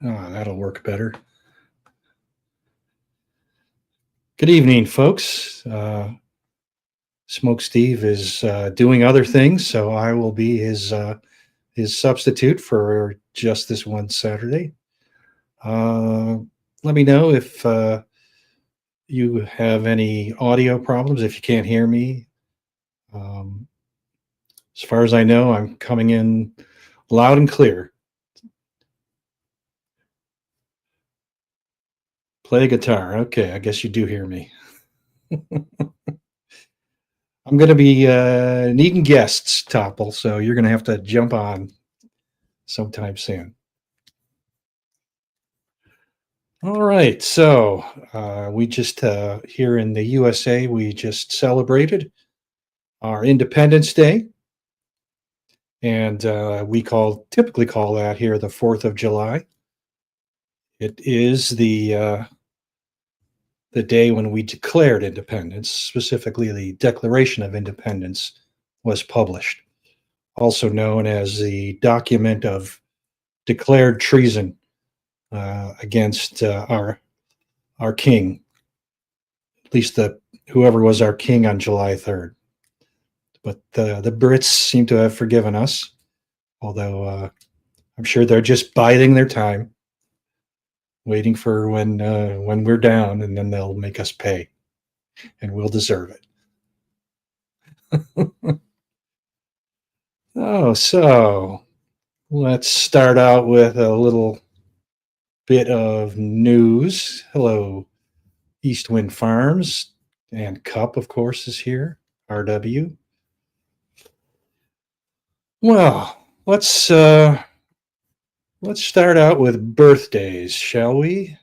That'll work better. Good evening, folks. Smoke Steve is doing other things, so I will be his substitute for just this one Saturday. Uh, Let me know if you have any audio problems, if you can't hear me. Um, as far as I know, I'm coming in loud and clear. Play guitar. Okay, I guess you do hear me. I'm going to be needing guests, Topple, so you're going to have to jump on sometime soon. All right, so we just here in the USA, we just celebrated our Independence Day, and we typically call that here the 4th of July. It is the day when we declared independence, specifically the Declaration of Independence was published, also known as the document of declared treason against our king, at least whoever was our king on July 3rd. But the Brits seem to have forgiven us, although I'm sure they're just biding their time, waiting for when we're down, and then they'll make us pay, and we'll deserve it. Oh, so let's start out with a little bit of news. Hello, East Wind Farms, and Cup, of course, is here. RW. Well, let's start out with birthdays, shall we?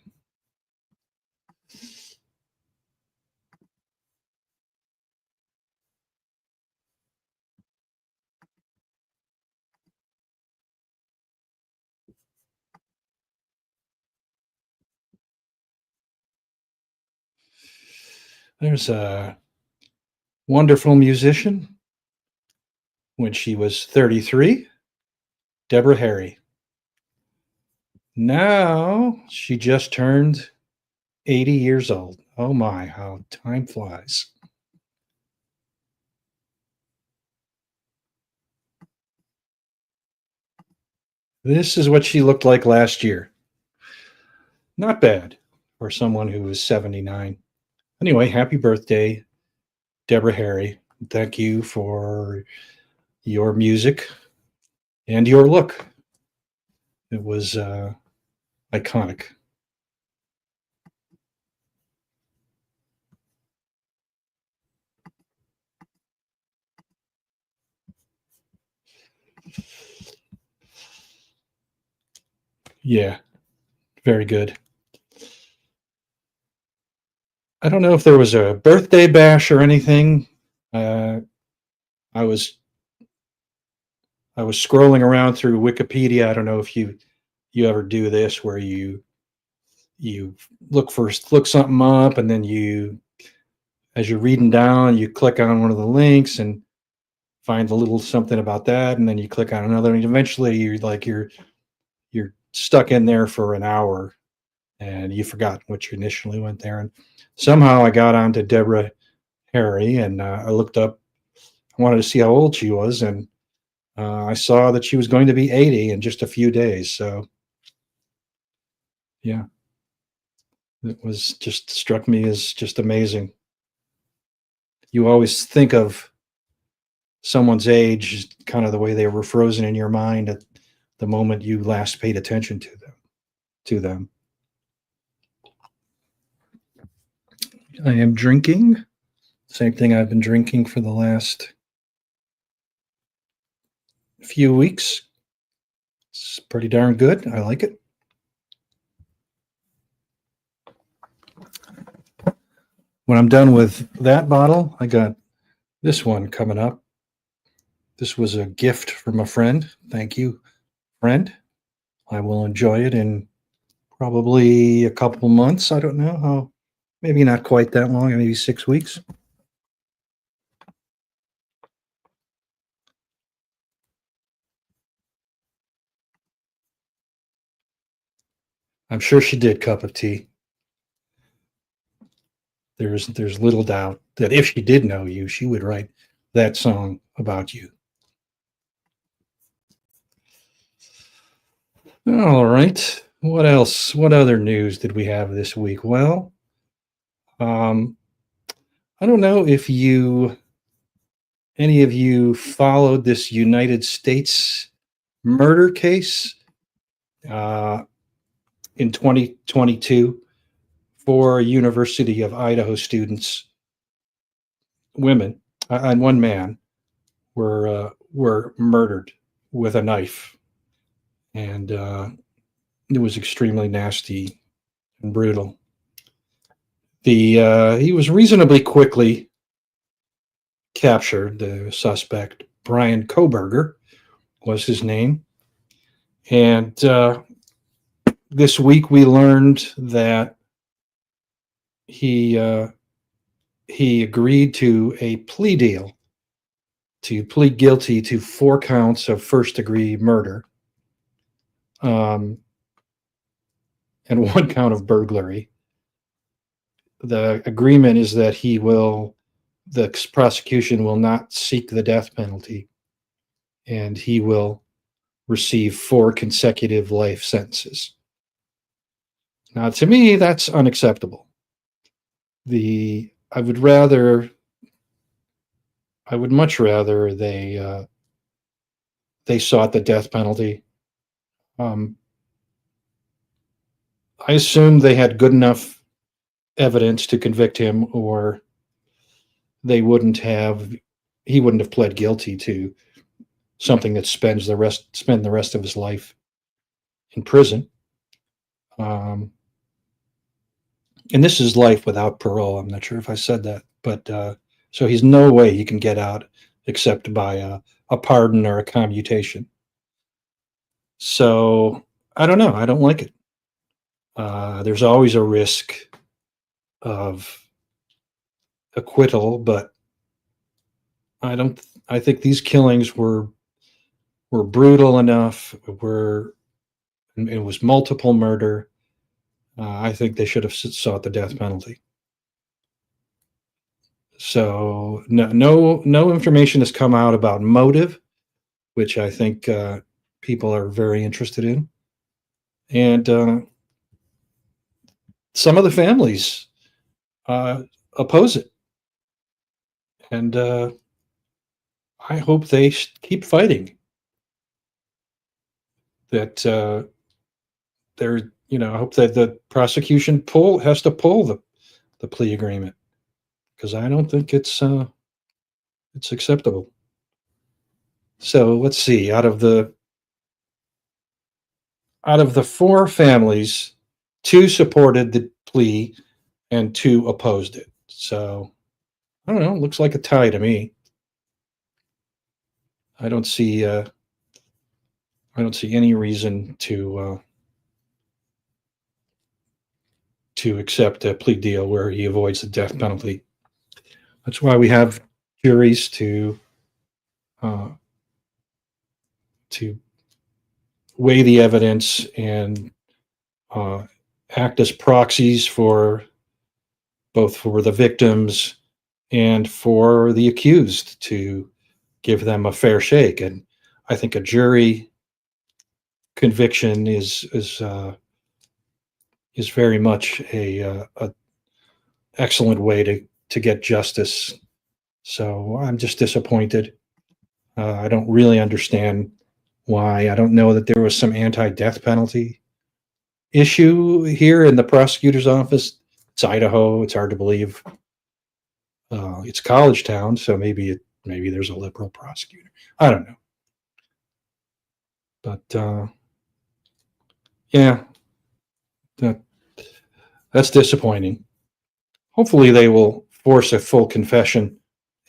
There's a wonderful musician when she was 33, Deborah Harry. Now she just turned 80 years old. Oh my, how time flies. This is what she looked like last year. Not bad for someone who was 79. Anyway, happy birthday, Deborah Harry. Thank you for your music and your look. It was iconic. Yeah, very good. I don't know if there was a birthday bash or anything. Uh, I was I was scrolling around through Wikipedia. I don't know if you ever do this where you look something up, and then you, as you're reading down, you click on one of the links and find a little something about that, and then you click on another, and eventually you're stuck in there for an hour, and you forgot what you initially went there. And somehow I got onto Deborah Harry, and I looked up. I wanted to see how old she was, and I saw that she was going to be 80 in just a few days. So yeah, it was just struck me as just amazing. You always think of someone's age kind of the way they were frozen in your mind at the moment you last paid attention to them. I am drinking. Same thing I've been drinking for the last few weeks. It's pretty darn good. I like it. When I'm done with that bottle, I got this one coming up. This was a gift from a friend. Thank you, friend. I will enjoy it in probably a couple months. I don't know how, maybe not quite that long, maybe 6 weeks. I'm sure she did, Cup of Tea. There's little doubt that if she did know you, she would write that song about you. All right. What else? What other news did we have this week? Well, I don't know if any of you followed this United States murder case uh, in 2022. 4 University of Idaho students, women, and one man, were murdered with a knife, and it was extremely nasty and brutal. He was reasonably quickly captured. The suspect, Bryan Kohberger, was his name, and this week we learned that he agreed to a plea deal to plead guilty to 4 counts of first-degree murder, and 1 count of burglary. The agreement is that the prosecution will not seek the death penalty, and he will receive 4 consecutive life sentences. Now, to me, that's unacceptable. I would much rather they sought the death penalty. I assume they had good enough evidence to convict him, or he wouldn't have pled guilty to something that spend the rest of his life in prison. And this is life without parole. I'm not sure if I said that, but so he's no way he can get out except by a pardon or a commutation. So I don't know. I don't like it. There's always a risk of acquittal, but I think these killings were brutal enough. It was multiple murder. I think they should have sought the death penalty. So no information has come out about motive, which I think people are very interested in, and some of the families oppose it, and I hope they keep fighting. That I hope that the prosecution has to pull the plea agreement, because I don't think it's acceptable. So let's see. Out of the 4 families, 2 supported the plea and 2 opposed it. So I don't know. It looks like a tie to me. I don't see any reason to accept a plea deal where he avoids the death penalty. That's why we have juries to weigh the evidence and act as proxies for both for the victims and for the accused, to give them a fair shake. And I think a jury conviction is very much a excellent way to get justice. So I'm just disappointed. I don't really understand why. I don't know that there was some anti-death penalty issue here in the prosecutor's office. It's Idaho. It's hard to believe. It's college town, so maybe there's a liberal prosecutor. I don't know. But yeah, that's disappointing. Hopefully they will force a full confession,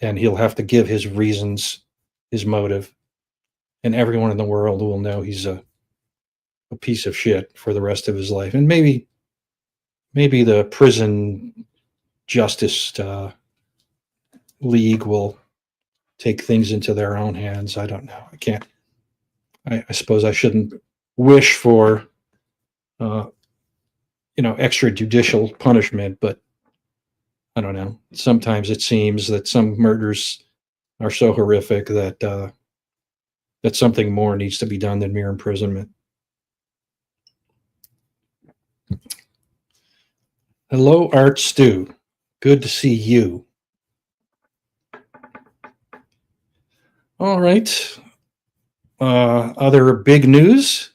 and he'll have to give his reasons, his motive, and everyone in the world will know he's a piece of shit for the rest of his life. And maybe the prison justice league will take things into their own hands. I don't know. I suppose I shouldn't wish for extrajudicial punishment, but I don't know. Sometimes it seems that some murders are so horrific that something more needs to be done than mere imprisonment. Hello, Art Stew. Good to see you. All right. Other big news.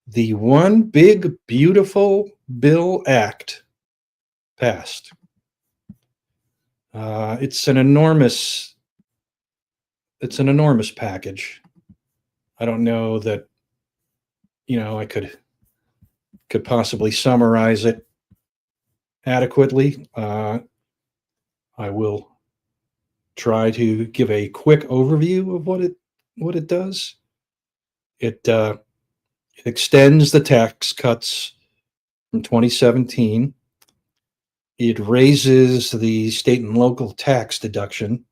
The One Big Beautiful Bill Act passed. It's an enormous package. I don't know that I could possibly summarize it adequately. I will try to give a quick overview of what it does. It extends the tax cuts from 2017. It raises the state and local tax deduction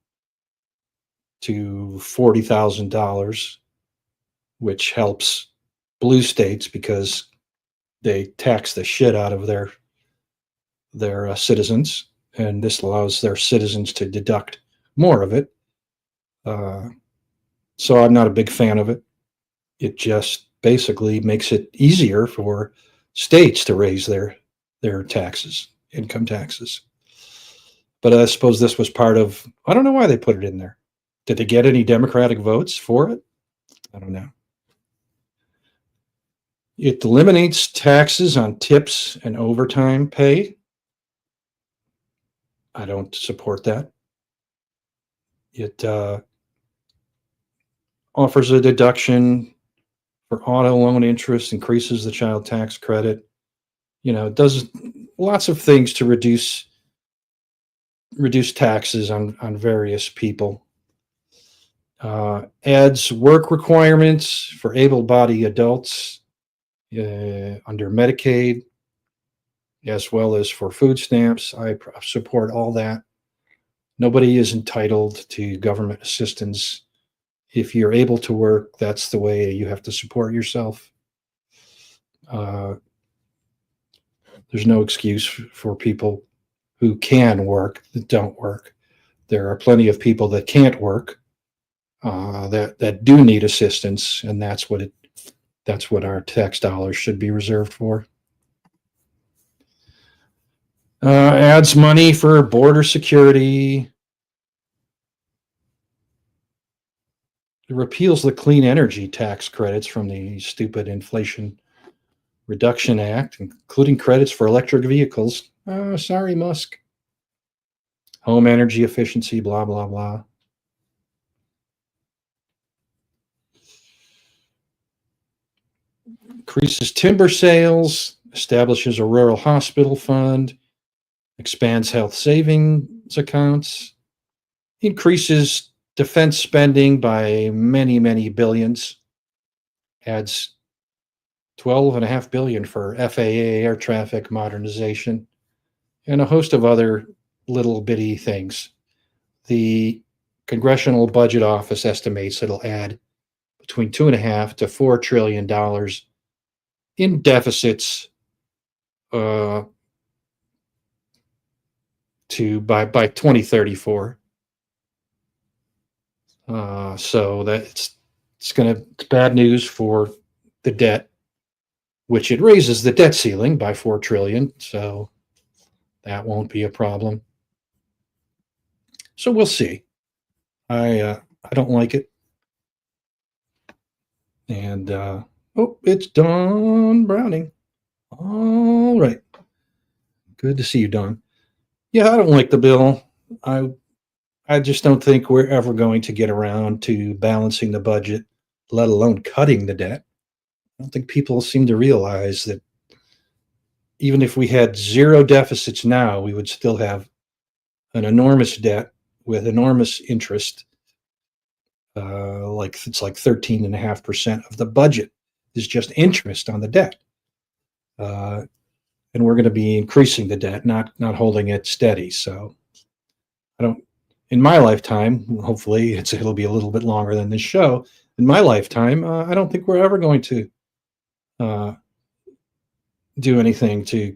to $40,000, which helps blue states because they tax the shit out of their citizens, and this allows their citizens to deduct more of it. So I'm not a big fan of it. It just basically makes it easier for states to raise their taxes, income taxes. But I suppose this was part of, I don't know why they put it in there. Did they get any Democratic votes for it? I don't know. It eliminates taxes on tips and overtime pay. I don't support that. It offers a deduction for auto loan interest, increases the child tax credit. It does lots of things to reduce taxes on various people. Adds work requirements for able-bodied adults under Medicaid, as well as for food stamps. I support all that. Nobody is entitled to government assistance. If you're able to work, that's the way you have to support yourself. There's no excuse for people who can work that don't work. There are plenty of people that can't work that do need assistance, and that's what our tax dollars should be reserved for. Adds money for border security. It repeals the clean energy tax credits from the stupid Inflation Reduction Act, including credits for electric vehicles. Oh, sorry, Musk. Home energy efficiency, blah, blah, blah. Increases timber sales, establishes a rural hospital fund, expands health savings accounts, increases defense spending by many, many billions, adds $12.5 billion for FAA air traffic modernization, and a host of other little bitty things. The Congressional Budget Office estimates it'll add between $2.5 to $4 trillion in deficits by 2034. So it's bad news for the debt, which it raises the debt ceiling by $4 trillion. So that won't be a problem. So we'll see. I don't like it. And it's Don Browning. All right. Good to see you, Don. Yeah, I don't like the bill. I just don't think we're ever going to get around to balancing the budget, let alone cutting the debt. I don't think people seem to realize that even if we had zero deficits now, we would still have an enormous debt with enormous interest. It's like 13.5% of the budget is just interest on the debt. And we're going to be increasing the debt, not holding it steady. So in my lifetime, hopefully it'll be a little bit longer than this show. In my lifetime, I don't think we're ever going to do anything to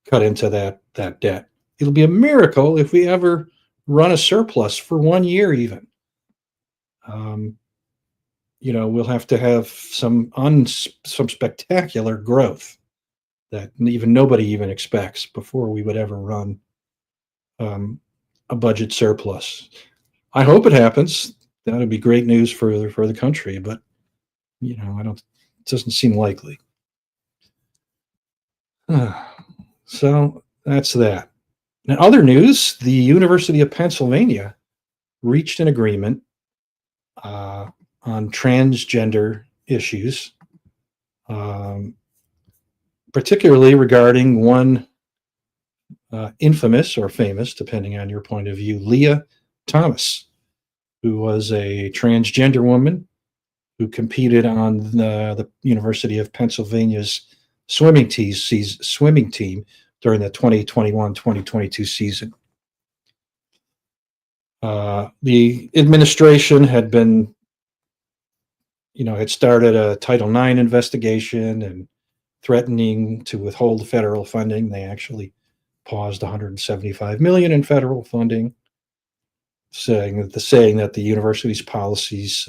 cut into that debt. It'll be a miracle if we ever run a surplus for 1 year, even. Um, we'll have to have some spectacular growth that even nobody even expects before we would ever run a budget surplus. I hope it happens. That would be great news for the country, but I don't. It doesn't seem likely. So that's that. In other news, the University of Pennsylvania reached an agreement on transgender issues, particularly regarding one infamous or famous, depending on your point of view, Lia Thomas, who was a transgender woman who competed on the University of Pennsylvania's swimming team during the 2021-2022 season. The administration had started a Title IX investigation and threatening to withhold federal funding. They actually paused $175 million in federal funding, saying that the university's policies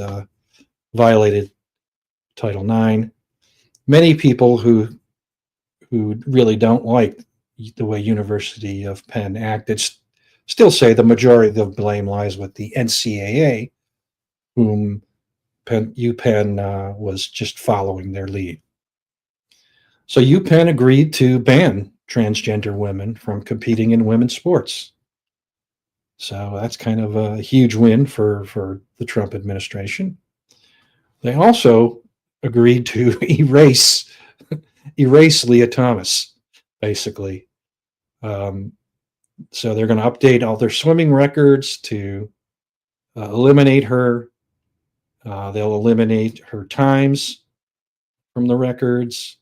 violated Title IX. Many people who really don't like the way University of Penn acted still say the majority of the blame lies with the NCAA, whom UPenn was just following their lead. So UPenn agreed to ban transgender women from competing in women's sports. So that's kind of a huge win for the Trump administration. They also agreed to erase Lia Thomas, basically. So they're going to update all their swimming records to eliminate her. They'll eliminate her times from the records,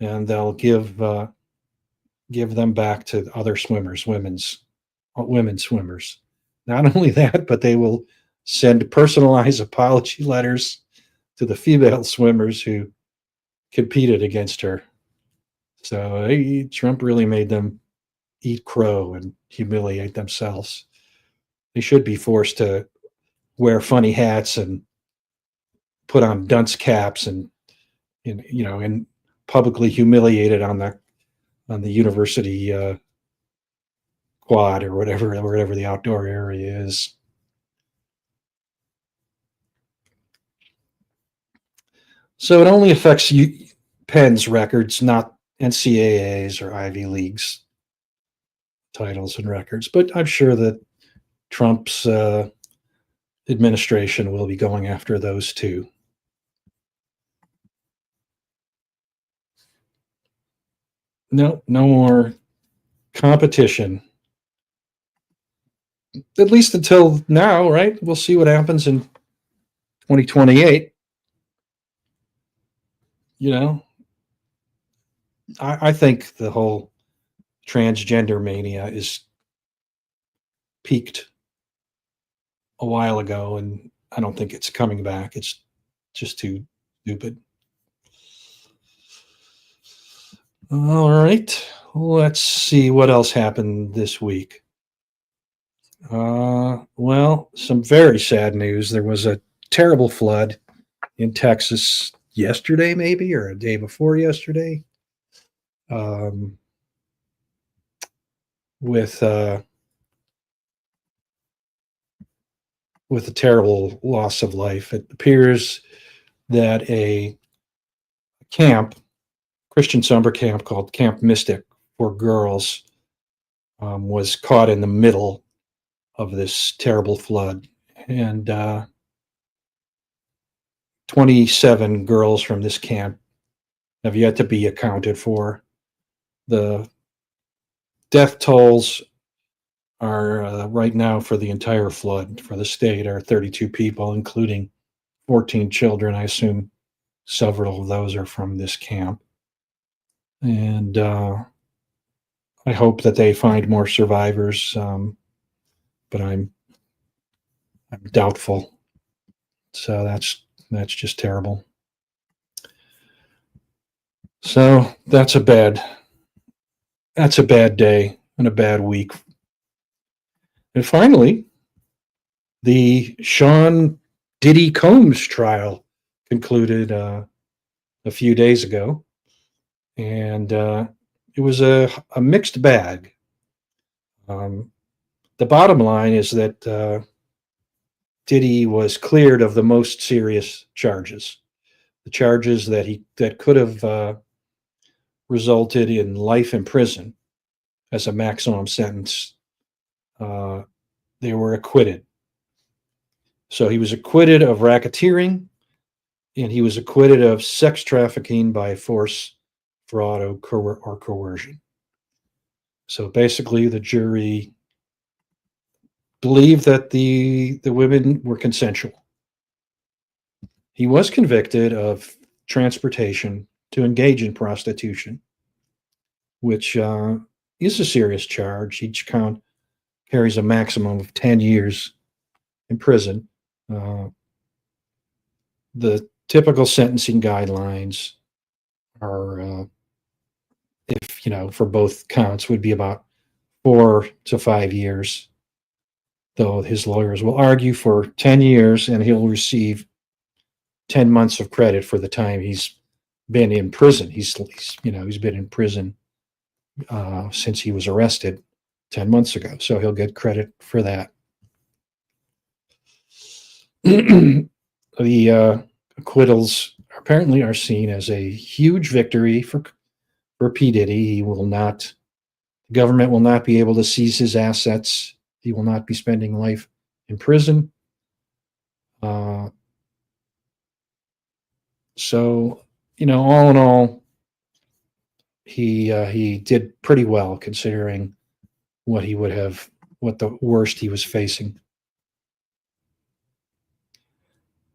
and they'll give them back to other swimmers, women swimmers. Not only that, but they will send personalized apology letters to the female swimmers who competed against her. So Trump really made them eat crow and humiliate themselves. They should be forced to wear funny hats and put on dunce caps and publicly humiliated on the university quad or wherever the outdoor area is. So it only affects Penn's records, not NCAA's or Ivy League's titles and records. But I'm sure that Trump's administration will be going after those too. No more competition. At least until now, right? We'll see what happens in 2028. I think the whole transgender mania is peaked a while ago, and I don't think it's coming back. It's just too stupid. All right, let's see what else happened this week. Well, some very sad news. There was a terrible flood in Texas yesterday, maybe, or a day before yesterday, with a terrible loss of life. It appears that a Christian summer camp called Camp Mystic for girls was caught in the middle of this terrible flood, and 27 girls from this camp have yet to be accounted for. The death tolls are right now for the entire flood for the state are 32 people, including 14 children. I assume several of those are from this camp. And I hope that they find more survivors, but I'm doubtful. So that's just terrible. So that's a bad that's a bad day and a bad week. And finally, the Sean Diddy Combs trial concluded a few days ago, and it was a mixed bag. The bottom line is that Diddy was cleared of the most serious charges, the charges that could have resulted in life in prison as a maximum sentence. They were acquitted. So he was acquitted of racketeering, and he was acquitted of sex trafficking by force, fraud, or coercion. So basically, the jury believed that the women were consensual. He was convicted of transportation to engage in prostitution, which is a serious charge. Each count carries a maximum of 10 years in prison. The typical sentencing guidelines are, if for both counts, would be about 4 to 5 years. Though his lawyers will argue for 10 years, and he'll receive 10 months of credit for the time he's been in prison. He's been in prison since he was arrested 10 months ago, so he'll get credit for that. The acquittals apparently are seen as a huge victory for P. Diddy. The government will not be able to seize his assets. He will not be spending life in prison. So, all in all, he did pretty well considering what the worst he was facing.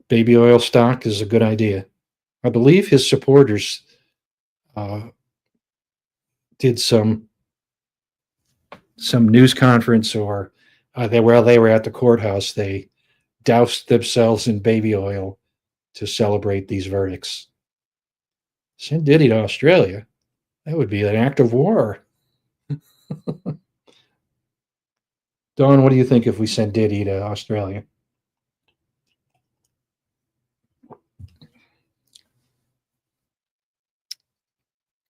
Baby oil stock is a good idea. I believe his supporters did some news conference, or they were at the courthouse. They doused themselves in baby oil to celebrate these verdicts. Send Diddy to Australia. That would be an act of war. Dawn, what do you think if we send Diddy to Australia?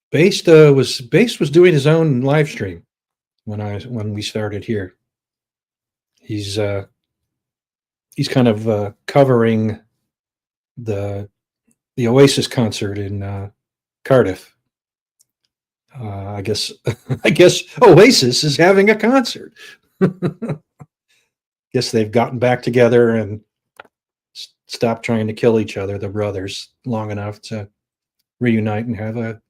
Based was doing his own live stream when we started here. He's kind of covering the Oasis concert in Cardiff. I guess Oasis is having a concert. Guess they've gotten back together and stopped trying to kill each other, the brothers, long enough to reunite and have a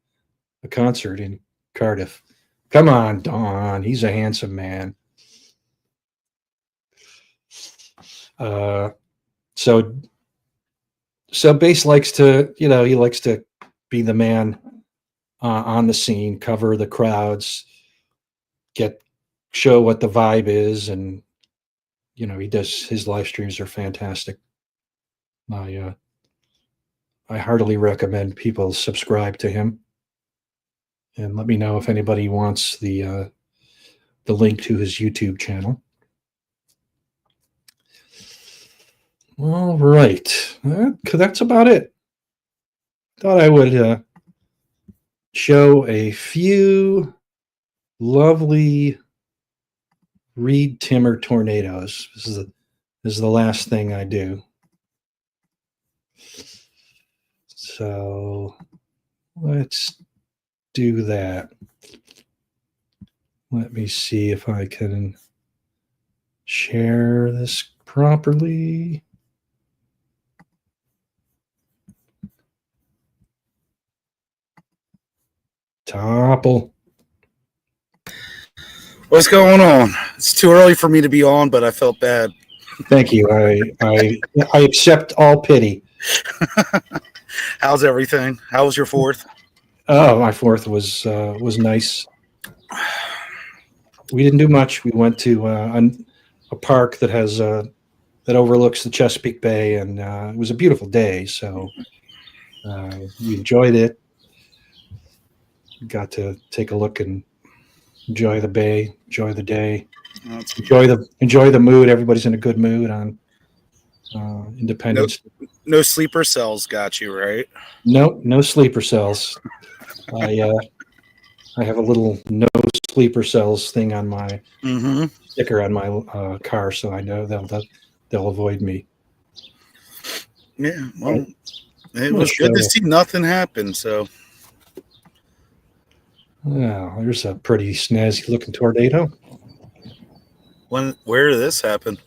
concert in Cardiff. Come on, Don. He's a handsome man. So Bass likes to, he likes to be the man on the scene, cover the crowds, show what the vibe is, and his live streams are fantastic. I heartily recommend people subscribe to him, and let me know if anybody wants the link to his YouTube channel. All right, that's about it. Thought I would show a few lovely Reed Timmer tornadoes. This is the last thing I do. So let's do that. Let me see if I can share this properly. Topple. What's going on? It's too early for me to be on, but I felt bad. Thank you. I accept all pity. How's everything? How was your 4th? Oh, my 4th was nice. We didn't do much. We went to a park that has that overlooks the Chesapeake Bay, and it was a beautiful day. So we enjoyed it. Got to take a look and enjoy the bay, enjoy the day, That's enjoy the mood. Everybody's in a good mood on Independence. no sleeper cells got you, right? No sleeper cells. I have a little no sleeper cells thing on my Mm-hmm. sticker on my car, so I know they'll avoid me. Yeah, well, it What a was good to show. see nothing happen. So, Oh, there's a pretty snazzy looking tornado. where did this happen?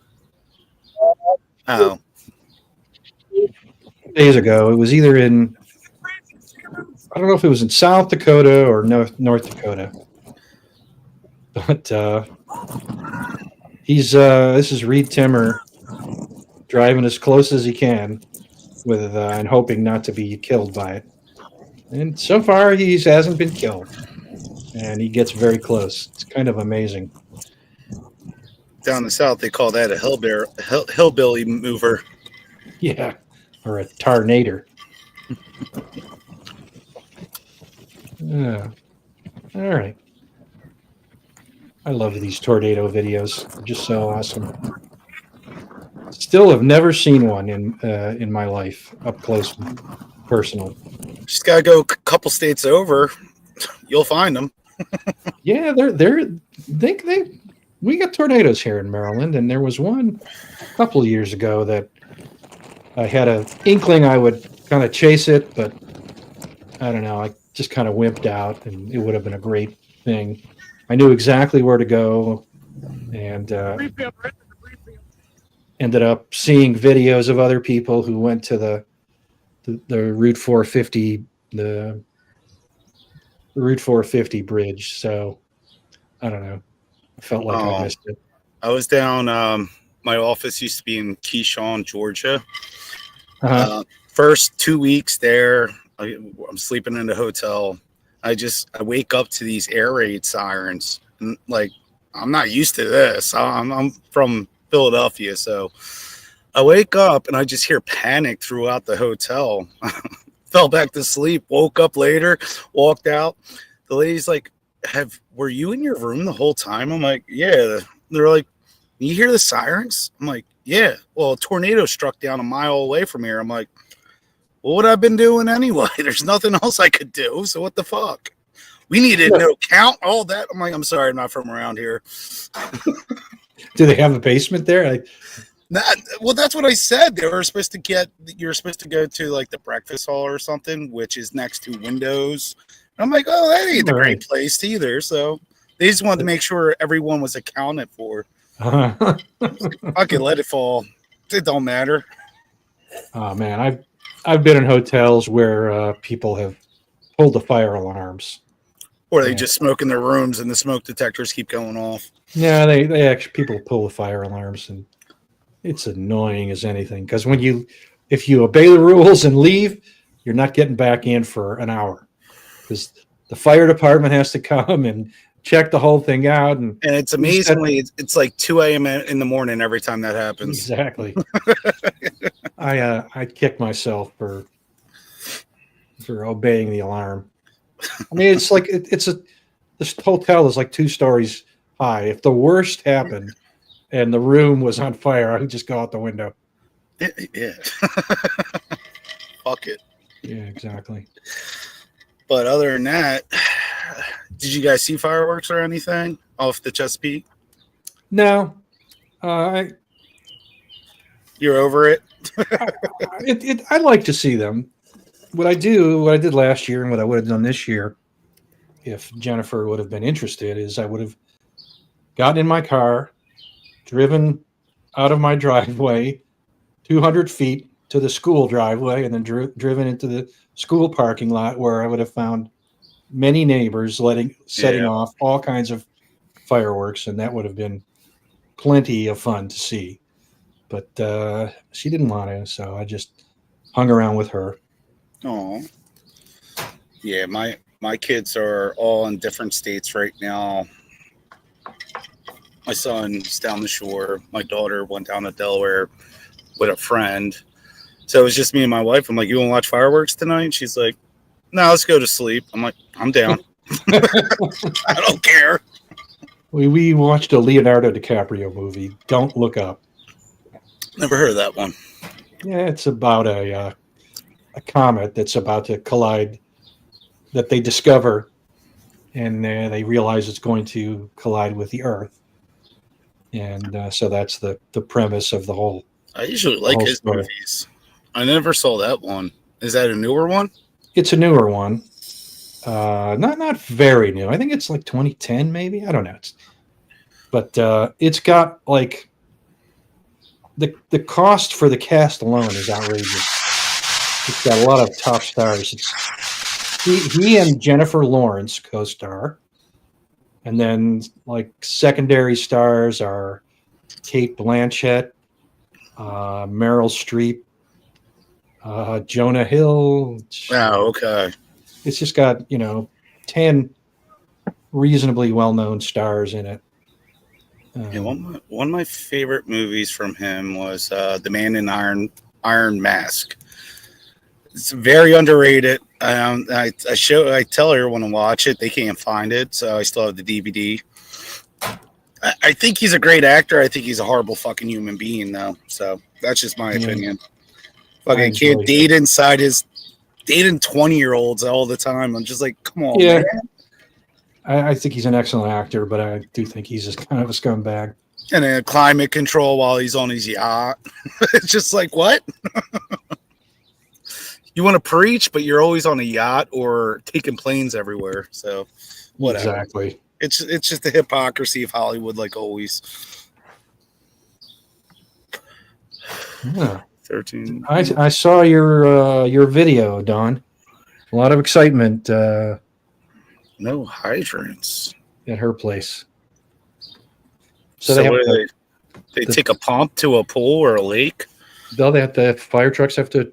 Oh, Days ago, it was either in, I don't know if it was in South Dakota or North Dakota, but this is Reed Timmer driving as close as he can with and hoping not to be killed by it. And so far, he hasn't been killed, and he gets very close. It's kind of amazing. down the south they call that a hillbilly mover. Yeah, or a tornado. Yeah. All right. I love these tornado videos. They're just so awesome. Still have never seen one in my life up close and personal. Just gotta go a couple states over, you'll find them. Yeah, we got tornadoes here in Maryland, and there was one a couple of years ago that I had an inkling I would kind of chase it, but I don't know. I just kind of wimped out, and it would have been a great thing. I knew exactly where to go, and ended up seeing videos of other people who went to the Route 450 the Route 450 bridge. So I don't know. I felt like I missed it. I was down. My office used to be in Keyshawn, Georgia. Uh-huh. First 2 weeks there, I'm sleeping in the hotel. I wake up to these air raid sirens, and like I'm not used to this. I'm from Philadelphia, so I wake up and I just hear panic throughout the hotel. Fell back to sleep. Woke up later, walked out. The lady's like, were you in your room the whole time? I'm like, yeah. They're like, you hear the sirens? I'm like, yeah. Well, a tornado struck down a mile away from here. I'm like, well, what I've been doing anyway? There's nothing else I could do. So what the fuck? We needed no count, all that. I'm like, I'm sorry, I'm not from around here. Do they have a basement there? Well, that's what I said. You're supposed to go to like the breakfast hall or something, which is next to Windows. I'm like, oh, that ain't a great place either. So they just wanted to make sure everyone was accounted for. Uh-huh. I could let it fall. It don't matter. Oh man, I've been in hotels where people have pulled the fire alarms, or they just smoke in their rooms and the smoke detectors keep going off. Yeah, they actually people pull the fire alarms, and it's annoying as anything because if you obey the rules and leave, you're not getting back in for an hour because the fire department has to come and check the whole thing out. And it's amazingly, it's like 2 a.m. in the morning every time that happens. Exactly. I kick myself for obeying the alarm. I mean, it's like this hotel is like 2 stories high. If the worst happened and the room was on fire, I would just go out the window. Yeah. Fuck it. Yeah, exactly. But other than that, did you guys see fireworks or anything off the Chesapeake? No. You're over it? I like to see them. What I did last year and what I would have done this year, if Jennifer would have been interested, is I would have gotten in my car, driven out of my driveway 200 feet to the school driveway, and then driven into the school parking lot where I would have found many neighbors setting off all kinds of fireworks, and that would have been plenty of fun to see. But she didn't want to, so I just hung around with her. Oh, yeah. My kids are all in different states right now. My son's down the shore. My daughter went down to Delaware with a friend. So it was just me and my wife. I'm like, you want to watch fireworks tonight? And she's like, no, let's go to sleep. I'm like, I'm down. I don't care. We watched a Leonardo DiCaprio movie. Don't Look Up. Never heard of that one. Yeah, it's about a comet that's about to collide. That they discover, and they realize it's going to collide with the Earth, and so that's the premise of I usually the like whole his story. movies. I never saw that one. Is that a newer one? It's a newer one. Not very new. I think it's like 2010, maybe. I don't know. But it's got like the cost for the cast alone is outrageous. It's got a lot of top stars. He and Jennifer Lawrence co-star, and then like secondary stars are Kate Blanchett, Meryl Streep, Jonah Hill. Oh, okay. It's just got 10 reasonably well-known stars in it. Yeah, one of my favorite movies from him was The Man in Iron Mask. It's very underrated. I tell everyone to watch it. They can't find it, so I still have the DVD. I think he's a great actor. I think he's a horrible fucking human being, though. So that's just my opinion. Fucking can't date inside his dating 20-year-olds all the time. I'm just like, come on, man. I think he's an excellent actor, but I do think he's just kind of a scumbag. And then climate control while he's on his yacht. It's just like, what? You want to preach, but you're always on a yacht or taking planes everywhere. So, whatever. Exactly. It's just the hypocrisy of Hollywood, like always. Yeah. 13. I saw your video, Don. A lot of excitement No hydrants at her place. So they take a pump to a pool or a lake. They have the fire trucks have to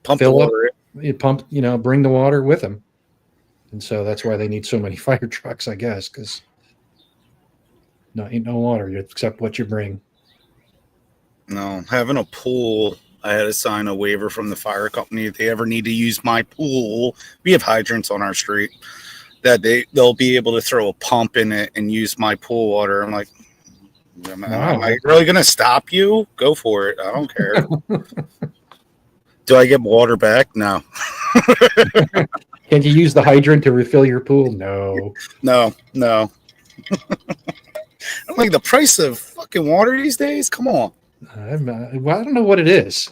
Pump fill the up, water. bring the water with them, and so that's why they need so many fire trucks, I guess, because ain't no water except what you bring. No, having a pool, I had to sign a waiver from the fire company. If they ever need to use my pool, we have hydrants on our street, that they'll be able to throw a pump in it and use my pool water. I'm like, am I really going to stop you? Go for it. I don't care. Do I get water back? No. Can you use the hydrant to refill your pool? No. No. I'm like, the price of fucking water these days? Come on. I don't know what it is.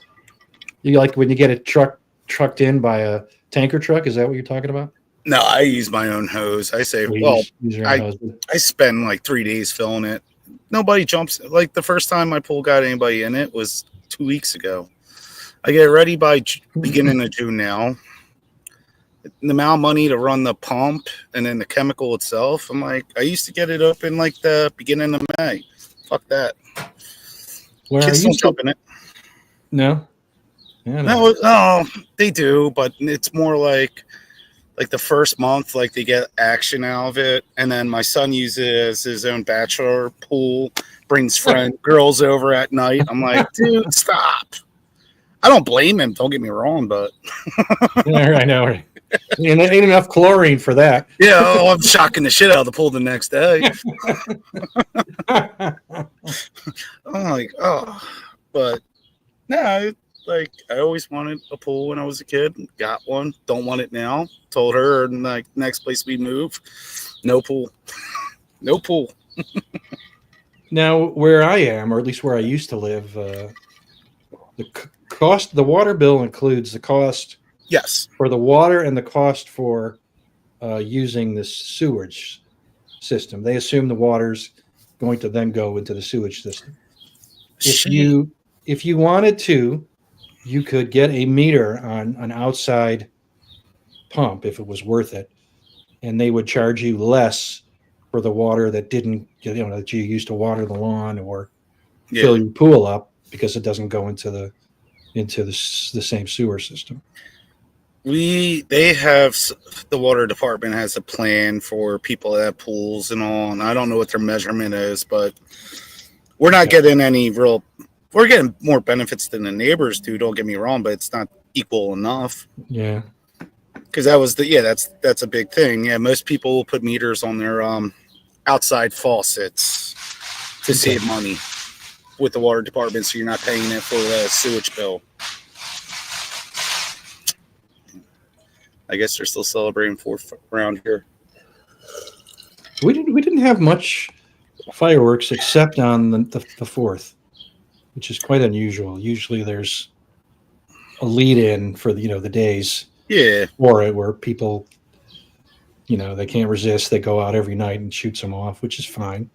You like when you get it trucked in by a tanker truck? Is that what you're talking about? No, I use my own hose. I say, use your own hose. I spend like 3 days filling it. Nobody jumps. Like the first time my pool got anybody in it was 2 weeks ago. I get it ready by beginning of June now. The amount of money to run the pump and then the chemical itself, I'm like, I used to get it up in like the beginning of May. Fuck that. Kids don't jump in it. No? Yeah, no, they do, but it's more like the first month, like they get action out of it. And then my son uses his own bachelor pool, brings girls over at night. I'm like, dude, stop. I don't blame him. Don't get me wrong, but I know. Right? Ain't enough chlorine for that. Yeah, I'm shocking the shit out of the pool the next day. I'm like, oh, but no, like I always wanted a pool when I was a kid. Got one. Don't want it now. Told her, and like next place we move, no pool, no pool. Now, where I am, or at least where I used to live, the water bill includes the cost. Yes. For the water and the cost for using the sewage system. They assume the water's going to then go into the sewage system. If you wanted to, you could get a meter on an outside pump if it was worth it, and they would charge you less for the water that that you used to water the lawn or fill your pool up, because it doesn't go into the same sewer system. They have, the water department has a plan for people that have pools and all, and I don't know what their measurement is, but we're not getting we're getting more benefits than the neighbors do, don't get me wrong, but it's not equal enough. Yeah. Because that was that's a big thing. Yeah, most people will put meters on their outside faucets to save money with the water department, so you're not paying it for the sewage bill. I guess they're still celebrating 4th around here. We didn't have much fireworks except on the 4th, which is quite unusual. Usually there's a lead in for the days for it where people, they can't resist. They go out every night and shoot some off, which is fine.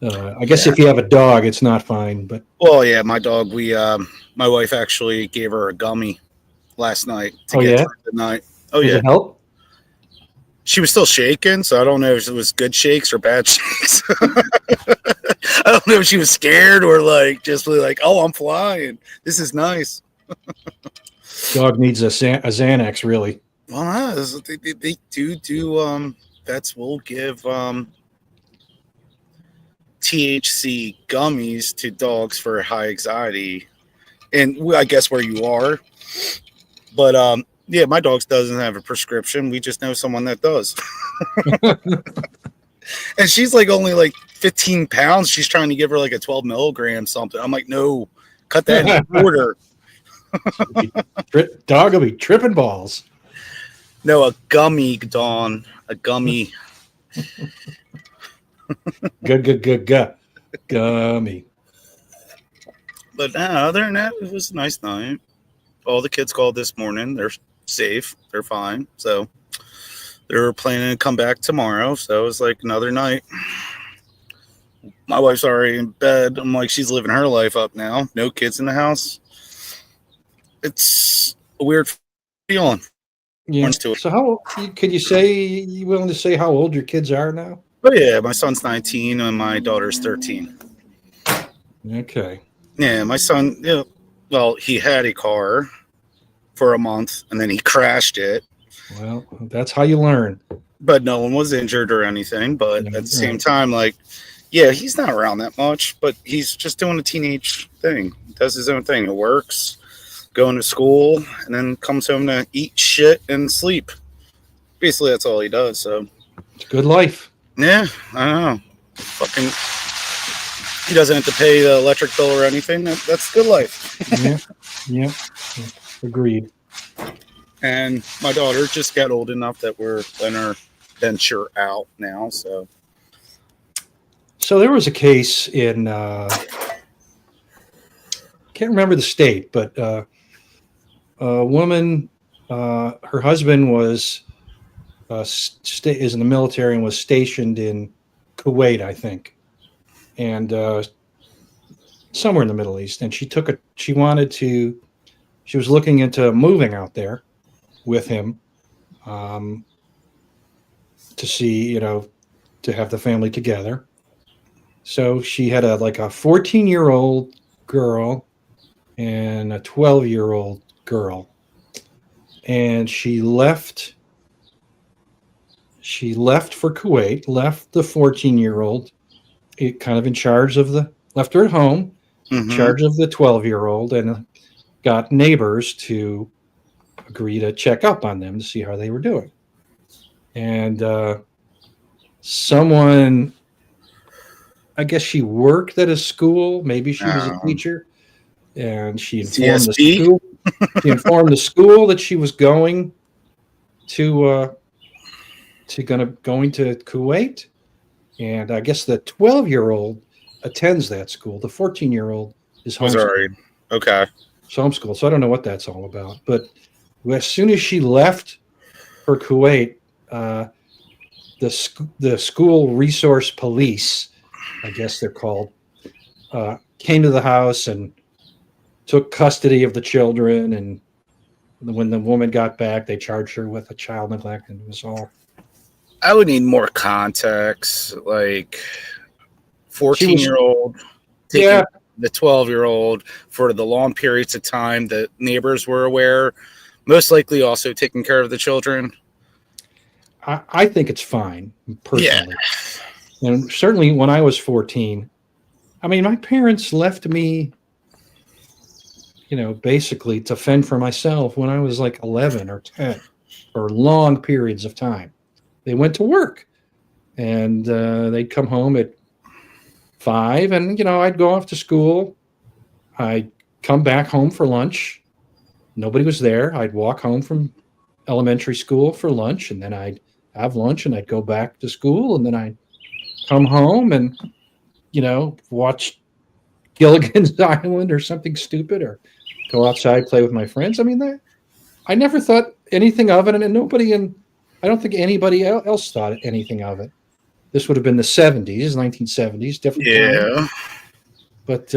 I guess if you have a dog, it's not fine. But my dog. My wife actually gave her a gummy last night to get through the night. Did it help? She was still shaking, so I don't know if it was good shakes or bad shakes. I don't know if she was scared or just like, oh, I'm flying. This is nice. Dog needs a Xanax, really. Well, they do. Vets will give THC gummies to dogs for high anxiety, and I guess where you are. But my dog doesn't have a prescription. We just know someone that does. And she's only 15 pounds. She's trying to give her a 12 milligram something. I'm like, no, cut that in quarter. Dog will be tripping balls. No, a gummy, Dawn. A gummy. Good. Gummy. But other than that, it was a nice night. All the kids called this morning. They're safe. They're fine. So they're planning to come back tomorrow. So it was another night. My wife's already in bed. I'm like, she's living her life up now. No kids in the house. It's a weird feeling. Yeah. So how could you willing to say how old your kids are now? Oh yeah, my son's 19 and my daughter's 13. Okay. Yeah, my son, well, he had a car for a month and then he crashed it. Well, that's how you learn. But no one was injured or anything. But at the same time, he's not around that much, but he's just doing a teenage thing. He does his own thing. It works. Going to school, and then comes home to eat shit and sleep. Basically, that's all he does. So it's a good life. Yeah, I don't know. Fucking, he doesn't have to pay the electric bill or anything. That's good life. Yeah. Agreed. And my daughter just got old enough that we're letting her venture out now. So there was a case in can't remember the state, but a woman, her husband was is in the military and was stationed in Kuwait, I think, and somewhere in the Middle East. And she was looking into moving out there with him to see, to have the family together. So she had a 14-year-old girl and a 12-year-old girl, and she left for Kuwait, left the 14-year-old kind of in charge of left her at home, in charge of the 12-year-old, and got neighbors to agree to check up on them to see how they were doing. And someone, I guess she worked at a school, maybe she was a teacher, and she informed the school that she was going to Kuwait, and I guess the 12-year-old attends that school. The 14-year-old is homeschooled. Okay. It's homeschooled, so I don't know what that's all about. But as soon as she left for Kuwait, the school resource police, I guess they're called, came to the house and took custody of the children, and when the woman got back, they charged her with a child neglect, and it was all. I would need more context, 14-year-old taking the 12-year-old for the long periods of time that neighbors were aware, most likely also taking care of the children. I think it's fine, personally. Yeah. And certainly when I was 14, I mean, my parents left me, basically to fend for myself when I was 11 or 10 for long periods of time. They went to work. and they'd come home at 5, and I'd go off to school. I'd come back home for lunch. Nobody was there. I'd walk home from elementary school for lunch, and then I'd have lunch, and I'd go back to school, and then I'd come home and watch Gilligan's Island or something stupid, or go outside, play with my friends. I mean, I never thought anything of it, and I don't think anybody else thought anything of it. This would have been the 70s, 1970s, different time. Yeah. But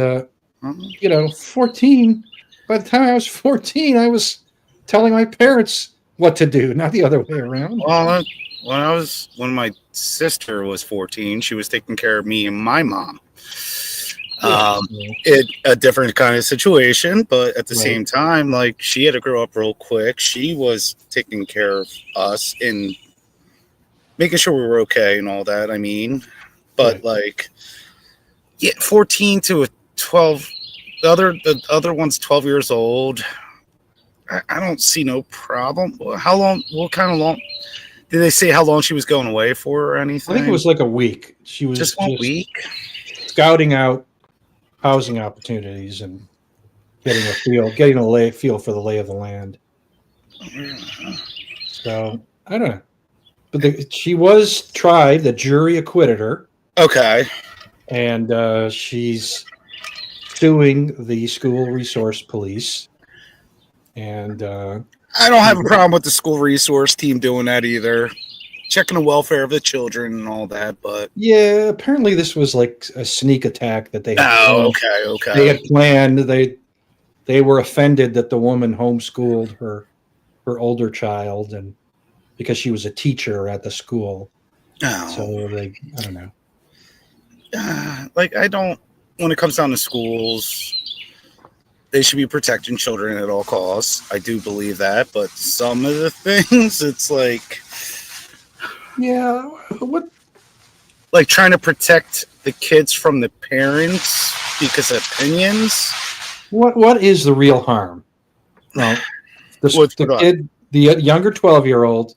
14. By the time I was 14, I was telling my parents what to do, not the other way around. Well, when my sister was 14, she was taking care of me and my mom. A different kind of situation, but at the same time, like, she had to grow up real quick. She was taking care of us and making sure we were okay and all that. I mean, but 14 to a 12, the other one's 12 years old. I don't see no problem. How long? What kind of long? Did they say how long she was going away for or anything? I think it was like a week. She was just 1 week scouting out housing opportunities and getting a feel for the lay of the land. So I don't know, but she was tried. The jury acquitted her. Okay, and she's suing the school resource police. And I don't have a problem with the school resource team doing that either, checking the welfare of the children and all that. But yeah, apparently this was like a sneak attack that they had okay. They had planned. They were offended that the woman homeschooled her older child, and because she was a teacher at the school. So I don't know. When it comes down to schools, they should be protecting children at all costs. I do believe that, but some of the things, it's like, yeah, what? Like trying to protect the kids from the parents because of opinions. What is the real harm? Well, the younger 12-year-old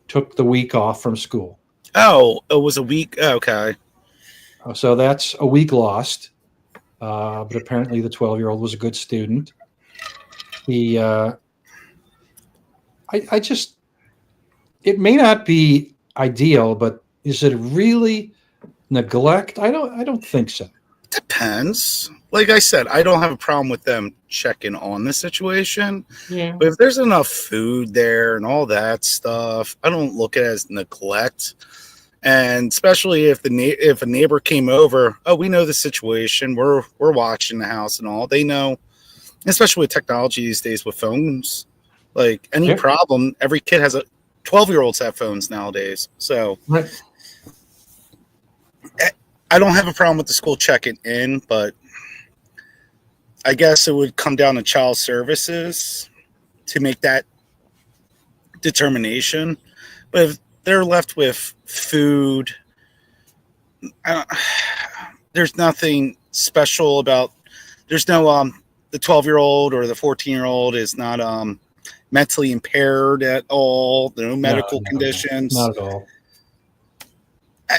took the week off from school. Oh, it was a week. Okay. So that's a week lost. But apparently the 12-year-old was a good student. It may not be ideal, but is it really neglect? I don't think so. Depends. Like I said, I don't have a problem with them checking on the situation. Yeah. But if there's enough food there and all that stuff, I don't look at it as neglect. And especially if a neighbor came over, oh, we know the situation. We're watching the house and all. They know, especially with technology these days with phones. Like any problem, every kid has 12-year-olds have phones nowadays. So I don't have a problem with the school checking in, but I guess it would come down to child services to make that determination. But if they're left with food, there's nothing special about. There's no the 12-year-old or the 14-year-old is not mentally impaired at all. No medical conditions. Not at all.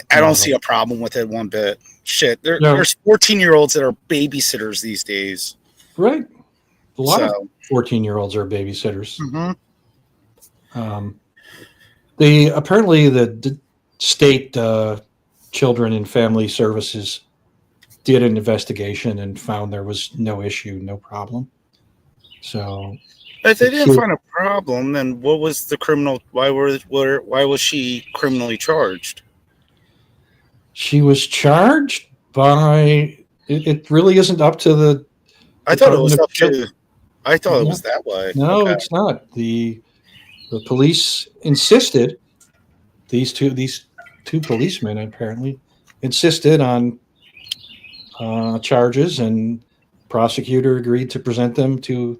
I don't see a problem with it one bit. Shit, there's 14-year-olds that are babysitters these days. Right. A lot of 14-year-olds are babysitters. Mm-hmm. Apparently the state Children and Family Services did an investigation and found there was no issue, no problem. So, if they didn't find a problem, then what was the criminal? Why was she criminally charged? She was charged by. It really isn't up to the. I thought it was up to. I thought it was that way. No, it's not. The police insisted. These two policemen apparently insisted on charges, and prosecutor agreed to present them to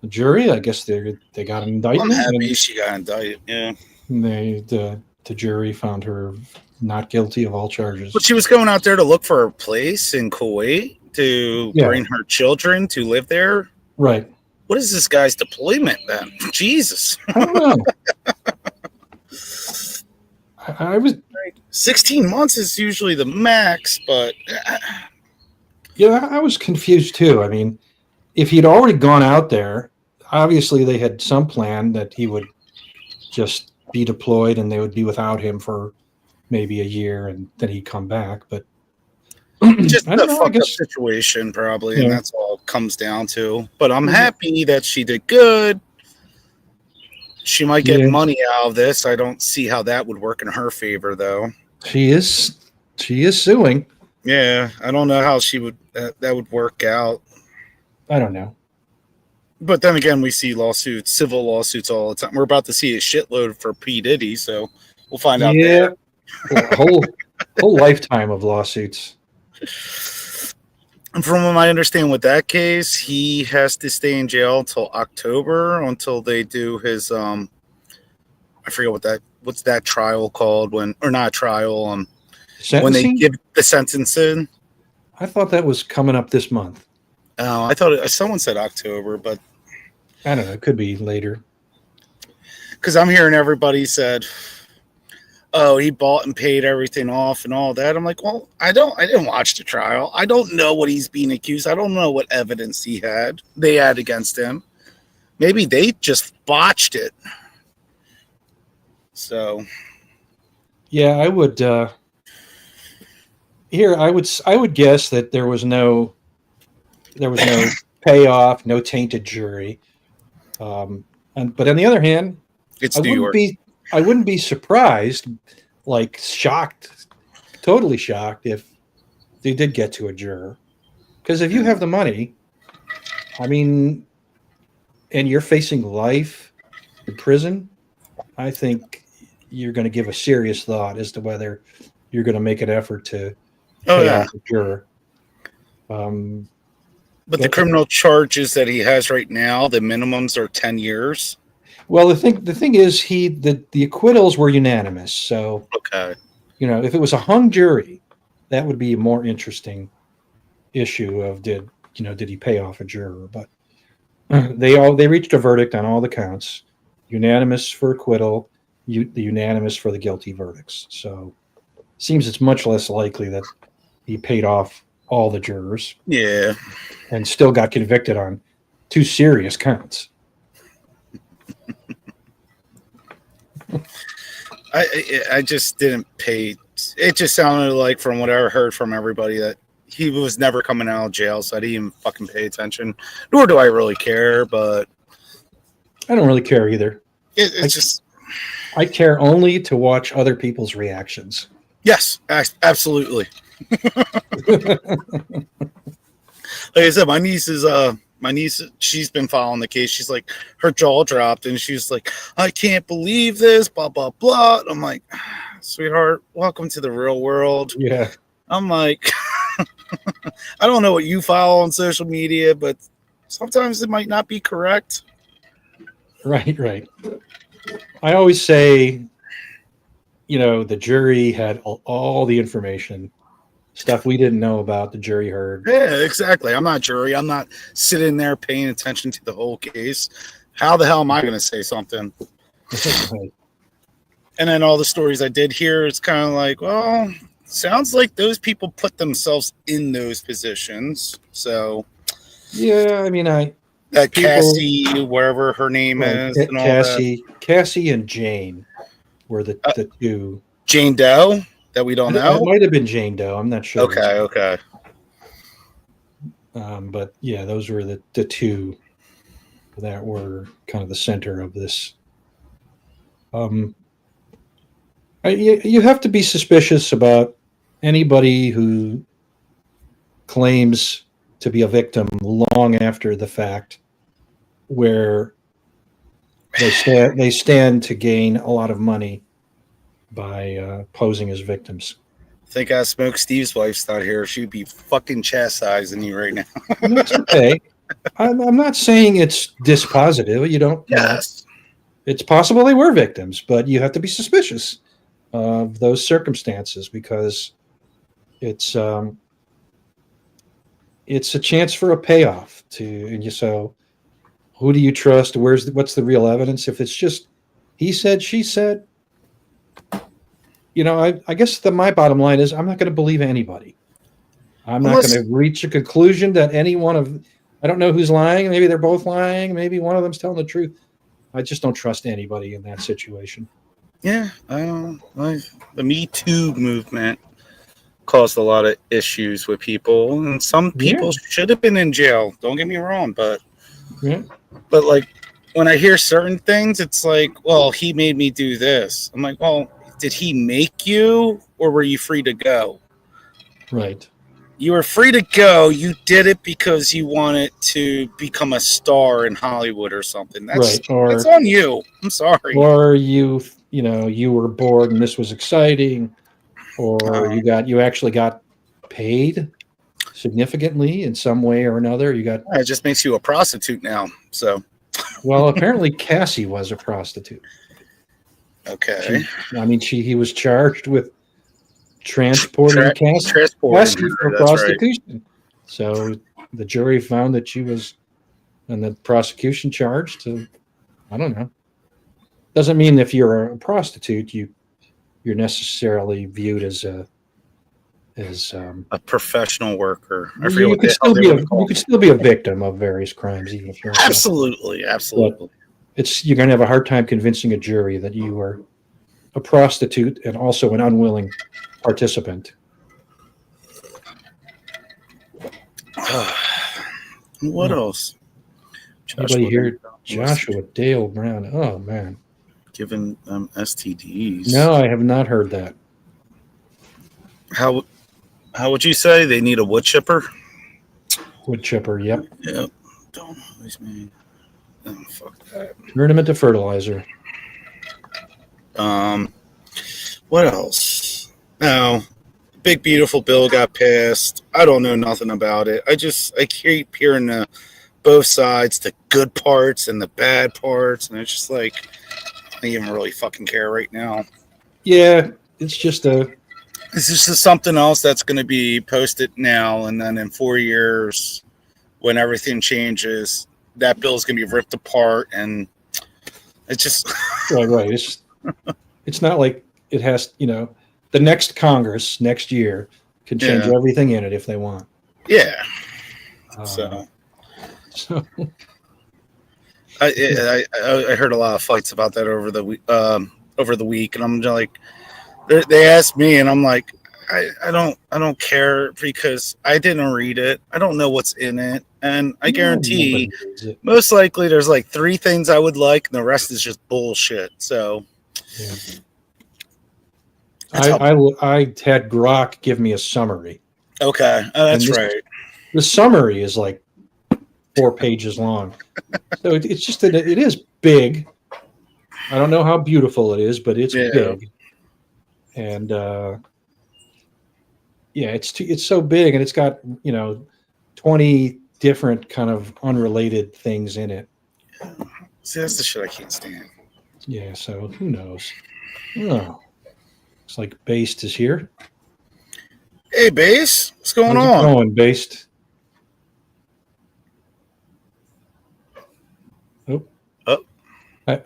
the jury. I guess they got an indictment. I'm happy she got indicted. Yeah. The jury found her not guilty of all charges. But she was going out there to look for a place in Kuwait to bring her children to live there. Right. What is this guy's deployment then? Jesus. I don't know. I was 16 months is usually the max, but Yeah, I was confused too. I mean, if he'd already gone out there, obviously they had some plan that he would just be deployed and they would be without him for maybe a year and then he'd come back. But I just don't a know. I fucked up guess situation, probably, and yeah. that's all it comes down to. But I'm Mhm. happy that she did good. She might get Yeah, money out of this. I don't see how that would work in her favor, though. she is. She is suing. Yeah, I don't know how she would that would work out. I don't know. But then again, we see lawsuits, civil lawsuits all the time. We're about to see a shitload for P. Diddy, so we'll find out Yeah, there. a whole lifetime of lawsuits. And from what I understand with that case, he has to stay in jail until October until they do his I forget what's that trial called when or not trial when they Sentencing? give the sentencing. I thought that was coming up this month. I thought someone said October, but I don't know. It could be later. because I'm hearing everybody said, "Oh, he bought and paid everything off and all that." I'm like, "Well, I didn't watch the trial. I don't know what he's being accused. I don't know what evidence they had against him. Maybe they just botched it." So, Yeah, I would. Here, I would guess that there was no payoff, no tainted jury. But on the other hand, it's I New wouldn't York. be I wouldn't be surprised, like shocked, totally shocked if they did get to a juror. Because if you have the money, I mean, and you're facing life in prison, I think you're going to give a serious thought as to whether you're going to make an effort to Oh pay yeah. off a juror. Um, But the criminal charges that he has right now, the minimums are 10 years. well, the thing is, the acquittals were unanimous. So Okay. if it was a hung jury, that would be a more interesting issue of did he pay off a juror? But they reached a verdict on all the counts, unanimous for acquittal, the unanimous for the guilty verdicts. So seems it's much less likely that he paid off all the jurors Yeah. and still got convicted on 2 serious counts. I just didn't pay. It just sounded like, from what I heard from everybody, that he was never coming out of jail, so I didn't even fucking pay attention. Nor do I really care, but I don't really care either. it's just. I care only to watch other people's reactions. Yes, absolutely. Like I said, my niece, she's been following the case. She's like, her jaw dropped, and she's like, "I can't believe this." Blah blah blah. I'm like, sweetheart, welcome to the real world. Yeah. I'm like, I don't know what you follow on social media, but sometimes it might not be correct. Right. I always say, the jury had all the information, stuff we didn't know about, the jury heard. Yeah, exactly. I'm not jury. I'm not sitting there paying attention to the whole case. How the hell am I going to say something? Right. And then all the stories I did hear, it's kind of like, well, sounds like those people put themselves in those positions. So, Yeah, I mean, that Cassie, wherever her name is, and all that. Cassie and Jane were the two. Jane Doe, that we don't know. It might have been Jane Doe. I'm not sure. Okay. But yeah, those were the two that were kind of the center of this. You have to be suspicious about anybody who claims to be a victim long after the fact, where they stand to gain a lot of money by posing as victims. I think I Smoke Steve's wife's not here. She'd be fucking chastising you right now. That's okay. I'm not saying it's dispositive. You don't. Yes. It's possible they were victims, but you have to be suspicious of those circumstances because it's a chance for a payoff so who do you trust? What's the real evidence? If it's just he said, she said, I guess my bottom line is I'm not going to believe anybody. I'm not Unless- going to reach a conclusion that any one of, I don't know who's lying. Maybe they're both lying. Maybe one of them's telling the truth. I just don't trust anybody in that situation. Yeah, the Me Too movement caused a lot of issues with people, and some people should have been in jail. Don't get me wrong, but Yeah. like when I hear certain things, it's like, well, he made me do this. I'm like, well, did he make you, or were you free to go? Right. You were free to go. You did it because you wanted to become a star in Hollywood or something. That's Right. Or that's on you. I'm sorry. Or you were bored and this was exciting, or you actually got paid significantly in some way or another. You got It just makes you a prostitute now. So well, apparently Cassie was a prostitute. okay, He was charged with transporting Cassie for that's prostitution. Right. So the jury found that she was, and the prosecution charged to, I don't know. Doesn't mean if you're a prostitute, you're necessarily viewed as a professional worker. You could still be a victim of various crimes, even if you're absolutely. You're going to have a hard time convincing a jury that you are a prostitute and also an unwilling participant. What else? Anybody here? Joshua Dale Brown. Oh man. Giving them STDs. No, I have not heard that. How would you say they need a wood chipper? Wood chipper, yep. Yep. Don't always mean. Oh, fuck that. Turn them into fertilizer. What else? No. Big beautiful bill got passed. I don't know nothing about it. I keep hearing both sides, the good parts and the bad parts, and it's just like I don't even really fucking care right now. Yeah, it's just This is just something else that's going to be posted now, and then in 4 years, when everything changes, that bill is going to be ripped apart, and it's just right. It's not like it has. The next Congress next year can change everything in it if they want. Yeah. So I heard a lot of fights about that over the week, and I'm just like, they asked me, and I'm like, I don't care because I didn't read it. I don't know what's in it, and I guarantee most likely there's like 3 things I would like, and the rest is just bullshit. So. Yeah. I had Grok give me a summary. Okay, that's right. The summary is like 4 pages long, so it's just that it is big. I don't know how beautiful it is, but it's big, and it's so big, and it's got 20 different kind of unrelated things in it. See, that's the shit I can't stand. Yeah, so who knows? Oh. Looks like Based is here. Hey, Base, what's going on? How's it going, Based?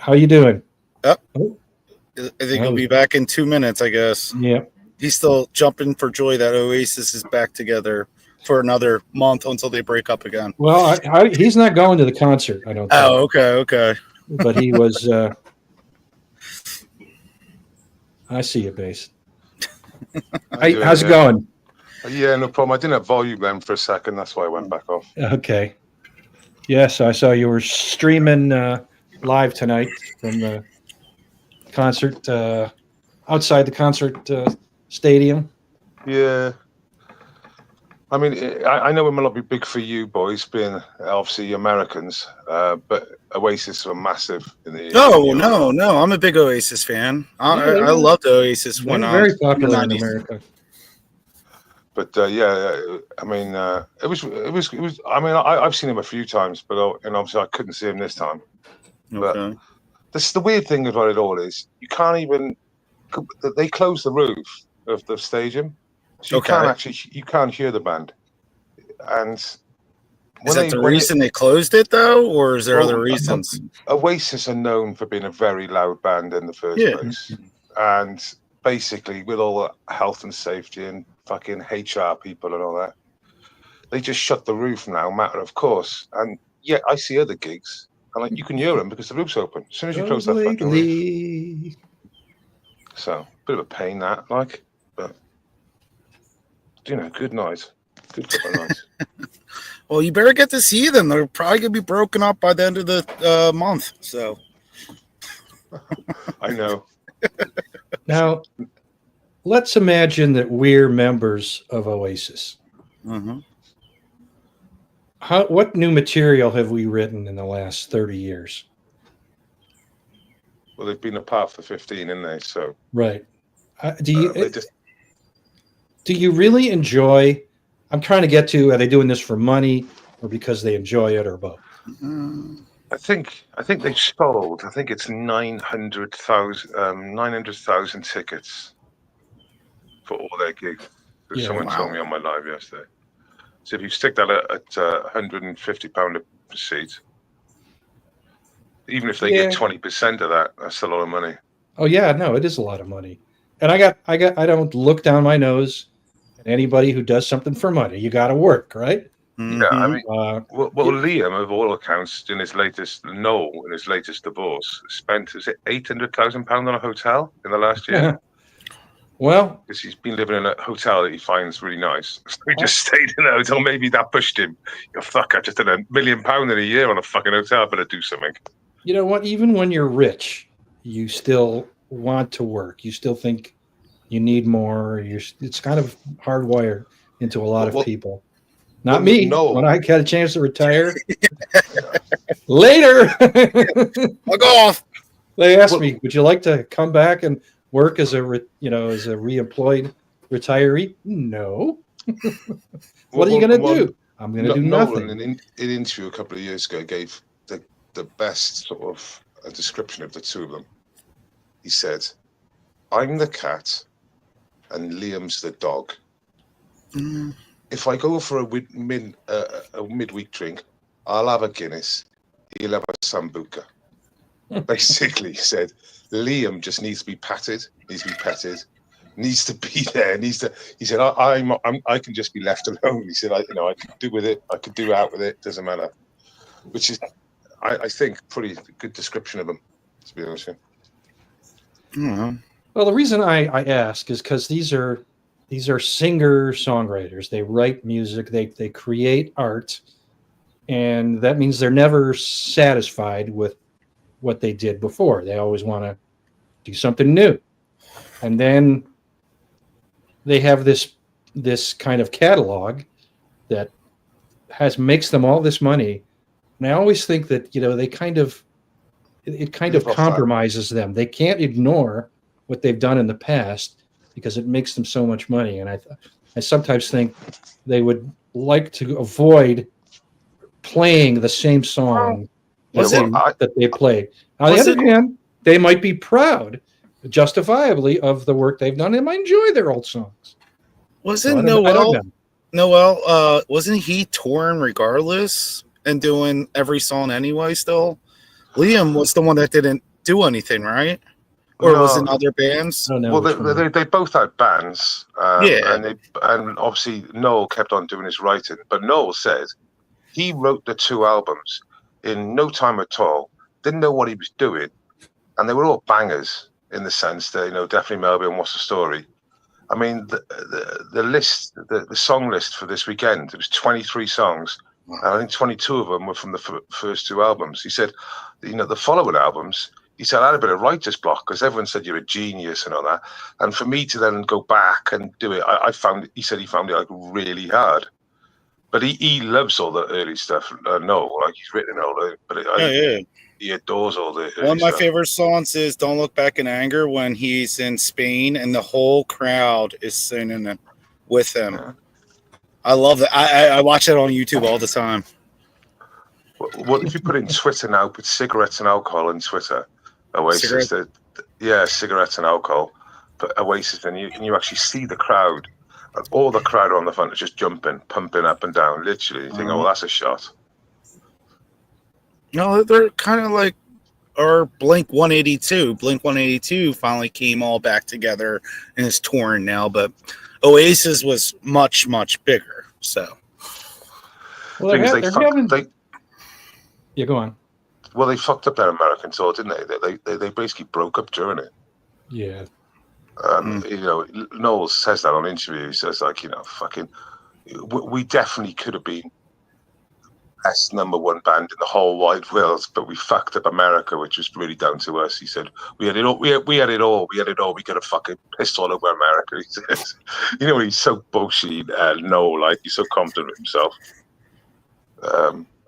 How you doing? I think he'll be back in 2 minutes, I guess. Yeah. He's still jumping for joy that Oasis is back together for another month until they break up again. Well, he's not going to the concert, I don't think. Oh, okay. But he was... I see you, Base. How's it going? Yeah, no problem. I didn't have volume then for a second. That's why I went back off. Okay. Yes, I saw you were streaming live tonight from the concert, outside the concert stadium. Yeah. I mean, I know it might not be big for you boys, being obviously Americans, but Oasis were massive in the. No. I'm a big Oasis fan. I loved Oasis when very popular in America. But I mean, it was. I mean, I've seen him a few times, but and obviously I couldn't see him this time. Okay. But the weird thing about it all is you can't even. They closed the roof of the stadium. So you can't hear the band. And is that the reason they closed it though, or is there other reasons? Oasis are known for being a very loud band in the first place, and basically with all the health and safety and fucking HR people and all that, they just shut the roof now, matter of course. And yeah, I see other gigs, and like you can hear them because the roof's open as soon as you close that fucking roof. lately. So bit of a pain that, like, but you know, good night, good couple of nights. Well, you better get to see them. They're probably gonna be broken up by the end of the month. So I know. Now, let's imagine that we're members of Oasis. Mhm. What new material have we written in the last 30 years? Well, they've been apart for 15, haven't they? So Right. they just Do you really enjoy? I'm trying to get to, are they doing this for money or because they enjoy it, or both? I think they sold. I think it's 900,000 tickets for all their gigs. Yeah, Someone told me on my live yesterday. So if you stick that at £150 a seat, even if they get 20% of that, that's a lot of money. Oh yeah, no, it is a lot of money. And I don't look down my nose at anybody who does something for money. You got to work, right? Yeah, I mean, Uh, well, Liam, of all accounts, in his latest divorce, spent £800,000 on a hotel in the last year. Well, because he's been living in a hotel that he finds really nice. So he just stayed in a hotel. Maybe that pushed him. Fuck, I just did £1 million in a year on a fucking hotel. I better do something. you know what? Even when you're rich, you still want to work. You still think you need more. It's kind of hardwired into a lot of people. Not me. No. When I got a chance to retire later, Fuck off. They asked me, "Would you like to come back and work as a reemployed retiree?" No. What are you going to do? I'm going to do nothing. Nolan, in an interview a couple of years ago, gave the best sort of a description of the two of them. He said, "I'm the cat, and Liam's the dog. If I go for a midweek drink, I'll have a Guinness. He'll have a Sambuca." Basically, he said, Liam just needs to be patted, needs to be petted, needs to be there, He said, I can just be left alone. He said, I could do with it, I could do out with it, doesn't matter. Which is, I think, pretty good description of him, to be honest with you. Mm-hmm. Well, the reason I ask is because these are singer-songwriters. They write music, they create art, and that means they're never satisfied with what they did before. They always want to do something new. And then they have this kind of catalog that makes them all this money. And I always think that, they kind of compromises them. They can't ignore what they've done in the past because it makes them so much money. And I sometimes think they would like to avoid playing the same song that they played. On the other hand, they might be proud, justifiably, of the work they've done. They might enjoy their old songs. Wasn't wasn't he touring regardless and doing every song anyway still? Liam was the one that didn't do anything, right? Or was it other bands? Well, they both had bands. And obviously Noel kept on doing his writing. But Noel said he wrote the two albums in no time at all, didn't know what he was doing, and they were all bangers in the sense that, definitely Melbourne, What's the Story? I mean, the list, the song list for this weekend, it was 23 songs, and I think 22 of them were from the first two albums. He said, the following albums, he said, I had a bit of writer's block because everyone said you're a genius and all that, and for me to then go back and do it, he said he found it like really hard. But he loves all the early stuff. No, like he's written all the, but he adores all the. One of my favorite songs is "Don't Look Back in Anger" when he's in Spain and the whole crowd is singing it with him. Yeah. I love that. I watch it on YouTube all the time. What if you put in Twitter now? Put cigarettes and alcohol in Twitter. Oasis. Cigarettes and alcohol. But Oasis, and you actually see the crowd. And all the crowd on the front is just jumping, pumping up and down. Literally, you think, "Oh, that's a shot." No, they're kind of like or Blink 182. Blink 182 finally came all back together and is touring now, but Oasis was much, much bigger. So, well, they're having. Yeah, go on. Well, they fucked up their American tour, didn't they? They basically broke up during it. Yeah. You know, Noel says that on interview. He says, like, you know, fucking, we definitely could have been best #1 band in the whole wide world, but we fucked up America, which was really down to us. He said, we had it all. We had it all. We had it all. We could have fucking pissed all over America. He says, you know, he's so bullshit. Noel, like, he's so confident with himself.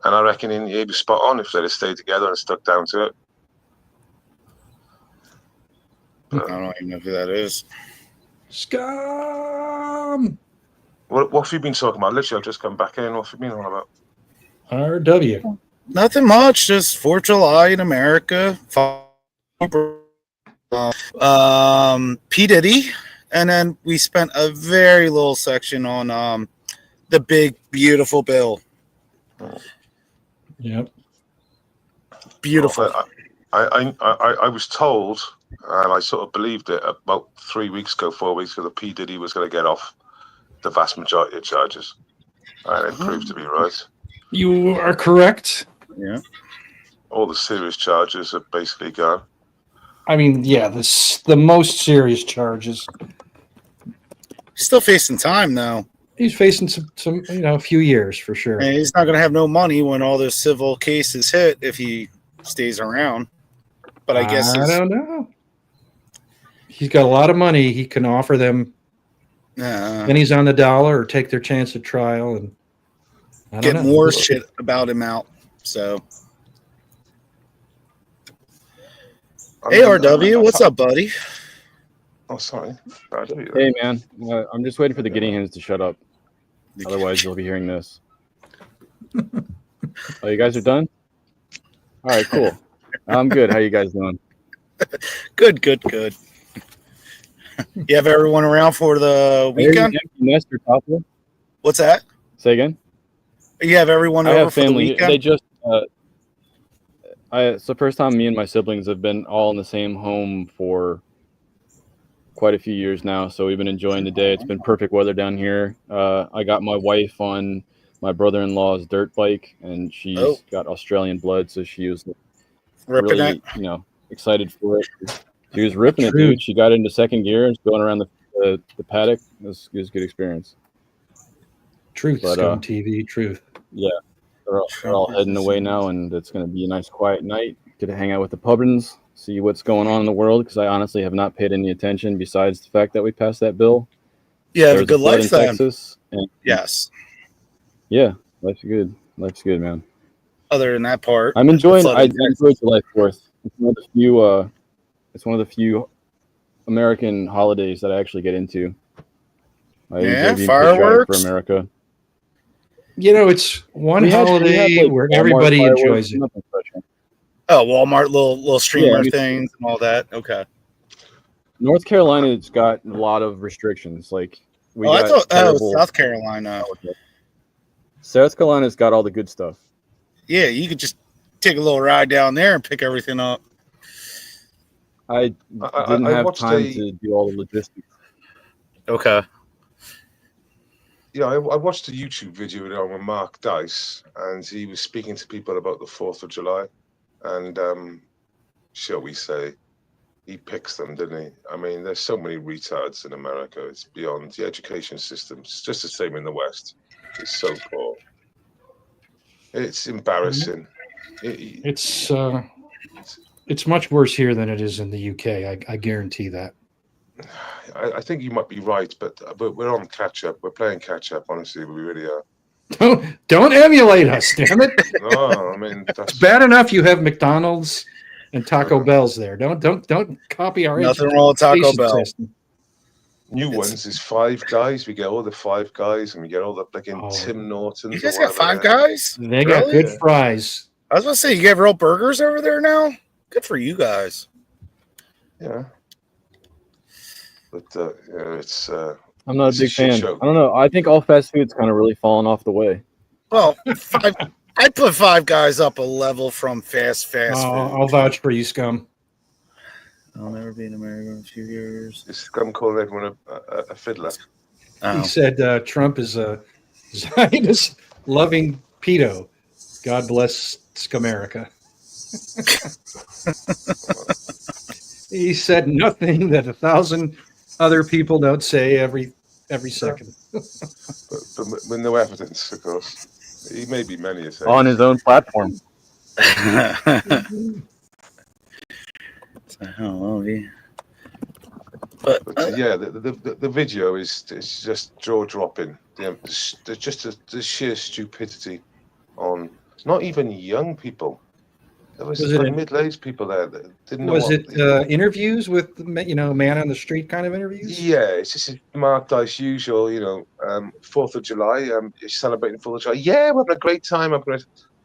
And I reckon he was spot on if they'd have stayed together and stuck down to it. I don't even know who that is. Scum! What have you been talking about? Literally, I've just come back in. What have you been on about? RW. Nothing much. Just 4th of July in America. P. Diddy. And then we spent a very little section on the big, beautiful bill. Yep. Beautiful. I was told, and I sort of believed it about 3 weeks ago, 4 weeks ago, that P. Diddy was going to get off the vast majority of charges. And it proved to be right. You are correct. Yeah. All the serious charges are basically gone. I mean, yeah, the most serious charges. Still facing time, though. He's facing some a few years for sure. And he's not going to have no money when all those civil cases hit if he stays around. But I guess I don't know. He's got a lot of money. He can offer them pennies on the dollar or take their chance at trial and get more shit about him out. So, hey, RW, what's up, buddy? Oh, sorry. Hey, man. I'm just waiting for the guinea hens to shut up. Otherwise, you'll be hearing this. Oh, you guys are done? All right, cool. I'm good. How you guys doing? Good. You have everyone around for the weekend? Nester, Topless. What's that? Say again? You have everyone over for the weekend? They just it's the first time me and my siblings have been all in the same home for quite a few years now, so we've been enjoying the day. It's been perfect weather down here. I got my wife on my brother-in-law's dirt bike, and she's got Australian blood, so she was really, excited for it. She was ripping it, dude. She got into second gear and going around the paddock. It was a good experience. Truth, Scum TV, truth. Yeah, they're all heading away now, and it's going to be a nice, quiet night. Get to hang out with the Pubbins, see what's going on in the world, because I honestly have not paid any attention besides the fact that we passed that bill. Yeah, have a good life then. Texas, and yes. Yeah, life's good. Life's good, man. Other than that part, I'm enjoying. I enjoyed July 4th. It's one of the few American holidays that I actually get into. Fireworks for America. It's one holiday where everybody enjoys it. Oh, Walmart little streamer things and all that. Okay. North Carolina's got a lot of restrictions. Like South Carolina. South Carolina's got all the good stuff. Yeah, you could just take a little ride down there and pick everything up. I didn't have time to do all the logistics. Okay. Yeah, I watched a YouTube video with Mark Dice, and he was speaking to people about the 4th of July. And shall we say, he picks them, didn't he? I mean, there's so many retards in America. It's beyond the education system. It's just the same in the West. It's so poor. It's embarrassing. It's much worse here than it is in the UK. I guarantee that. I think you might be right, but we're on catch up. We're playing catch up. Honestly, we really are. Don't emulate us, damn it! No, I mean it's bad enough you have McDonald's and Taco Bell's there. Don't copy our. Nothing wrong with Taco Bell. System. New ones is Five Guys. We get all the Five Guys, and we get all the Tim Nortons. You guys got Five Guys? They got good fries. I was going to say, you have real burgers over there now? Good for you guys. Yeah. But it's. I'm not a big fan. I don't know. I think all fast food's kind of really fallen off the way. Well, I put Five Guys up a level from fast food. I'll vouch for you, scum. I'll never be in America in a few years. Is scum calling everyone a fiddler? He said Trump is a Zionist-loving pedo. God bless Scamerica. He said nothing that 1,000 other people don't say every second. but with no evidence, of course. He may be many a on his own platform. But yeah, the video is just jaw dropping. Just the sheer stupidity on not even young people. There was middle-aged people there that didn't know. Was it interviews with man on the street kind of interviews? Yeah, it's just Mark Dice usual. 4th of July. You're celebrating 4th of July. Yeah, we're having a great time.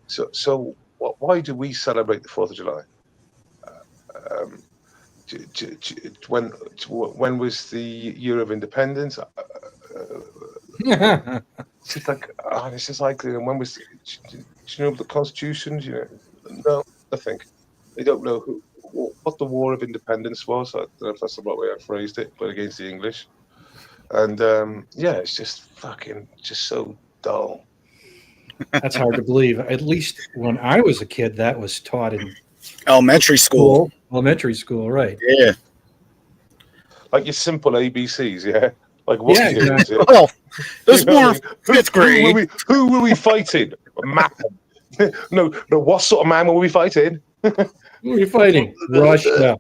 So why do we celebrate the 4th of July? When was the year of independence? It's just like, when was? Do you know the Constitution? No, nothing. They don't know what the War of Independence was. I don't know if that's the right way I phrased it, but against the English. And it's just fucking so dull. That's hard to believe. At least when I was a kid, that was taught in elementary school. Elementary school, right? Yeah. Like your simple ABCs, yeah. Like what? Yeah, exactly. Well, there's more fifth grade. Who were we fighting? Map. No. What sort of man were we fighting? Who were you fighting? Russia.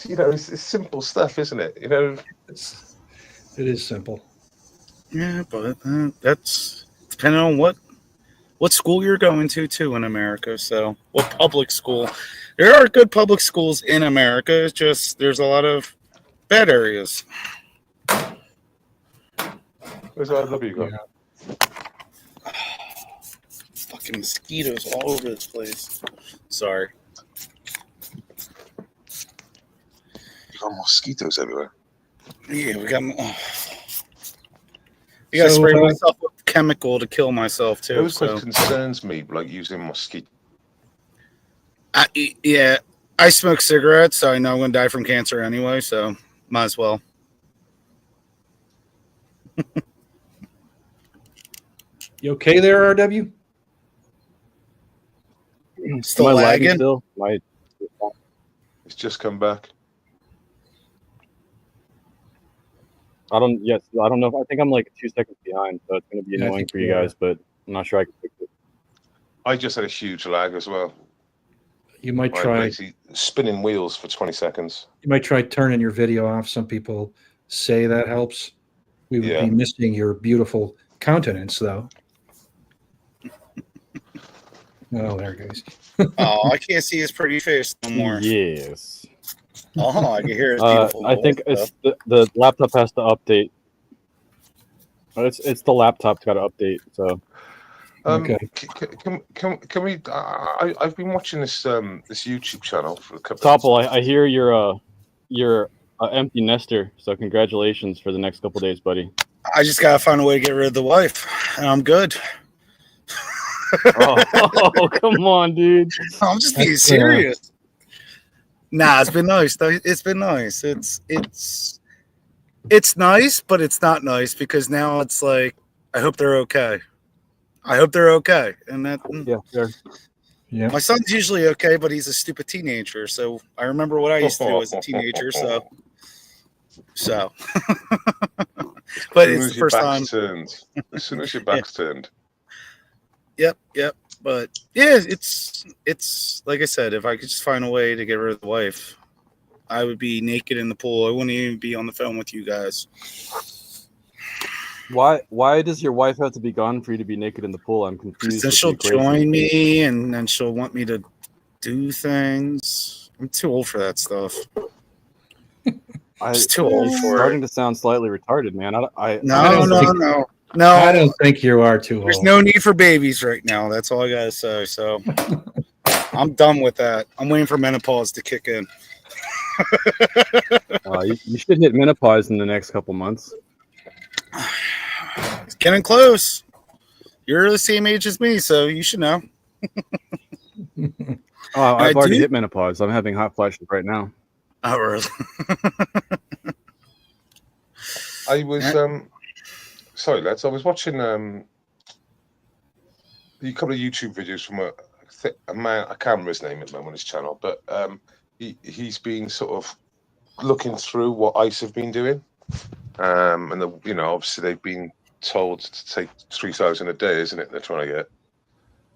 It's simple stuff, isn't it? It is simple. Yeah, but that's depending on what school you're going to too in America. So what public school? There are good public schools in America. It's just there's a lot of bad areas. Where's RW got? Yeah. Fucking mosquitoes all over this place. Sorry. You got mosquitoes everywhere. Yeah, we got to spray myself with chemical to kill myself too. It always quite concerns me, like using mosquito. Yeah, I smoke cigarettes, so I know I'm going to die from cancer anyway, so might as well. You okay there, RW? Still lagging? Still? It's just come back. I don't know. I think I'm like 2 seconds behind, so it's going to be annoying for you guys, but I'm not sure I can fix it. I just had a huge lag as well. You might try spinning wheels for 20 seconds. You might try turning your video off. Some people say that helps. We would be missing your beautiful countenance, though. Oh, there it goes. Oh, I can't see his pretty face no more. Yes. Oh, I can hear his beautiful I think it's the laptop has to update. It's the laptop's got to update. So. Okay. Can we? I've been watching this YouTube channel for a couple. Topple, I hear you're empty nester. So congratulations for the next couple days, buddy. I just gotta find a way to get rid of the wife, and I'm good. Oh, come on, dude! I'm just being serious. Nah, it's been nice though. It's been nice. It's nice, but it's not nice because now it's like I hope they're okay. And that sure. Yeah. My son's usually okay, but he's a stupid teenager. So I remember what I used to do as a teenager. So. But it's the first time. As soon as your back's turned. Yep. But yeah, it's like I said, if I could just find a way to get rid of the wife, I would be naked in the pool. I wouldn't even be on the phone with you guys. Why does your wife have to be gone for you to be naked in the pool? I'm confused. Then she'll join me, and then she'll want me to do things. I'm too old for that stuff. It's too old for it. Starting to sound slightly retarded, man. No. I don't think you are too old. There's no need for babies right now. That's all I gotta say. So I'm done with that. I'm waiting for menopause to kick in. You should hit menopause in the next couple months. It's getting close. You're the same age as me, so you should know. Oh, I've already hit menopause. I'm having hot flashes right now. Oh, really? I was sorry, lads. I was watching a couple of YouTube videos from a man. I can't remember his name at the moment on his channel, but he's been sort of looking through what ICE have been doing, and obviously they've been told to take 3,000 a day, isn't it? They're trying to get,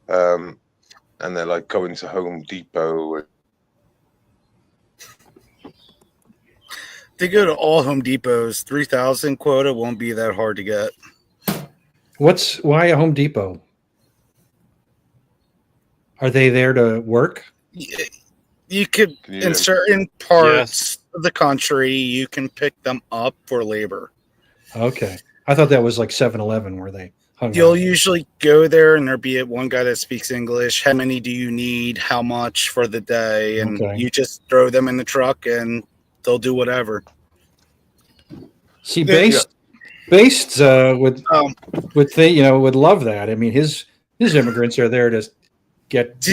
and they're like going to Home Depot. They go to all Home Depots. 3,000 quota won't be that hard to get. Why a Home Depot? Are they there to work? You could, in certain parts of the country, you can pick them up for labor. Okay. I thought that was like 7-Eleven where they hung You'll out. usually go there and there'll be one guy that speaks English. How many do you need? How much for the day? And you just throw them in the truck and they'll do whatever. See, Based would love that. I mean, his immigrants are there to get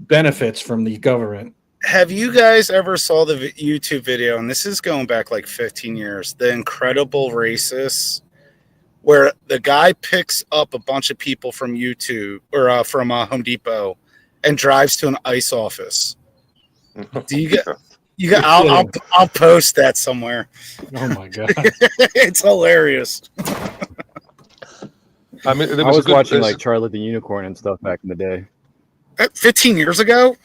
benefits from the government. Have you guys ever saw the YouTube video? And this is going back like 15 years. The Incredible Racists, where the guy picks up a bunch of people from YouTube or from Home Depot and drives to an ICE office. Do you get? I'll post that somewhere. Oh my god, it's hilarious. I mean, I was watching like Charlie the Unicorn and stuff back in the day. 15 years ago.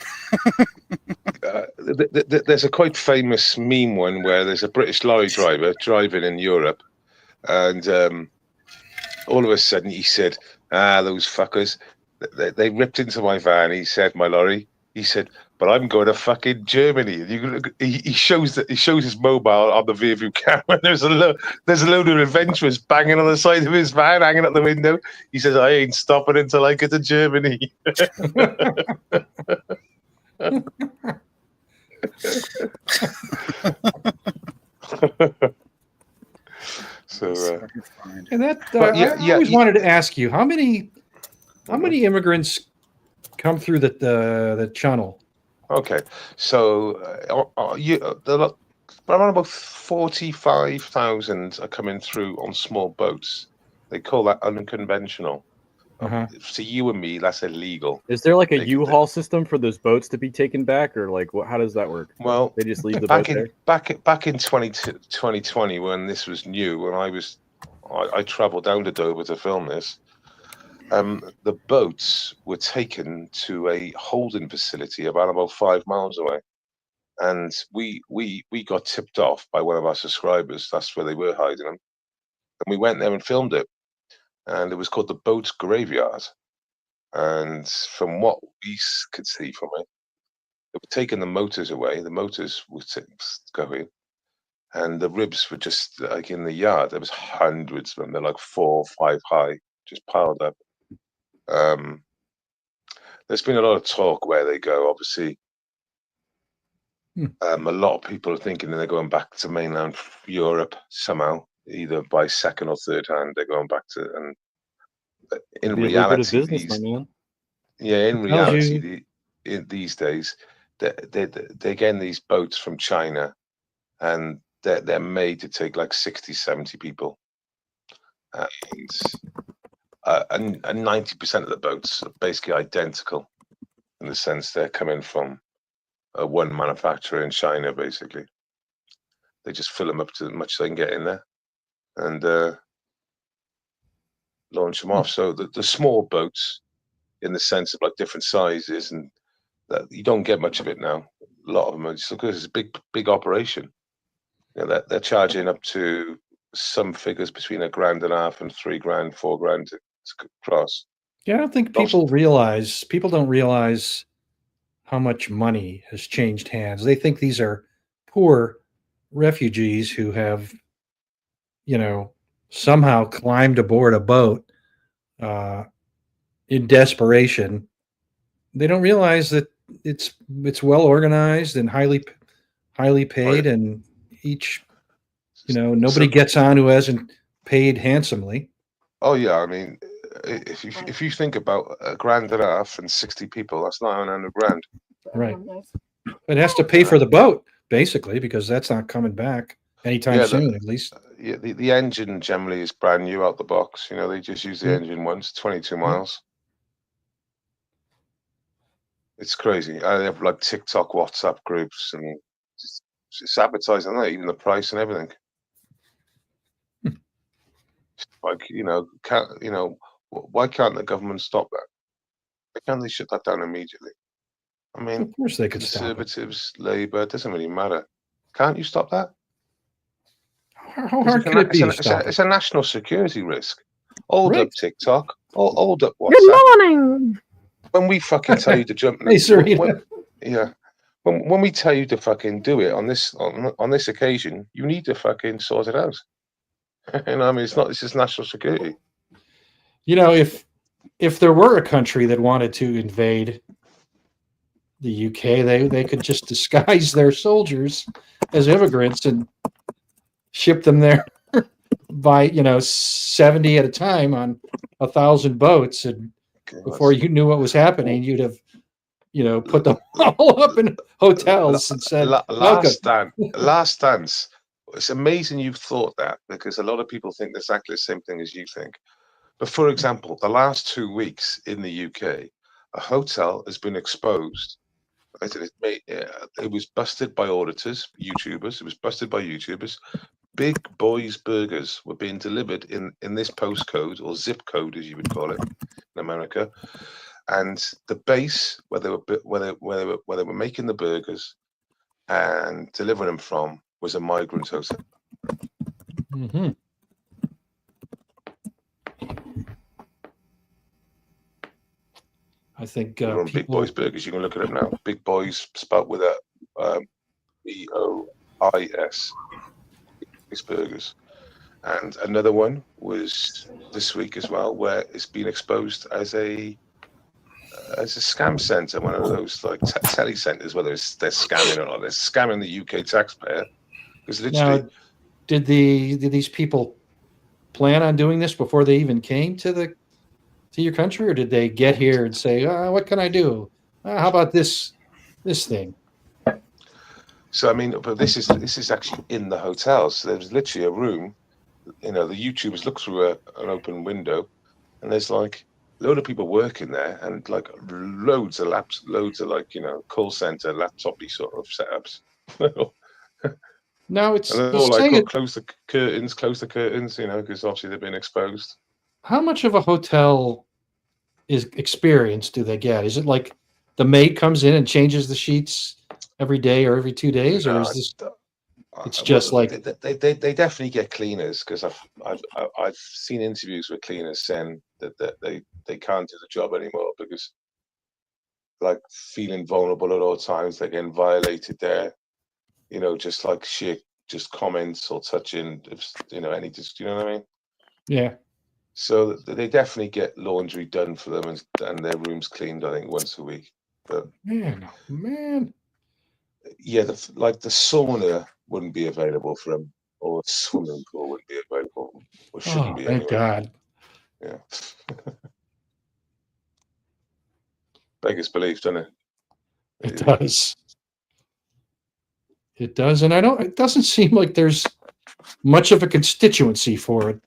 There's a quite famous meme one where there's a British lorry driver driving in Europe, and all of a sudden he said, those fuckers, they ripped into my van. He said, my lorry. He said, but I'm going to fucking Germany. He shows his mobile on the rear view camera. There's a load of adventurers banging on the side of his van, hanging out the window. He says, I ain't stopping until I get to Germany. So, and that I always wanted to ask you, how many immigrants come through the channel? Okay, so around about 45,000 are coming through on small boats. They call that unconventional. To you and me, that's illegal. Is there like a U-Haul system for those boats to be taken back, or like how does that work? Well, they just leave the boat there. Back in 2020, when this was new, when I travelled down to Dover to film this. The boats were taken to a holding facility about 5 miles away, and we got tipped off by one of our subscribers. That's where they were hiding them, and we went there and filmed it. And it was called the Boats Graveyard. And from what we could see from it, they were taking the motors away. The motors were going, and the ribs were just like in the yard. There was hundreds of them. They're like 4 or 5 high, just piled up. There's been a lot of talk where they go. Obviously, a lot of people are thinking that they're going back to mainland Europe somehow, either by second or third hand. They're going back to, and in reality, these days, they're getting these boats from China, and they're made to take like 60, 70 people, and 90% of the boats are basically identical in the sense they're coming from one manufacturer in China. Basically, they just fill them up to as much as they can get in there, and launch them off. So the small boats, in the sense of like different sizes, and that you don't get much of it now. A lot of them are just because it's a big operation. You know, they're charging up to some figures between $1,500 and $3,000, $4,000 to cross. Yeah, I don't think people don't realize how much money has changed hands. They think these are poor refugees who have, somehow climbed aboard a boat in desperation. They don't realize that it's well organized and highly paid, and each nobody gets on who hasn't paid handsomely. Oh yeah, I mean, if you think about $1.5 and 60 people, that's $900,000. Right. It has to pay for the boat basically because that's not coming back anytime soon, at least. Yeah, the engine generally is brand new out the box. They just use the engine once, 22 miles. It's crazy. I have like TikTok, WhatsApp groups, and it's advertising that, even the price and everything. Like, why can't the government stop that? Why can't they shut that down immediately? I mean, of course they could stop it. Conservatives, Labour, it doesn't really matter. Can't you stop that? How hard can it be? It's a national security risk. Hold up, TikTok. Hold up, WhatsApp. Good morning. When we fucking tell you to jump, Hey, Serena. When we tell you to fucking do it on this occasion, you need to fucking sort it out. I mean, it's not. This is national security. If there were a country that wanted to invade the UK, they could just disguise their soldiers as immigrants and ship them there by 70 at a time on 1,000 boats, and before you knew what was happening, you'd have put them all up in hotels and said, last dance. It's amazing you've thought that, because a lot of people think exactly the same thing as you think. But for example, the last 2 weeks in the UK, a hotel has been exposed. It was busted by auditors, YouTubers. It was busted by YouTubers. Big Boys Burgers were being delivered in this postcode, or zip code as you would call it in America, and the base where they were making the burgers and delivering them from was a migrant hotel. Mm-hmm. I think Big Boys Burgers. You can look at it now. Big Boys, spelled with a B-O-I-S. These burgers. And another one was this week as well, where it's been exposed as a scam center, one of those like tele centers, whether they're scamming or not. They're scamming the UK taxpayer. Because literally, now, did these people plan on doing this before they even came to your country, or did they get here and say, "What can I do? How about this thing?" So I mean, but this is actually in the hotel. So there's literally a room. The YouTubers look through an open window, and there's like a load of people working there, and like loads of like call center laptopy sort of setups. Now it's all like close the curtains, because obviously they've been exposed. How much of a hotel experience do they get? Is it like the maid comes in and changes the sheets every day or every 2 days, or is this? It's just like they definitely get cleaners, because I've seen interviews with cleaners saying that they can't do the job anymore because like feeling vulnerable at all times. They're getting violated there. Just like just comments or touching, you know what I mean? Yeah. So they definitely get laundry done for them and their rooms cleaned, I think, once a week. But man, yeah, the sauna wouldn't be available for them, or the swimming pool wouldn't be available, or shouldn't be. Thank God. Yeah. Beggars belief, doesn't it? It does. It does, and it doesn't seem like there's much of a constituency for it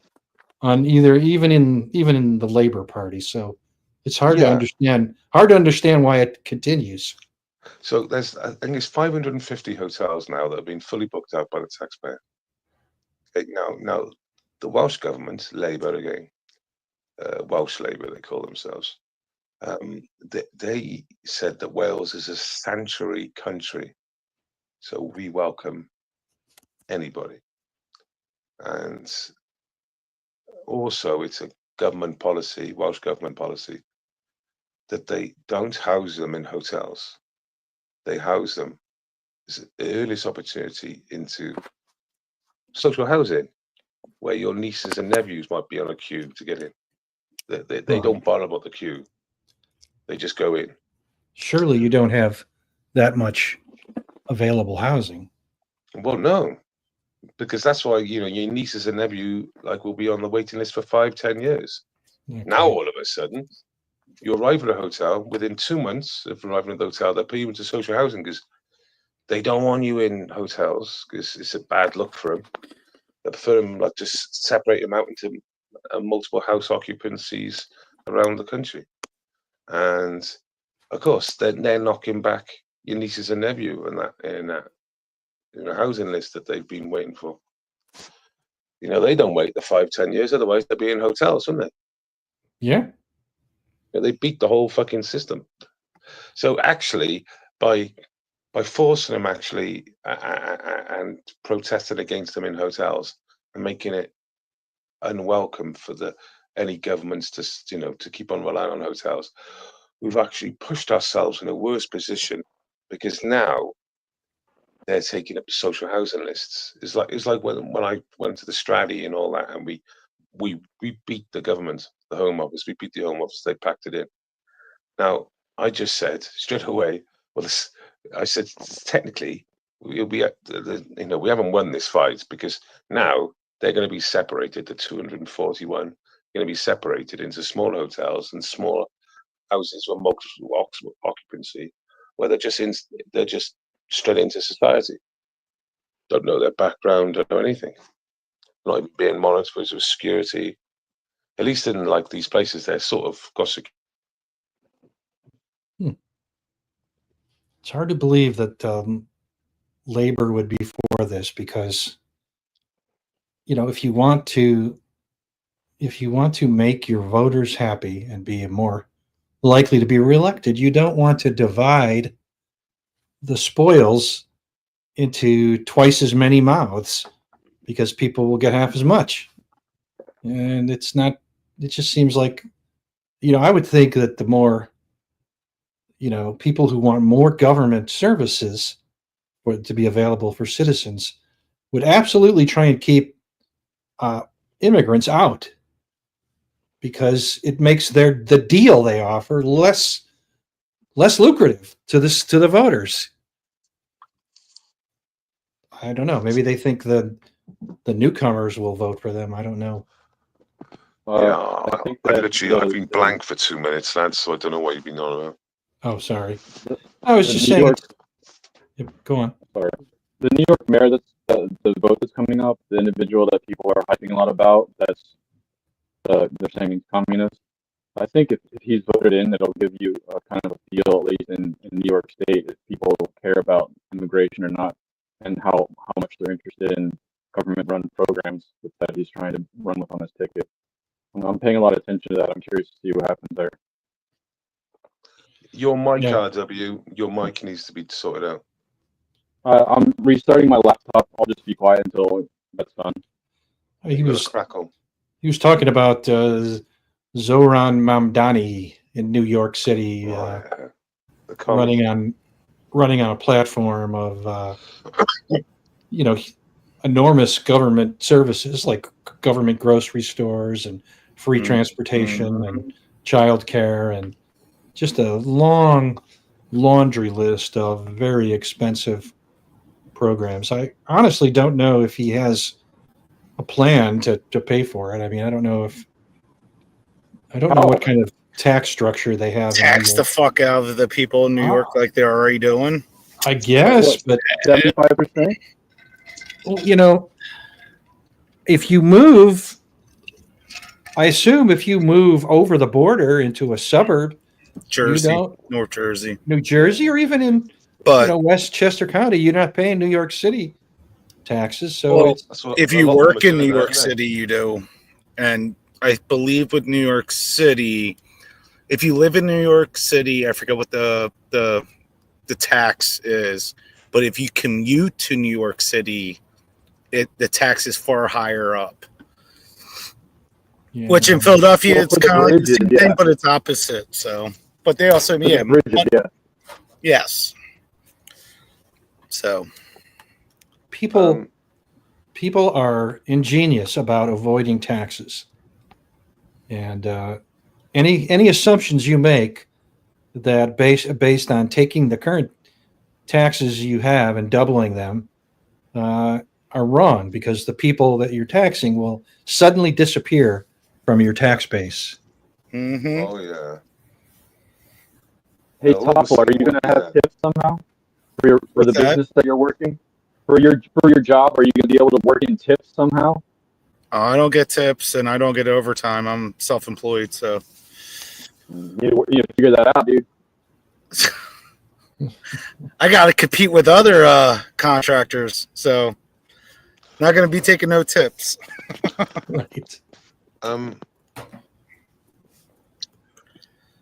on even in the Labour Party. So it's hard to understand. Hard to understand why it continues. So I think it's 550 hotels now that have been fully booked out by the taxpayer. Okay, now the Welsh government, Labour again, Welsh Labour they call themselves. They said that Wales is a sanctuary country, so we welcome anybody. And also, it's a government policy, Welsh government policy, that they don't house them in hotels. They house them as the earliest opportunity into social housing, where your nieces and nephews might be on a queue to get in. They don't bother about the queue. They just go in. Surely you don't have that much available housing. Well, no, because that's why your nieces and nephew will be on the waiting list for 5-10 years. Okay. Now, all of a sudden, you arrive at a hotel, within 2 months of arriving at the hotel, they put you into social housing because they don't want you in hotels because it's a bad look for them. They prefer them, like, just separate them out into multiple house occupancies around the country. And of course, they're knocking back your nieces and nephew and that in a housing list that they've been waiting for. You know, they don't wait the 5-10 years, otherwise they'd be in hotels, wouldn't they? Yeah. They beat the whole fucking system. So actually, by forcing them actually and protesting against them in hotels and making it unwelcome for any governments to keep on relying on hotels, we've actually pushed ourselves in a worse position because now they're taking up the social housing lists. It's like when I went to the Stradi and all that, and we beat the government, the Home Office. We beat the Home Office. They packed it in. Now I just said straight away, I said technically we haven't won this fight because now they're going to be separated. The 241 going to be separated into small hotels and smaller houses with multiple occupancy, where they're just straight into society. Don't know their background, don't know anything. Not even being monitored for security. At least in like these places, they're sort of got security. It's hard to believe that labor would be for this because, if you want to make your voters happy and be more likely to be reelected, you don't want to divide the spoils into twice as many mouths because people will get half as much. And it just seems like, I would think that the more, people who want more government services to be available for citizens would absolutely try and keep immigrants out because it makes the deal they offer less lucrative to the voters. I don't know. Maybe they think the newcomers will vote for them. I don't know. I've been blank for 2 minutes, lads, so I don't know what you've been on about. Oh, sorry. I was just saying. Go on. Sorry. The New York mayor, the vote that's coming up, the individual that people are hyping a lot about, they're saying he's communist. I think if he's voted in, it'll give you a kind of a feel, at least in New York State, if people care about immigration or not, and how much they're interested in government-run programs that he's trying to run with on his ticket. I'm paying a lot of attention to that. I'm curious to see what happens there. Your mic, RW, your mic needs to be sorted out. I'm restarting my laptop. I'll just be quiet until that's done. He was talking about Zohran Mamdani in New York City, running on a platform of enormous government services like government grocery stores and free transportation and childcare and just a long laundry list of very expensive programs. I honestly don't know if he has a plan to pay for it. I mean, I don't know what kind of tax structure they have. Tax the fuck out of the people in New York like they're already doing. I guess, but 75%. Well, if you move, I assume if you move over the border into a suburb, North Jersey, New Jersey, or even in Westchester County, you're not paying New York City taxes. So if you work in New York City, you do. And I believe with New York City, if you live in New York City, I forget what the tax is, but if you commute to New York City, the tax is far higher up. Yeah. Which in Philadelphia, it's kind of like the same thing, but it's opposite. So, but they also, yes. So, people are ingenious about avoiding taxes, and any assumptions you make that based on taking the current taxes you have and doubling them are wrong, because the people that you're taxing will suddenly disappear from your tax base. Mm-hmm. Oh yeah. Hey, Well, Topple, are you going to have tips somehow for the What's that? business that you're working? For your job, are you going to be able to work in tips somehow? I don't get tips and I don't get overtime. I'm self-employed, so You need to figure that out, dude. I got to compete with other contractors. So not going to be taking no tips. Right.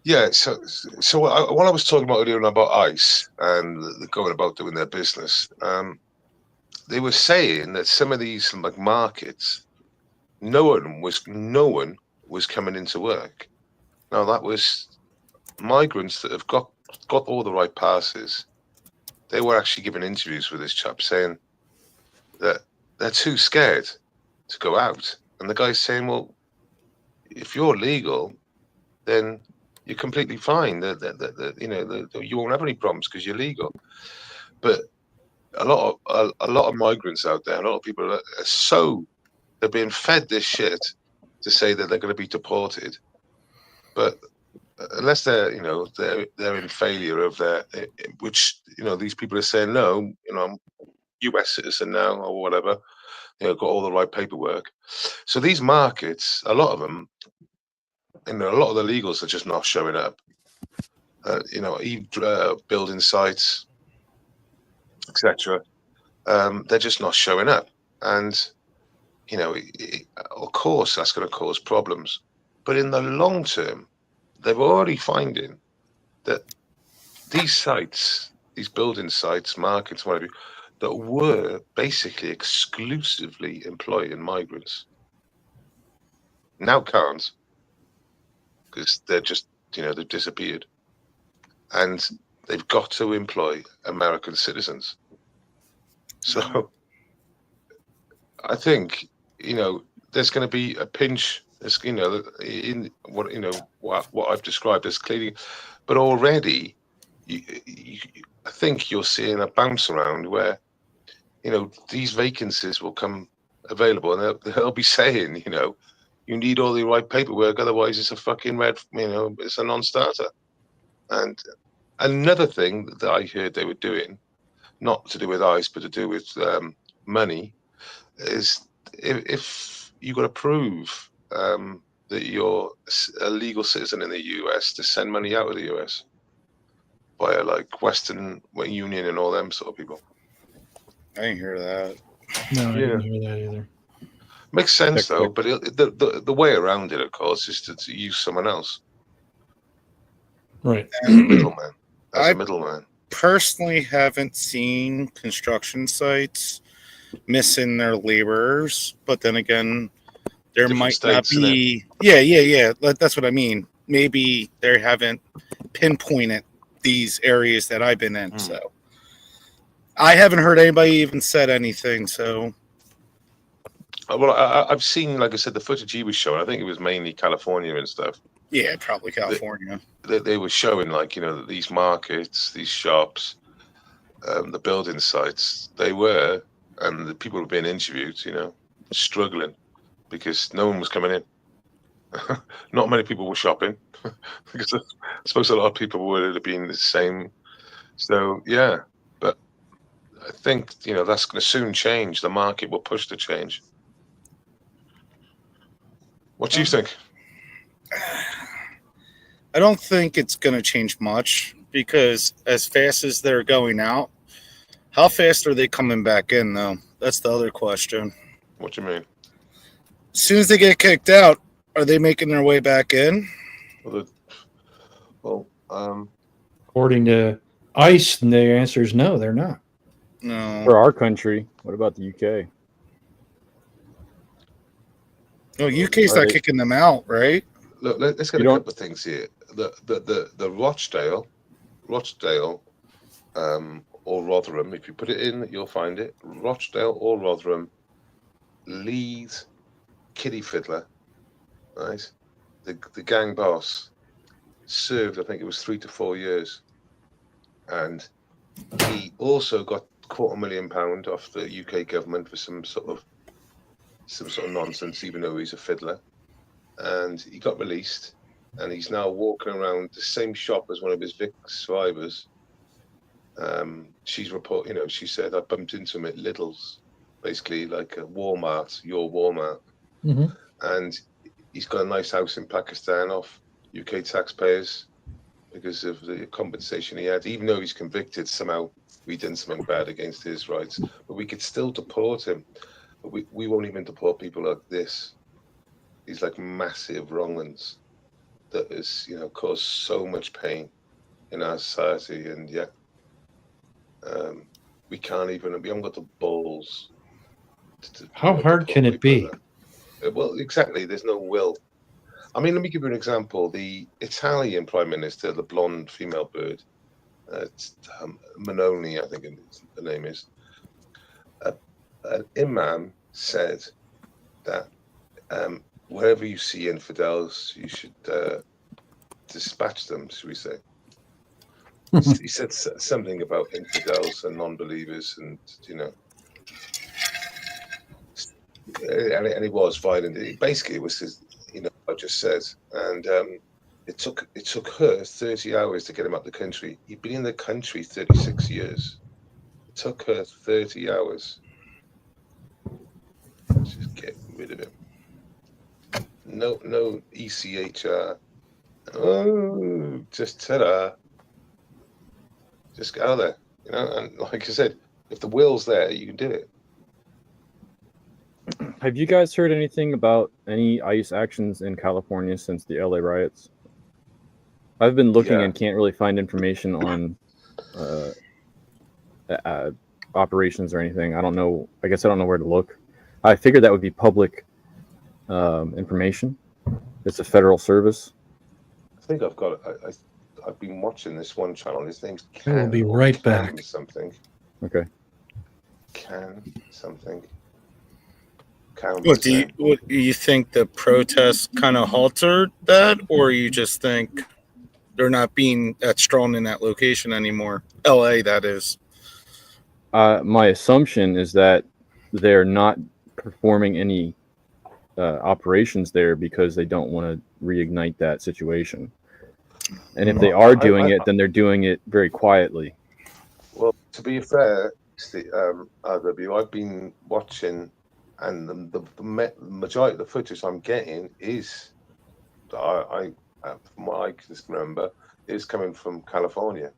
Yeah, so what I was talking about earlier about ICE and going about doing their business, they were saying that some of these like markets, no one was coming into work. Now that was migrants that have got all the right passes. They were actually giving interviews with this chap saying that they're too scared to go out, and the guy's saying, well, if you're legal, then you're completely fine. You won't have any problems because you're legal. But a lot of migrants out there, a lot of people are they're being fed this shit to say that they're going to be deported. But unless they're in failure of their, which these people are saying no, I'm U.S. citizen now or whatever, got all the right paperwork. So these markets, a lot of them, a lot of the legals are just not showing up. Building sites, etc. They're just not showing up, and of course that's going to cause problems. But in the long term, they're already finding that these sites, these building sites, markets, whatever, that were basically exclusively employing migrants now can't, because they're just they've disappeared, and they've got to employ American citizens. So I think there's going to be a pinch. There's in what I've described as clearly, but already I think you're seeing a bounce around where these vacancies will come available, and they'll be saying you need all the right paperwork, otherwise it's a fucking it's a non-starter. And another thing that I heard they were doing, not to do with ICE, but to do with money, is if you got to prove that you're a legal citizen in the US to send money out of the US via like Western Union and all them sort of people. I didn't hear that. No, I didn't hear that either. Makes sense though, but the way around it, of course, is to use someone else. Right. As a middleman. As a middleman. Personally haven't seen construction sites missing their laborers, but then again, there Different might states, not be. Yeah. That's what I mean. Maybe they haven't pinpointed these areas that I've been in. So I haven't heard anybody even said anything. So, well, I've seen, like I said, the footage he was showing. I think it was mainly California and stuff. Yeah, probably California. They were showing like these markets, these shops, the building sites. They were, and the people were being interviewed, struggling because no one was coming in. Not many people were shopping because I suppose a lot of people would have been the same. So yeah, but I think that's going to soon change. The market will push the change. What do you think? I don't think it's going to change much because as fast as they're going out, how fast are they coming back in, though? That's the other question. What do you mean? As soon as they get kicked out, are they making their way back in? According to ICE, the answer is no, they're not. No. For our country, what about the UK? No, UK's not kicking them out, right? Look, let's get a couple of things here. The Rochdale, or Rotherham. If you put it in, you'll find it. Rochdale or Rotherham, Leeds, Kiddie Fiddler, right? The gang boss served, I think it was 3 to 4 years, and he also got £250,000 off the UK government for some sort of nonsense, even though he's a fiddler, and he got released. and he's now walking around the same shop as one of his survivors. She's she said, I bumped into him at Lidl's, basically like a Walmart, your Walmart. Mm-hmm. And he's got a nice house in Pakistan off UK taxpayers because of the compensation he had. Even though he's convicted, somehow we done something bad against his rights, but we could still deport him. But we won't even deport people like this. These like massive wrong-uns that has, caused so much pain in our society, and yet we haven't got the balls. How hard can it be? Like well, exactly. There's no will. I mean, let me give you an example. The Italian Prime Minister, the blonde female bird, Meloni, I think the name is, an imam said that wherever you see infidels, you should dispatch them, should we say. He said something about infidels and non-believers, and and it was violent. It was his, I just said, and it took her 30 hours to get him out the country. He'd been in the country 36 years. It took her 30 hours. Just get rid of him. No ECHR. Oh, just ta-da. Just get out there, and like I said, if the will's there, you can do it. Have you guys heard anything about any ICE actions in California since the LA riots? I've been looking and can't really find information on operations or anything. I don't know. I guess I don't know where to look. I figured that would be public information. It's a federal service. I think I've got it. I've been watching this one channel. His name's Ken. We'll be right back. Something. Okay. Something. What do you think the protests kind of halted that, or you just think they're not being that strong in that location anymore? LA, that is. My assumption is that they're not performing any operations there because they don't want to reignite that situation. And if they are doing it, then they're doing it very quietly. Well, to be fair, RW, I've been watching, and the majority of the footage I'm getting is, from what I can remember, is coming from California.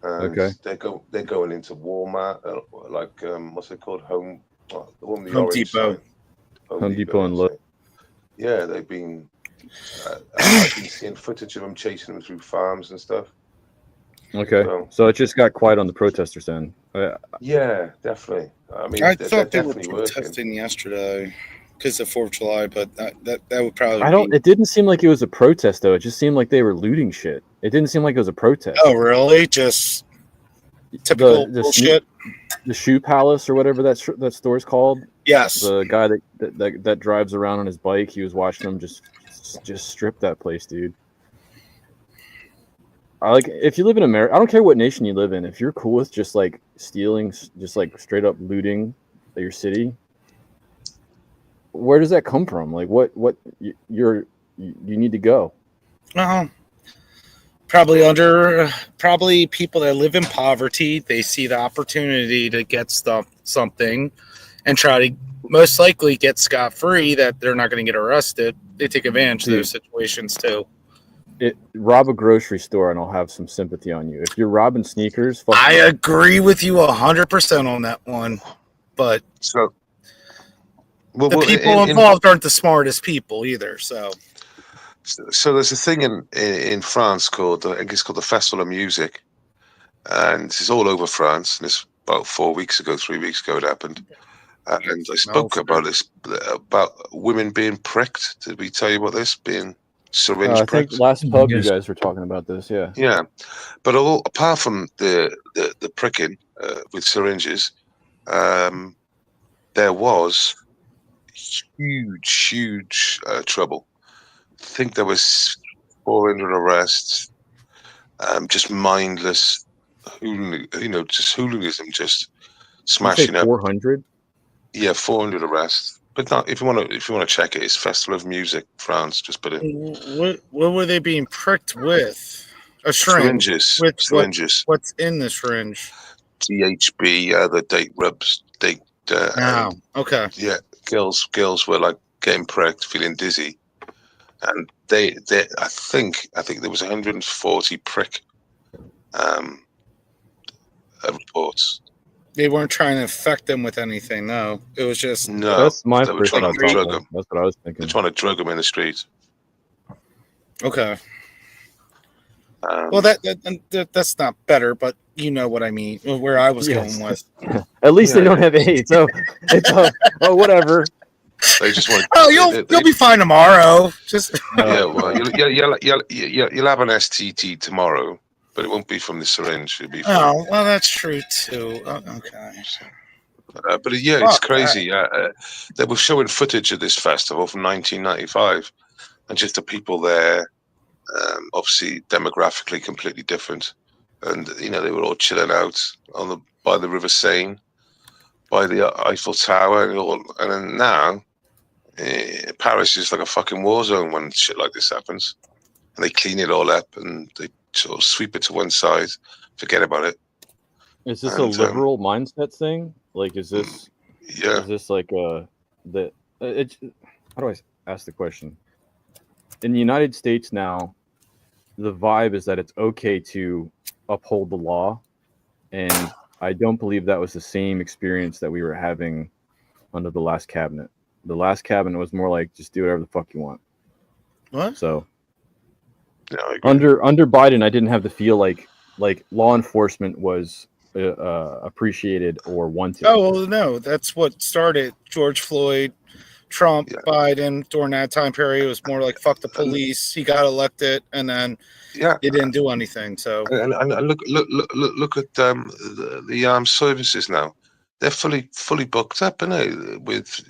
And okay. They're going into Walmart, like what's it called? Home Depot. Home Depot and Lowe's. Yeah, they've been. I've been seeing footage of them chasing them through farms and stuff. Okay, so it just got quiet on the protesters then. Yeah, definitely. I mean, I thought they were protesting yesterday because of 4th of July, but that would probably. It didn't seem like it was a protest though. It just seemed like they were looting shit. It didn't seem like it was a protest. Oh, really? Just typical bullshit. The Shoe Palace or whatever that store's called. Yes. The guy that drives around on his bike. He was watching them just strip that place, dude. If you live in America, I don't care what nation you live in. If you're cool with just like stealing, just like straight up looting your city, where does that come from? Like, what you need to go? Probably people that live in poverty. They see the opportunity to get something, and try to most likely get scot-free. That they're not going to get arrested. They take advantage of those situations too. Rob a grocery store and I'll have some sympathy on you. If you're robbing sneakers, I agree with you 100% on that one. But the people involved aren't the smartest people either. So there's a thing in France called, I think it's called the Festival of Music, and this is all over France. And it's about 3 weeks ago it happened. And I spoke about this, about women being pricked. Did we tell you about this? Being syringe I pricked? think last pub you guys were talking about this, yeah. Yeah. But apart from the pricking with syringes, there was huge trouble. I think there was 400 arrests, just mindless, just hooliganism, just smashing up. 400? Yeah, 400 arrests. But not, if you want to check it, it's Festival of Music France. Just put it. What were they being pricked with? A syringe. Syringes. With Syringes. What's in the syringe? THB, the date rubs, okay. Yeah, girls were like getting pricked, feeling dizzy, and they I think there was 140 prick reports. They weren't trying to infect them with anything. No, it was just That's my they were first trying thought. to drug them. That's what I was thinking. They're trying to drug them in the streets. okay. Well, that's not better, but you know what I mean. Where I was going with. At least they don't have AIDS. So it's whatever. They just want. You'll be fine tomorrow. Just well, you'll have an STT tomorrow, but it won't be from the syringe. It'll be. Well, that's true too. Okay. But it's crazy. They were showing footage of this festival from 1995, and just the people there. Obviously, demographically completely different, and they were all chilling out by the River Seine, by the Eiffel Tower, and then now Paris is like a fucking war zone when shit like this happens, and they clean it all up and they sort of sweep it to one side, forget about it. Is this a liberal mindset thing? Like, is this? Yeah. Is this like how do I ask the question? In the United States now, the vibe is that it's okay to uphold the law, and I don't believe that was the same experience that we were having under the last cabinet. The last cabinet was more like just do whatever the fuck you want. What? So Yeah, under Biden, I didn't have the feel like law enforcement was appreciated or wanted. Oh well, no, that's what started George Floyd. Trump, Biden, during that time period, it was more like fuck the police. He got elected, and then he didn't do anything. So and look at the armed services now. They're fully booked up, aren't they, with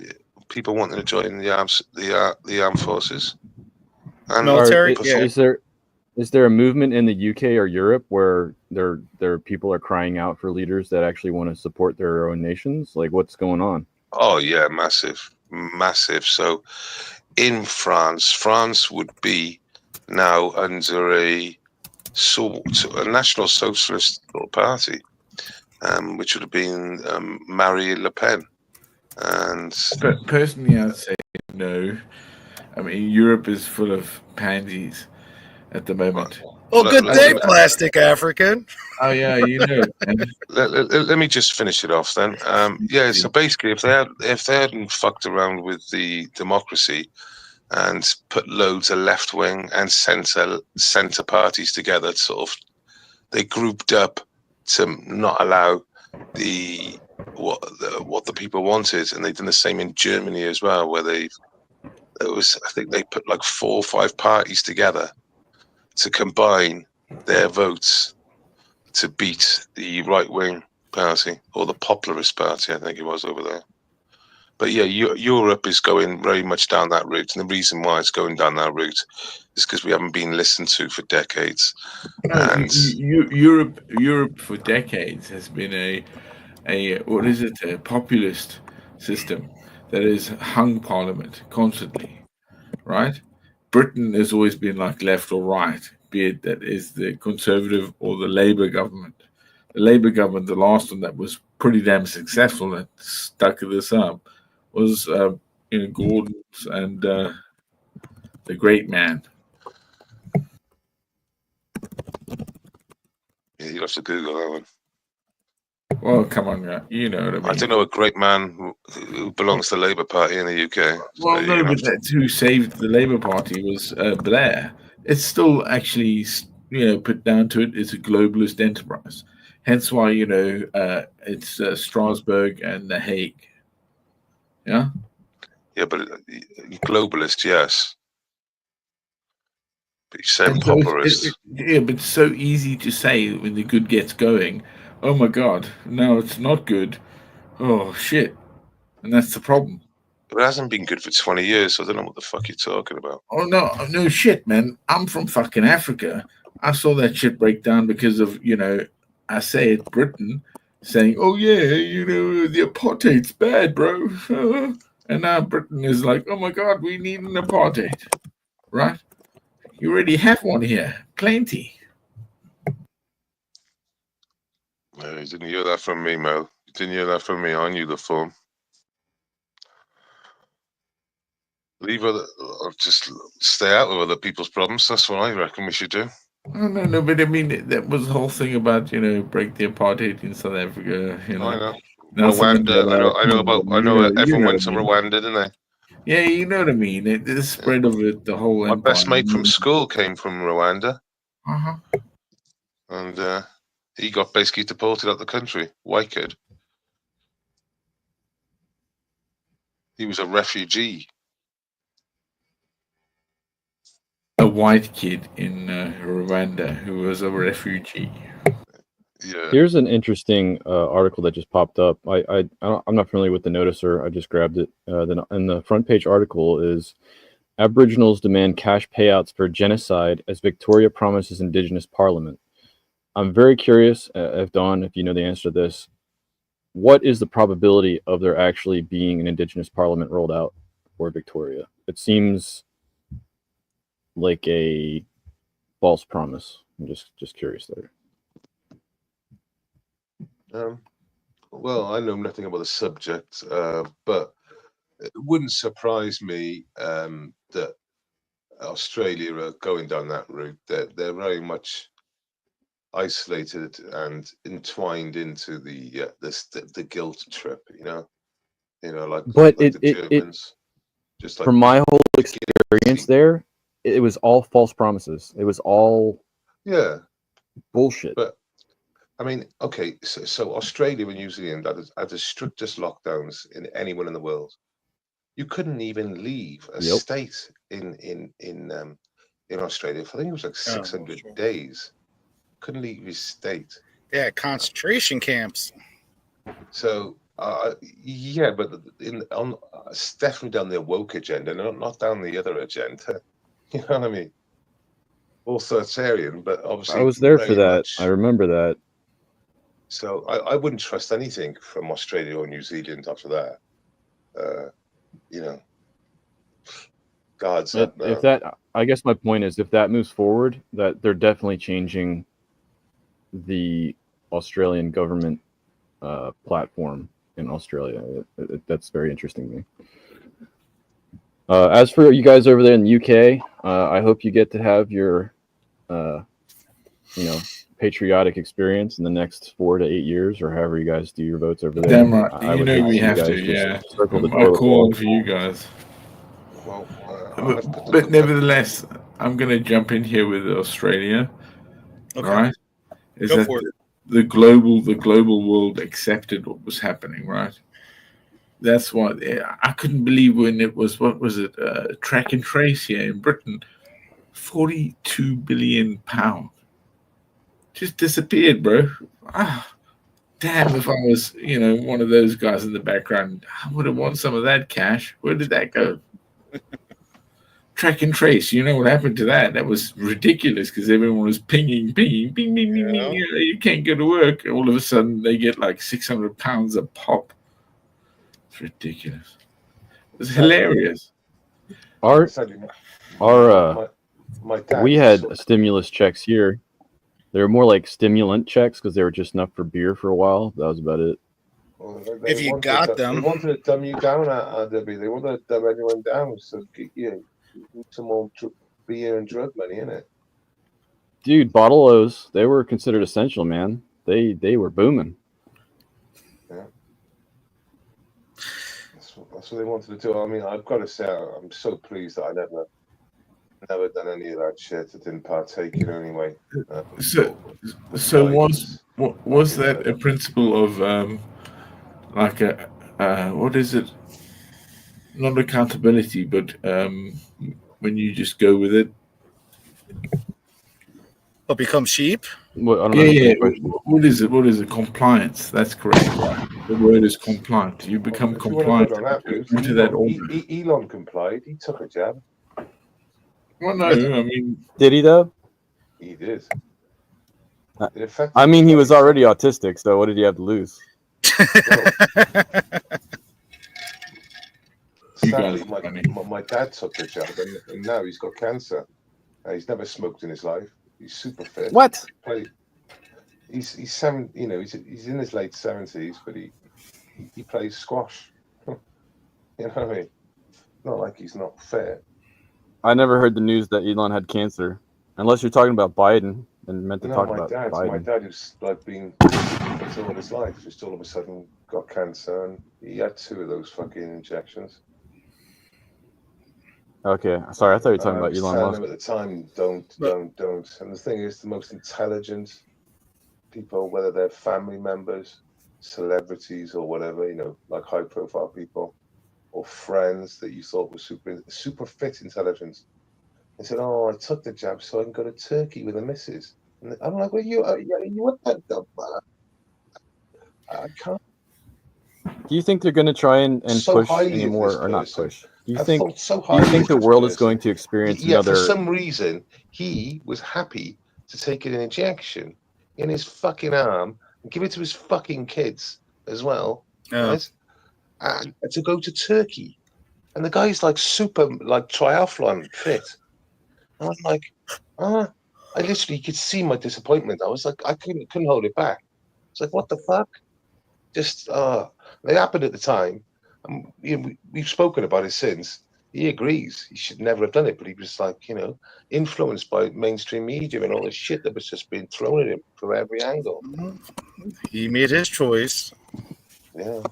people wanting to join the armed forces. And military. Is there a movement in the UK or Europe where there people are crying out for leaders that actually want to support their own nations? Like, what's going on? Oh yeah, massive. So in France would be now under a National Socialist Party, which would have been Marine Le Pen. And but personally, I'd say no. I mean, Europe is full of pansies at the moment. Well, good day, plastic African. Oh yeah, let me just finish it off then. So basically, if they hadn't fucked around with the democracy and put loads of left wing and centre parties together, they grouped up to not allow what the people wanted, and they've done the same in Germany as well, where I think they put like 4 or 5 parties together to combine their votes to beat the right-wing party, or the Popularist Party, I think it was over there. But yeah, Europe is going very much down that route, and the reason why it's going down that route is because we haven't been listened to for decades. Europe for decades has been a populist system that has hung Parliament constantly, right? Britain has always been like left or right, be it that is the Conservative or the Labour government. The Labour government, the last one that was pretty damn successful that stuck this up, was Gordon's and the great man. Yeah, you have to Google that one. Well, come on, you know what I mean. I don't know a great man who belongs to the Labour Party in the UK. Well, no, but that's who saved the Labour Party was Blair. It's still actually, put down to it, it's a globalist enterprise. Hence why, it's Strasbourg and The Hague. Yeah? Yeah, but globalist, yes. But you say popularist. But it's so easy to say when the good gets going. Oh my God, no, it's not good. Oh shit. And that's the problem. It hasn't been good for 20 years, so I don't know what the fuck you're talking about. Oh no shit, man. I'm from fucking Africa. I saw that shit break down because of, I say it, Britain saying, oh yeah, the apartheid's bad, bro. And now Britain is like, oh my God, we need an apartheid, right? You already have one here, plenty. No, you didn't hear that from me, Mo. You didn't hear that from me. I knew the form. Leave other, or just stay out of other people's problems. That's what I reckon we should do. Oh, no, but I mean, that was the whole thing about, break the apartheid in South Africa, I know. Nelson Rwanda. Mandela, I know everyone went to I mean. Rwanda, didn't they? Yeah, you know what I mean. The spread of it, the whole My empire. best mate from school came from Rwanda. Uh-huh. And he got basically deported out the country. White kid. He was a refugee. A white kid in Rwanda who was a refugee. Yeah. Here's an interesting article that just popped up. I'm not familiar with the noticer. I just grabbed it. And the front page article is Aboriginals demand cash payouts for genocide as Victoria promises Indigenous Parliament. I'm very curious, if Dawn, if you know the answer to this, what is the probability of there actually being an Indigenous Parliament rolled out for Victoria? It seems like a false promise. I'm just curious there. Well, I know nothing about the subject, but it wouldn't surprise me that Australia are going down that route. They're very much isolated and entwined into the guilt trip. Like the Germans. Just like from my whole experience there, it was all false promises. It was all bullshit. But I mean, okay, so Australia and New Zealand had the strictest lockdowns in anyone in the world. You couldn't even leave a state in Australia. I think it was like 600 days. Couldn't leave his state. Yeah, concentration camps. So yeah, but it's definitely down their woke agenda, not down the other agenda. You know what I mean? Authoritarian, but obviously I was there for that. I remember that. So I wouldn't trust anything from Australia or New Zealand after that. God's up now. If that, I guess my point is, if that moves forward, that they're definitely changing the Australian government platform in Australia. That's very interesting to me. As for you guys over there in the UK, I hope you get to have your, patriotic experience in the next 4 to 8 years, or however you guys do your votes over there. Damn right. We have to. Yeah. I call for you guys. Well, but nevertheless, I'm going to jump in here with Australia. Okay. Right? Go for it. The global world accepted what was happening, right? That's what I couldn't believe when it was, what was it, track and trace here in Britain, £42 billion. Just disappeared, bro. Damn, if I was, one of those guys in the background, I would have won some of that cash. Where did that go? Track and trace, you know what happened to that? That was ridiculous because everyone was pinging, ping, ping, ping. You can't go to work. All of a sudden, they get like £600 a pop. It's ridiculous. It's hilarious. We had stimulus checks here. They were more like stimulant checks because they were just enough for beer for a while. That was about it. Well, if you got them. They wanted to dumb you down, Debbie. They wanted to dumb everyone down. So, some more beer and drug money, innit? Dude, bottle O's, they were considered essential, man. They were booming. Yeah. That's what they wanted to do. I mean, I've got to say, I'm so pleased that I never done any of that shit. I didn't partake in anyway. So was that a principle of like a what is it? Not accountability, but when you just go with it. But become sheep? Well, I don't know. What is it? What is it? Compliance. That's correct. The word is compliant. You become compliant to that order. Elon complied. He took a jab. Well, no, I mean... Did he, though? He did. I mean, he was already autistic, so what did he have to lose? Sadly, my dad took the jab, and now he's got cancer. He's never smoked in his life. He's super fit. What? He's seven. You know, he's in his late 70s, but he plays squash. You know what I mean? Not like he's not fit. I never heard the news that Elon had cancer, unless you're talking about Biden and meant to talk about Biden. My dad, who's like been all his life, just all of a sudden got cancer, and he had 2 of those fucking injections. Okay, sorry, I thought you were talking about Elon Musk. At the time, don't. And the thing is, the most intelligent people, whether they're family members, celebrities, or whatever, you know, like high-profile people, or friends that you thought were super fit intelligence, they said, "Oh, I took the jab so I can go to Turkey with the missus." And I'm like, "Well, you what that? I can't." Do you think they're going to try and push anymore, or not push? Do you think the world is going to experience another? For some reason, he was happy to take an injection in his fucking arm and give it to his fucking kids as well, right? And to go to Turkey, and the guy's like super, like triathlon fit. And I'm like, I literally could see my disappointment. I was like, I couldn't hold it back. It's like, what the fuck? Just it happened at the time. You know, we've spoken about it since. He agrees he should never have done it, but he was like, you know, influenced by mainstream media and all this shit that was just being thrown at him from every angle. He made his choice. Yeah.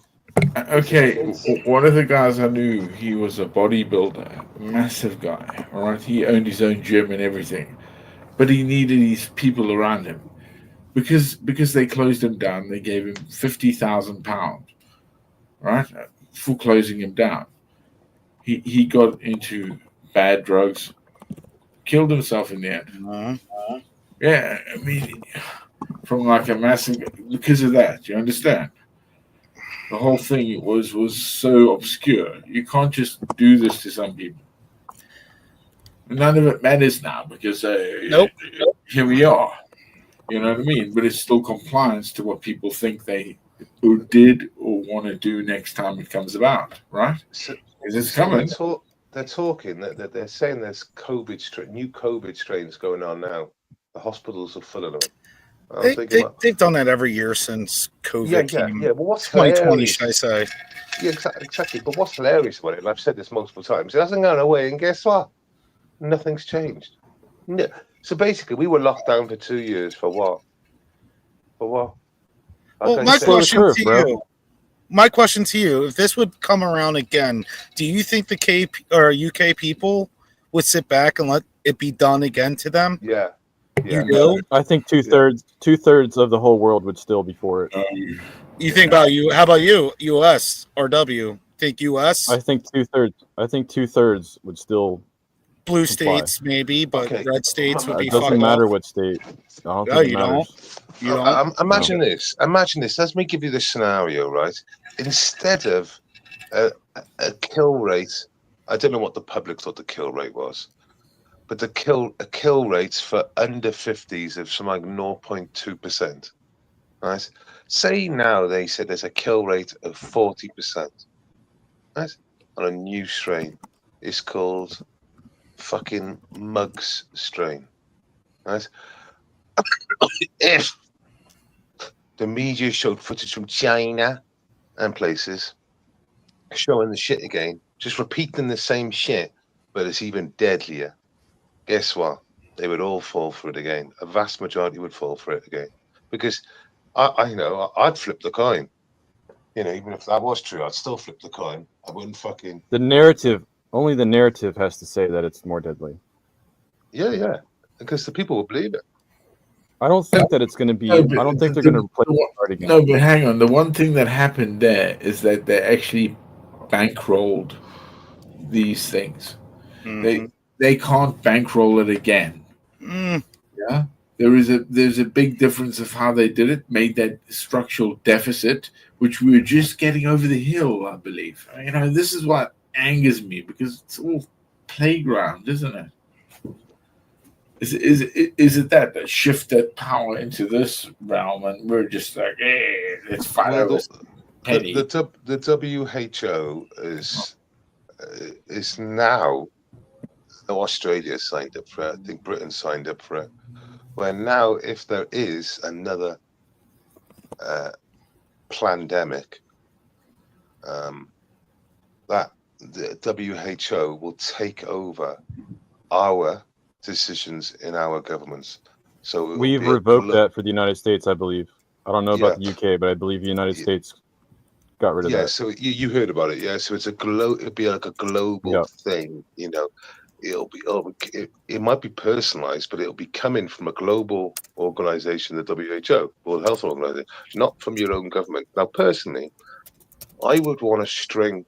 Okay, one of the guys I knew, he was a bodybuilder, massive guy. All right, he owned his own gym and everything, but he needed these people around him because they closed him down. They gave him £50,000, right, for closing him down. He got into bad drugs, killed himself in the end. Yeah, I mean, from like a massive, because of that, you understand? The whole thing was so obscure. You can't just do this to some people. None of it matters now because here we are. You know what I mean? But it's still compliance to what people think they did or want to do next time it comes about, right? Because it's coming. They're talking that they're saying there's new COVID strains going on now. The hospitals are full of them. They've done that every year since COVID came. Yeah. Well, what's 2020, should I say? Yeah, exactly. But what's hilarious about it, and I've said this multiple times, it hasn't gone away, and guess what? Nothing's changed. No. So basically, we were locked down for 2 years for what? Well, my question to you, if this would come around again, do you think the UK people would sit back and let it be done again to them? Yeah. You do? I think two-thirds of the whole world would still be for it. You think about you? How about you? US or W? Think US? I think two-thirds would still. Blue states maybe, but red states would be. It doesn't matter what state. I don't think it matters. You don't. Imagine this. Imagine this. Let me give you this scenario, right? Instead of a kill rate, I don't know what the public thought the kill rate was. But the kill rates for under 50s of something like 0.2%. Right? Say now they said there's a kill rate of 40%. Right? On a new strain. It's called fucking Mugs strain. Right? If the media showed footage from China and places showing the shit again, just repeating the same shit, but it's even deadlier. Guess what? They would all fall for it again. A vast majority would fall for it again, because I'd flip the coin. You know, even if that was true, I'd still flip the coin. I wouldn't fucking. Only the narrative has to say that it's more deadly. Yeah, because the people will believe it. I don't think that it's going to be. I don't think they're going to replace the card again. No, but hang on. The one thing that happened there is that they actually bankrolled these things. Mm-hmm. They can't bankroll it again. Yeah, there's a big difference of how they did it. Made that structural deficit, which we were just getting over the hill, I believe. You know, this is what angers me, because it's all playground, isn't it? Is it that shift that power into this realm, and we're just like, let's fight over this penny? The WHO is now. Australia signed up for it. I think Britain signed up for it. Where now, if there is another pandemic, that the WHO will take over our decisions in our governments. So we've revoked that for the United States, I believe. I don't know about the UK, but I believe the United States got rid of that. Yeah, so you heard about it, yeah. So it's it'll be like a global thing, you know. It might be personalized, but it'll be coming from a global organization, the WHO, World Health Organization, not from your own government. Now, personally, I would want to string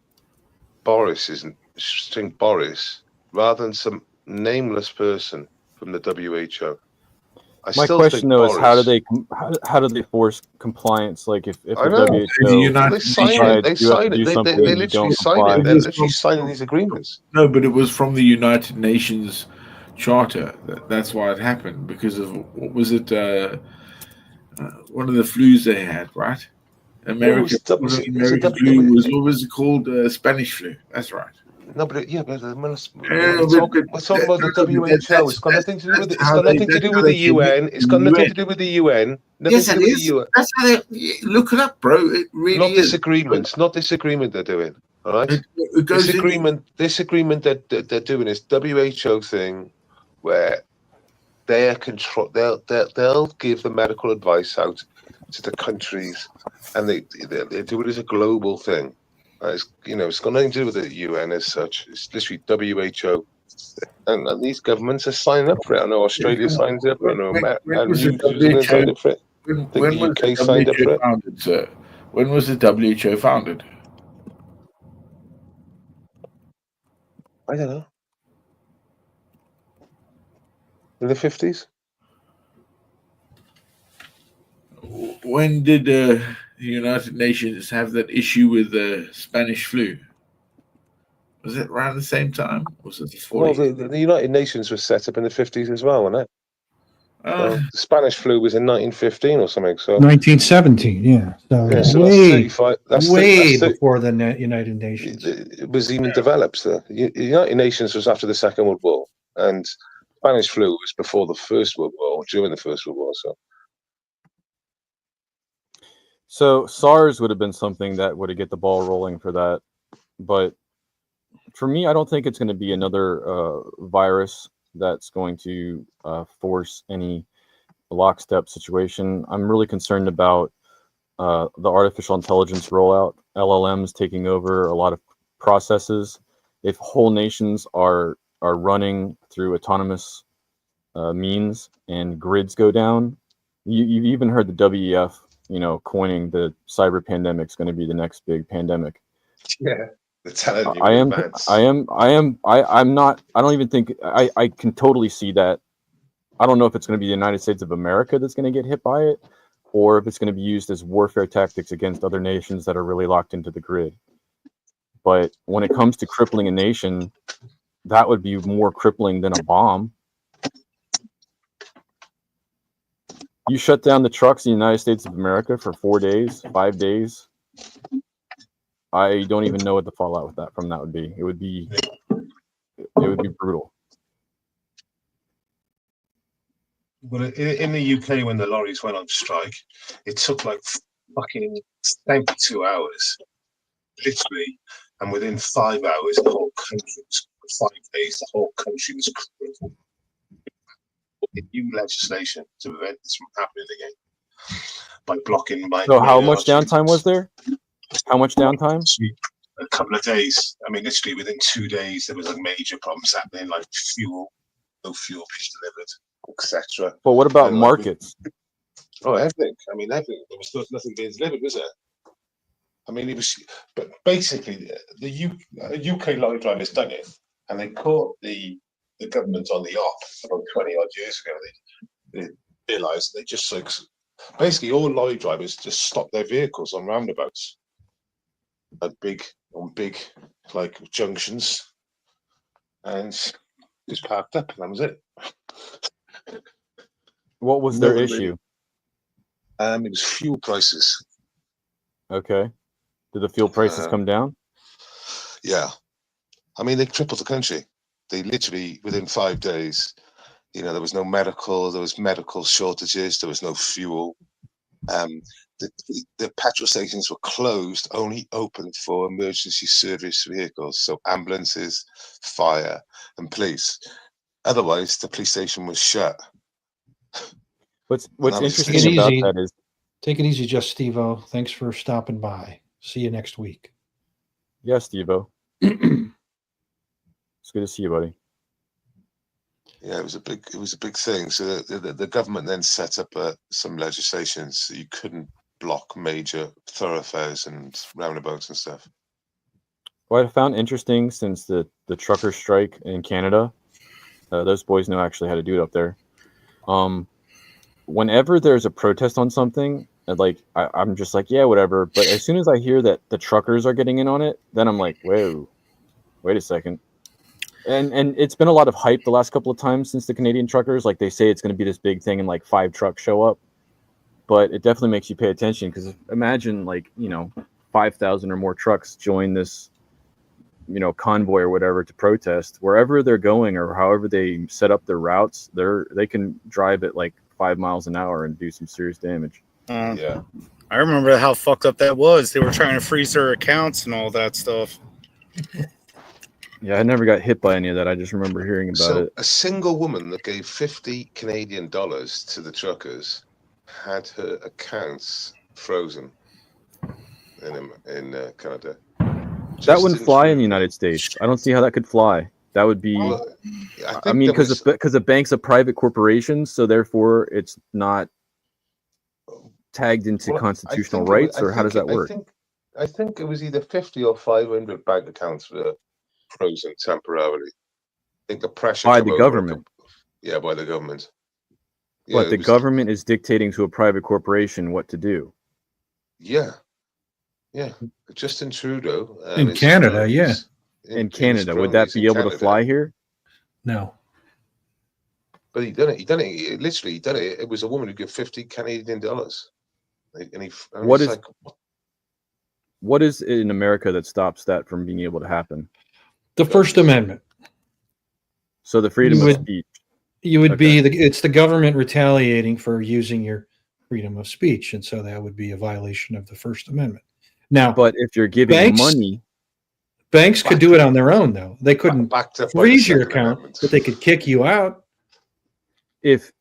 Boris rather than some nameless person from the WHO. My question though is how do they force compliance? Like if the WHO they sign it, they literally sign it. They're literally signing these agreements. No, but it was from the United Nations Charter. That's why it happened, because of what was it? One of the flus they had, right? American flu was, what was it called? Spanish flu. That's right. No, but we're talking about the WHO. It's got nothing to do with it. It's got nothing to do with the UN. It's got nothing to do with the UN. Yes, it is. That's how they look it up, bro. It really not disagreements. Not disagreement they're doing. All right. This agreement that they're doing is WHO thing, where they'll give the medical advice out to the countries, and they do it as a global thing. It's got nothing to do with the UN as such. It's literally WHO, and these governments are signing up for it. I know Australia signs up. I know New Zealand signed up for it. When was the WHO founded, sir? When was the WHO founded? I don't know. In the 50s. When did the United Nations have that issue with the Spanish flu? Was it around the same time? Or was it the 40s? Well, the United Nations was set up in the 50s as well, wasn't it? So the Spanish flu was in 1915 or something. So 1917, yeah. So way before the United Nations. It was even developed. The United Nations was after the Second World War, and Spanish flu was before the First World War, or during the First World War. So SARS would have been something that would have get the ball rolling for that. But for me, I don't think it's going to be another virus that's going to force any lockstep situation. I'm really concerned about the artificial intelligence rollout, LLMs taking over a lot of processes. If whole nations are running through autonomous means and grids go down, you've even heard the WEF, coining the cyber pandemic is going to be the next big pandemic. Yeah, they're telling you. I don't even think I can totally see that. I don't know if it's going to be the United States of America that's going to get hit by it, or if it's going to be used as warfare tactics against other nations that are really locked into the grid. But when it comes to crippling a nation, that would be more crippling than a bomb. You shut down the trucks in the United States of America for 4 days, 5 days. I don't even know what the fallout from that would be. It would be brutal. Well, in the UK, when the lorries went on strike, it took like fucking 72 hours, literally, and within 5 hours, the whole country was 5 days. The whole country was crippled. New legislation to prevent this from happening again by blocking. So, how much downtime was there? How much downtime? A couple of days. I mean, literally within 2 days, there was like major problems happening, like no fuel being delivered, etc. But what about markets? Everything. I mean, everything. There was nothing being delivered, was there? I mean, it was. But basically, the UK lorry drivers done it, and they caught the government on the op about 20 odd years ago. They realised they just basically all lorry drivers just stopped their vehicles on roundabouts at big like junctions and just parked up, and that was it. What was their issue? It was fuel prices. Okay. Did the fuel prices come down? Yeah. I mean, they crippled the country. They literally, within 5 days, there was no medical, there was medical shortages, there was no fuel. The petrol stations were closed, only open for emergency service vehicles, so ambulances, fire, and police. Otherwise, the police station was shut. What's was interesting Take it about easy. that is Take it easy, just Steve-O. Thanks for stopping by. See you next week. yeah, Steve-O. It's good to see you, buddy. Yeah, it was a big thing. So the government then set up some legislation so you couldn't block major thoroughfares and roundabouts and stuff. What I found interesting since the trucker strike in Canada, those boys know actually how to do it up there. Whenever there's a protest on something, I'm just like, yeah, whatever. But as soon as I hear that the truckers are getting in on it, then I'm like, whoa, wait a second. And it's been a lot of hype the last couple of times since the Canadian truckers. Like, they say it's going to be this big thing and like 5 trucks show up. But it definitely makes you pay attention, because imagine 5,000 or more trucks join this, convoy or whatever to protest. Wherever they're going or however they set up their routes, they can drive at like 5 miles an hour and do some serious damage. Yeah. I remember how fucked up that was. They were trying to freeze their accounts and all that stuff. Yeah, I never got hit by any of that. I just remember hearing about it. A single woman that gave $50 Canadian to the truckers had her accounts frozen in Canada. That wouldn't fly in the United States. I don't see how that could fly. That would be. I mean, because the bank's a private corporation, so therefore it's not tagged into constitutional rights, or how does that work? I think it was either 50 or 500 bank accounts were frozen temporarily. I think the pressure by the government. Yeah, by the government. But the government is dictating to a private corporation what to do. Yeah. Justin Trudeau. In Canada, yeah. In Canada, would that be able to fly here? No. But he done it. He done it. Literally, he done it. It was a woman who gave $50 Canadian. What is in America that stops that from being able to happen? The First Amendment. So the freedom of speech. You would be it's the government retaliating for using your freedom of speech, and so that would be a violation of the First Amendment. Now, but if you're giving money, banks could do it on their own, though. They couldn't freeze your account, but they could kick you out. If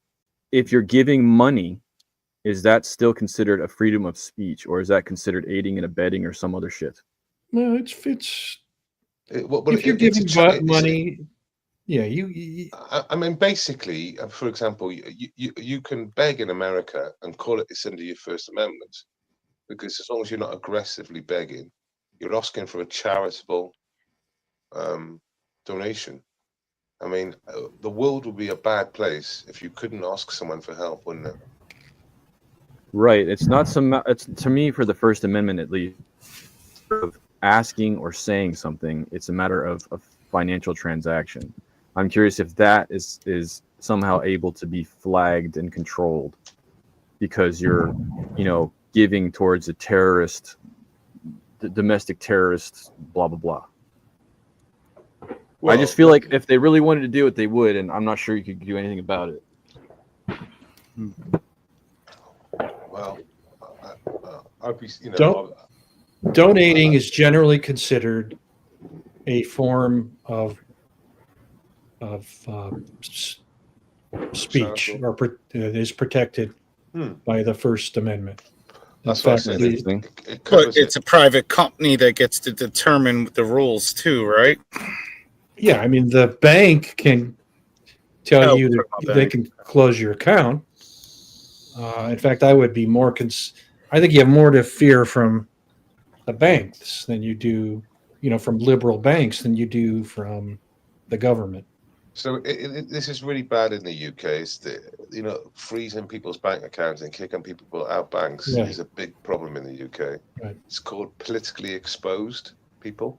you're giving money, is that still considered a freedom of speech, or is that considered aiding and abetting or some other shit? Well, if you're giving money, yeah, I mean, basically, for example, you can beg in America and call it's under your First Amendment, because as long as you're not aggressively begging, you're asking for a charitable donation. I mean, the world would be a bad place if you couldn't ask someone for help, wouldn't it? Right. It's not it's, to me, for the First Amendment at least, of asking or saying something, it's a matter of a financial transaction. I'm curious if that is somehow able to be flagged and controlled, because you're, giving towards a terrorist, the domestic terrorist, blah, blah, blah. Well, I just feel like if they really wanted to do it, they would, and I'm not sure you could do anything about it. Well, I'd be, donating is generally considered a form of speech, or is protected by the First Amendment. That's interesting. But it's a private company that gets to determine the rules too, right? Yeah, I mean, the bank can tell you that they can close your account. In fact, I would be more I think you have more to fear from the banks than you do, from liberal banks than you do from the government. So this is really bad in the UK. It's freezing people's bank accounts and kicking people out banks is a big problem in the UK. Right. It's called politically exposed people.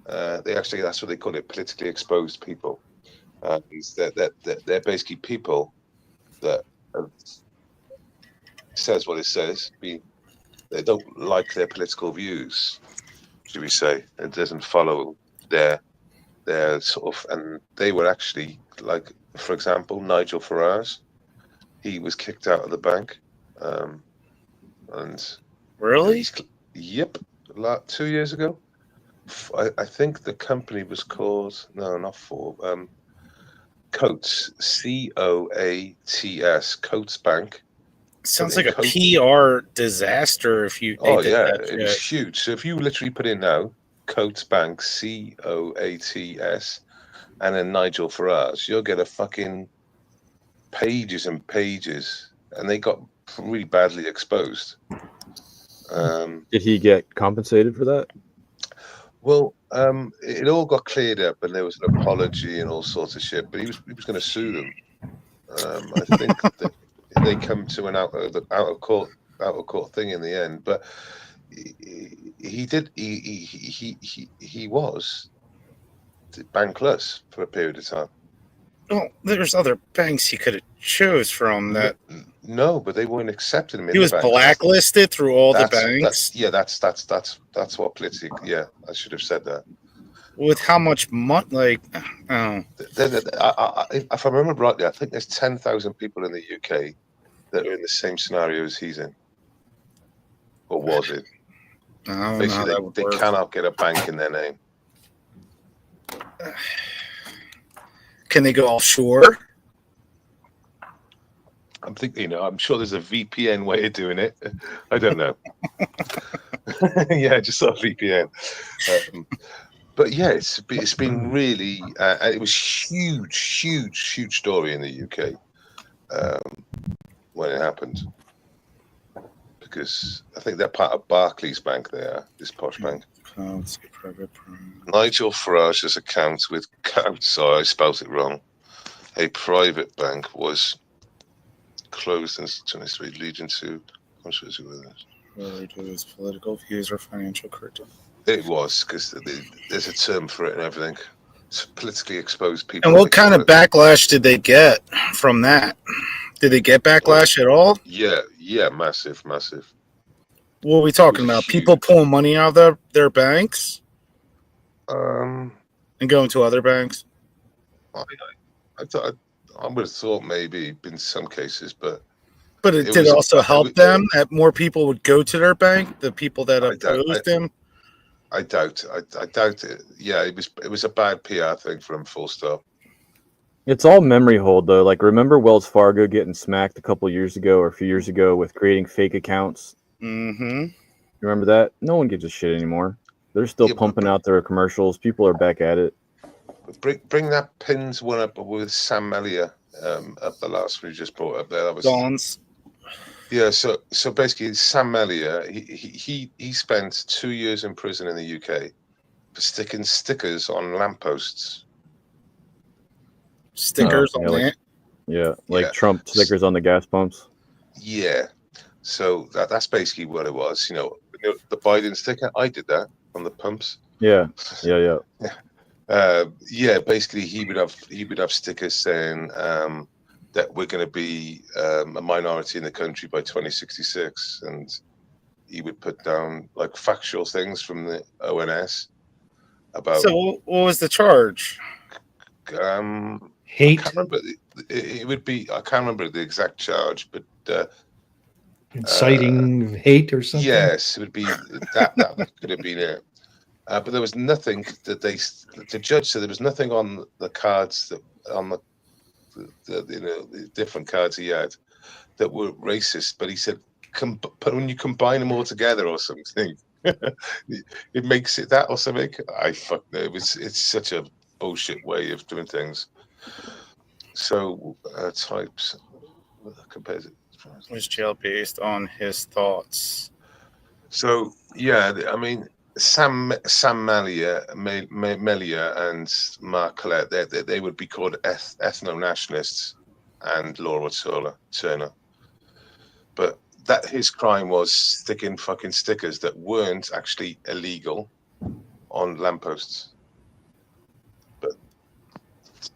That's what they call it, politically exposed people. They're basically people that says what it says. They don't like their political views, should we say? It doesn't follow their sort of, and they were actually like, for example, Nigel Farage. He was kicked out of the bank, and Really? Yep, 2 years ago. I think the company was called Coates, Coats, Coates Bank. Sounds like a PR disaster if you. Oh yeah, it was huge. So if you literally put in now Coates Bank, Coats, and then Nigel Farage, you'll get a fucking pages and pages, and they got really badly exposed. Did he get compensated for that? Well, it all got cleared up, and there was an apology and all sorts of shit. But he was going to sue them. I think that they come to an out of court thing in the end. But he was bankless for a period of time. Oh, there's other banks he could have chose from that. No, but they weren't accepting him. He was blacklisted through all the banks. That's what politically. Yeah, I should have said that. With how much money? Like, oh. If I remember rightly, I think there's 10,000 people in the UK that are in the same scenario as he's in, or was it? Basically, they cannot get a bank in their name. Can they go offshore? I'm thinking, I'm sure there's a VPN way of doing it. I don't know. Yeah, just sort of VPN. But yeah, it's been really, it was huge story in the UK when it happened. Because I think they're part of Barclays Bank. They are, this posh bank. Nigel Farage's account with Coates, sorry, I spelled it wrong. A private bank was closed in 2023, leading to controversy with this. Really do his political views or financial curriculum. It was, because there's a term for it and everything. It's politically exposed people. And what kind of backlash did they get from that? Did they get backlash at all? Yeah, massive. What are we talking about? Huge. People pulling money out of their banks? And going to other banks? I would have thought maybe in some cases, but it did also help them that more people would go to their bank. The people that opposed them. I doubt it. Yeah, it was a bad PR thing for him. Full stop. It's all memory hold though. Like, remember Wells Fargo getting smacked a couple years ago or a few years ago with creating fake accounts? Mm-hmm. Remember that? No one gives a shit anymore. They're still pumping out their commercials. People are back at it. Bring that pins one up with Sam Melia up the last one you just brought up there. That was Don's. Yeah, so basically Sam Melia, he spent 2 years in prison in the UK for sticking stickers on lampposts. Stickers on that? Like Trump stickers on the gas pumps. Yeah. So that's basically what it was. The Biden sticker, I did that on the pumps. Yeah. Basically he would have stickers saying that we're going to be a minority in the country by 2066, and he would put down like factual things from the ONS about. So what was the charge? Hate. I can't remember. It would be. I can't remember the exact charge, but inciting hate or something. Yes, it would be that. That could have been it. But there was nothing that the judge said there was nothing on the cards on the different cards he had that were racist. But he said, when you combine them all together or something, it makes it that or something. It's such a bullshit way of doing things. So types compares it. Was jail based on his thoughts. So yeah, I mean. Sam Melia and Mark Collette, they would be called ethno-nationalists, and Laura Turner. But that his crime was sticking fucking stickers that weren't actually illegal on lampposts. But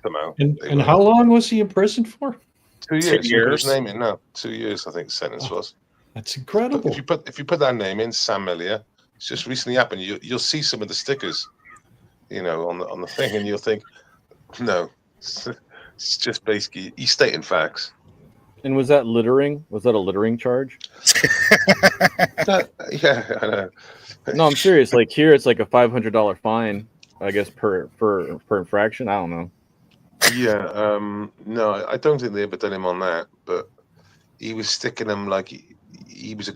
somehow. And how long was he in prison for? 2 years. You put his name in now. 2 years, I think the sentence was. That's incredible. If you put that name in, Sam Melia. It's just recently happened. You'll see some of the stickers on the thing, and you'll think, no, it's just basically he's stating facts. And was that littering? Was that a littering charge? Yeah, I know. No, I'm serious. Like here, it's like a $500 fine, I guess per infraction. I don't know. Yeah, no, I don't think they ever done him on that, but he was sticking them like he was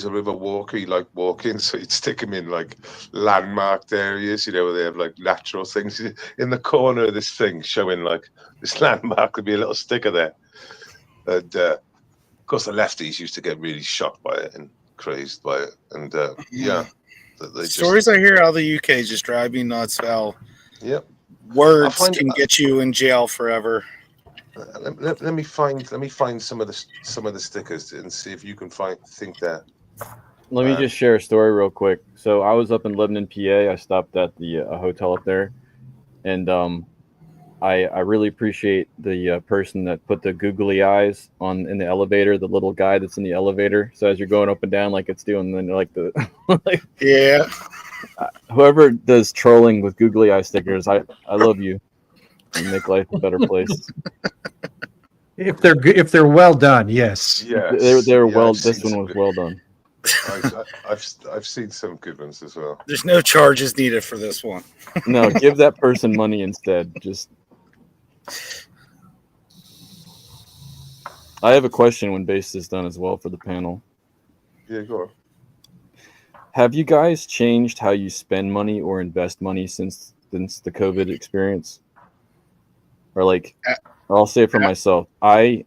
a river walker. He liked walking, so he'd stick him in like landmarked areas, where they have like natural things. In the corner of this thing, showing like this landmark, could be a little sticker there. And of course, the lefties used to get really shocked by it and crazed by it. And yeah, stories I hear out of the UK just drive me nuts. How words can get you in jail forever. Let me find some of the stickers and see if you can think that. Let me just share a story real quick. So I was up in Lebanon, PA. I stopped at the hotel up there, and I really appreciate the person that put the googly eyes in the elevator, the little guy that's in the elevator. So as you're going up and down, like it's doing, then like the yeah. Whoever does trolling with googly eye stickers, I love you. And make life a better place. If they're well done, yes. Yeah, they're well. This one was well done. I've seen some good ones as well. There's no charges needed for this one. No, give that person money instead. Just. I have a question when base is done as well for the panel. Yeah, go on. Have you guys changed how you spend money or invest money since the COVID experience? Or like, I'll say it for myself. I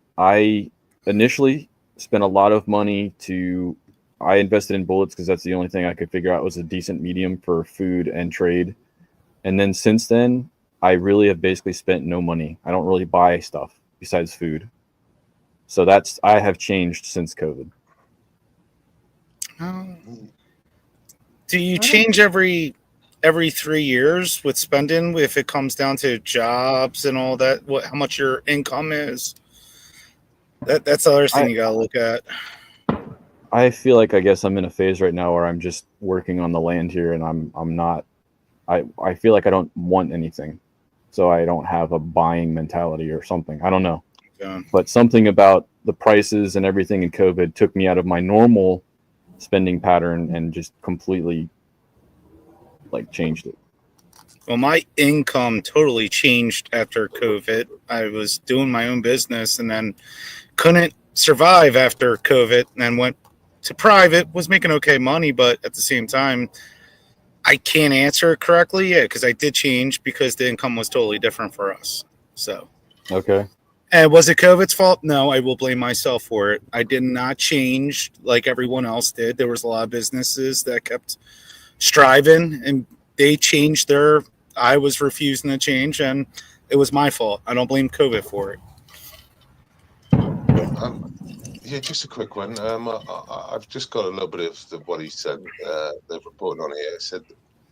initially spent a lot of money I invested in bullets because that's the only thing I could figure out was a decent medium for food and trade. And then since then, I really have basically spent no money. I don't really buy stuff besides food. So I have changed since COVID. Do you change every 3 years with spending if it comes down to jobs and all that? How much your income is? That's the other thing you gotta look at. I feel like I guess I'm in a phase right now where I'm just working on the land here, and I'm not. I feel like I don't want anything, so I don't have a buying mentality or something. I don't know, but something about the prices and everything in COVID took me out of my normal spending pattern and just completely like changed it. Well, my income totally changed after COVID. I was doing my own business and then couldn't survive after COVID and then went to private, was making okay money, but at the same time, I can't answer it correctly yet because I did change because the income was totally different for us. So, okay. And was it COVID's fault? No, I will blame myself for it. I did not change like everyone else did. There was a lot of businesses that kept striving and they changed I was refusing to change and it was my fault. I don't blame COVID for it. Yeah, just a quick one. I've just got a little bit of what he said. They've reported on here. It said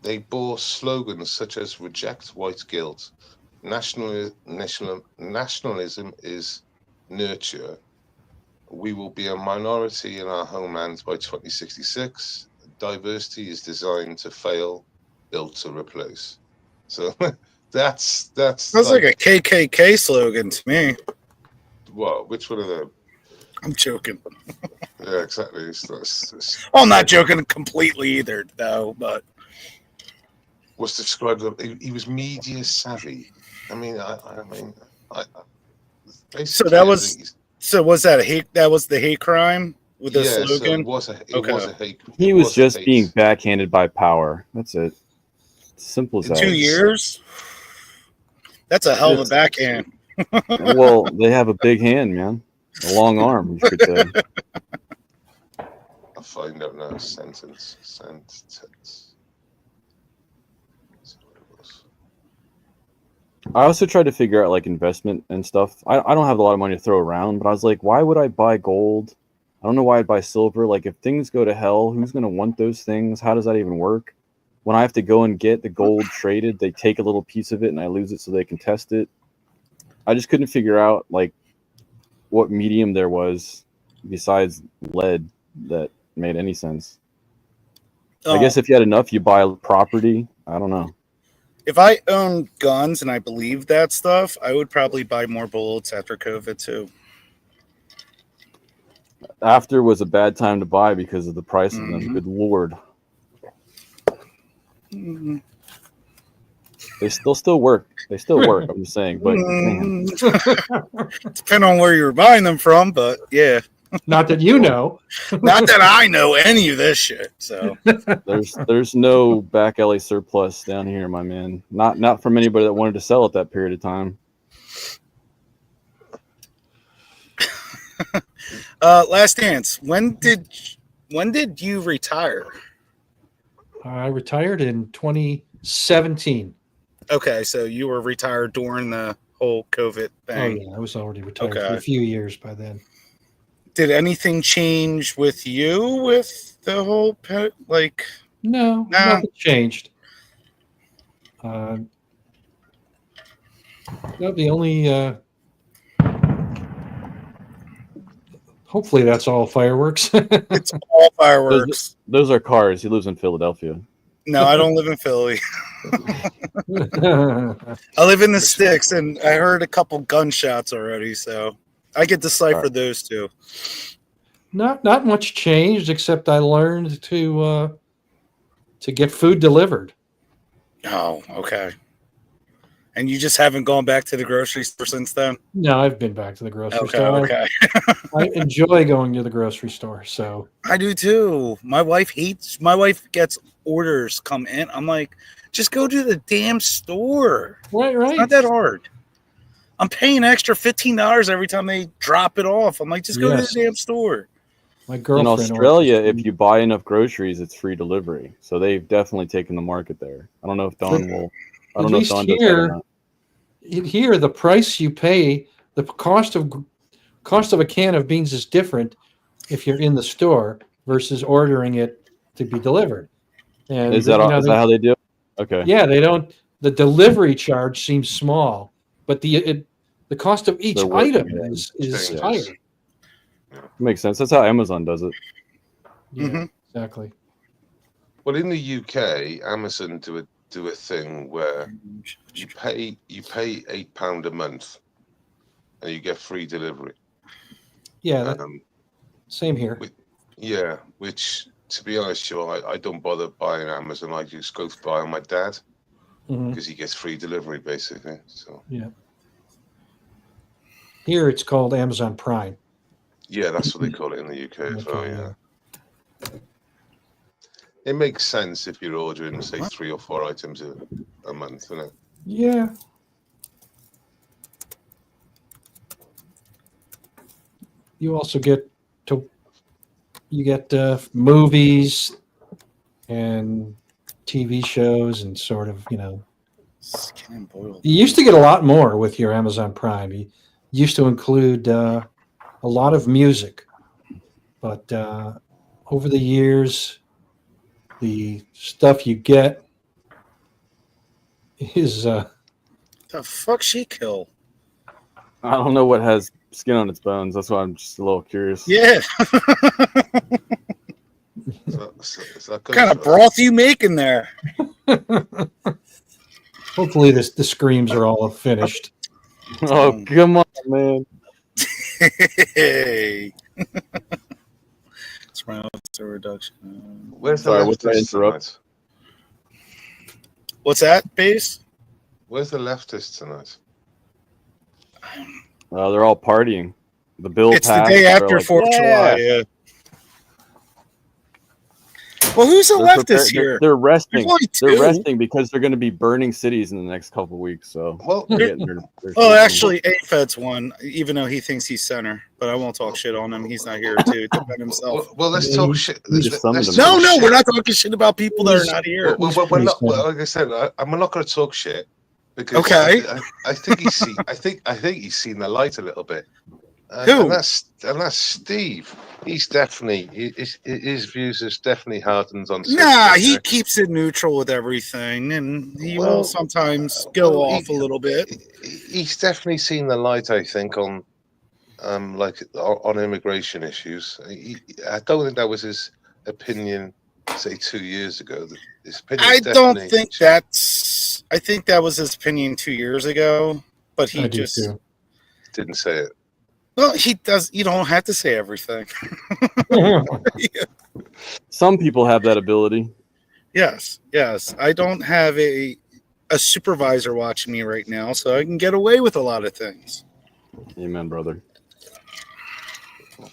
they bore slogans such as "Reject white guilt," nationalism is nurture, we will be a minority in our homelands by 2066. Diversity is designed to fail, built to replace. So that's sounds like a KKK slogan to me. What? Which one of them? I'm joking. Yeah, exactly. I'm not joking completely either, though. But was described. He was media savvy. I mean, so that was. So was that a hate? That was the hate crime with the slogan. So it was a hate. He was just being backhanded by power. That's it. Simple as that. 2 years. That's a hell of a backhand. Well, they have a big hand, man. A long arm, you could say. I'll find out now. Sentence. I also tried to figure out like investment and stuff. I don't have a lot of money to throw around, but I was like, why would I buy gold? I don't know why I'd buy silver. Like if things go to hell, who's going to want those things? How does that even work? When I have to go and get the gold traded, they take a little piece of it and I lose it so they can test it. I just couldn't figure out like what medium there was besides lead that made any sense. I guess if you had enough, you buy a property. I don't know. if I owned guns and I believed that stuff, I would probably buy more bullets after COVID too. After was a bad time to buy because of the price of them. Good Lord. Mm-hmm. They still work. They still work. I'm just saying, but man. Depending on where you're buying them from, but yeah. Not that you know. Not that I know any of this shit. So there's no back alley surplus down here, my man. Not from anybody that wanted to sell at that period of time. Last Dance. When did you retire? I retired in 2017. Okay, so you were retired during the whole COVID thing. Oh yeah, I was already retired for a few years by then. Did anything change with you with the whole pet? Like, no, nothing changed. No, the only. Hopefully, that's all fireworks. It's all fireworks. Those are cars. He lives in Philadelphia. No, I don't live in Philly. I live in the sticks, and I heard a couple gunshots already, so I could decipher those two. Not much changed, except I learned to get food delivered. Oh, okay. And you just haven't gone back to the grocery store since then? No, I've been back to the grocery store. Okay. I enjoy going to the grocery store, so I do too. My wife gets orders come in. I'm like, just go to the damn store. Right. It's not that hard. I'm paying extra $15 every time they drop it off. I'm like, just go to the damn store. My girlfriend in Australia, if you buy enough groceries, it's free delivery. So they've definitely taken the market there. I don't know if Don will. I don't know if Don does that or not. Here, the price you pay, the cost of a can of beans is different if you're in the store versus ordering it to be delivered. And is that how they do it? Okay. Yeah, they don't. The delivery charge seems small, but the cost of each item is higher. Makes sense. That's how Amazon does it. Yeah, exactly. Well, in the UK, Amazon do a thing where you pay £8 a month and you get free delivery. Yeah, same here. Which to be honest, I don't bother buying Amazon. I just go to buy on my dad because he gets free delivery basically. So yeah. Here it's called Amazon Prime. Yeah, that's what they call it in the UK as well. Yeah. It makes sense if you're ordering, say, 3 or 4 items a month, isn't it? Yeah. You also get movies and TV shows and sort of, you used to get a lot more with your Amazon Prime. You used to include a lot of music, but over the years, the stuff you get is the fuck she kill? I don't know what has skin on its bones. That's why I'm just a little curious. Yeah. What kind of broth you making there? Hopefully the screams are all finished. Oh, come on, man. Hey. It's round reduction. Where's the leftists tonight? What's that, Base? Where's the leftists tonight? They're all partying. The bill it's passed. The day after 4th of July. Yeah. Well, who's the leftist here? They're resting. They're resting because they're going to be burning cities in the next couple of weeks. So, actually, AFED's won, even though he thinks he's center. But I won't talk shit on him. He's not here to defend himself. Well, let's talk shit. No, we're not talking shit about people that are not here. We're not. Like I said, I'm not going to talk shit because I think he's seen. I think he's seen the light a little bit. Who? And that's Steve. He's definitely his views is definitely hardened on. He keeps it neutral with everything, and he will sometimes go off a little bit. He's definitely seen the light, I think, on immigration issues. I don't think that was his opinion, say 2 years ago. His opinion. I don't think that's I think that was his opinion 2 years ago, but he I do just too. Didn't say it. well, he does. You don't have to say everything. Some people have that ability. Yes. I don't have a supervisor watching me right now, so I can get away with a lot of things. Amen, brother.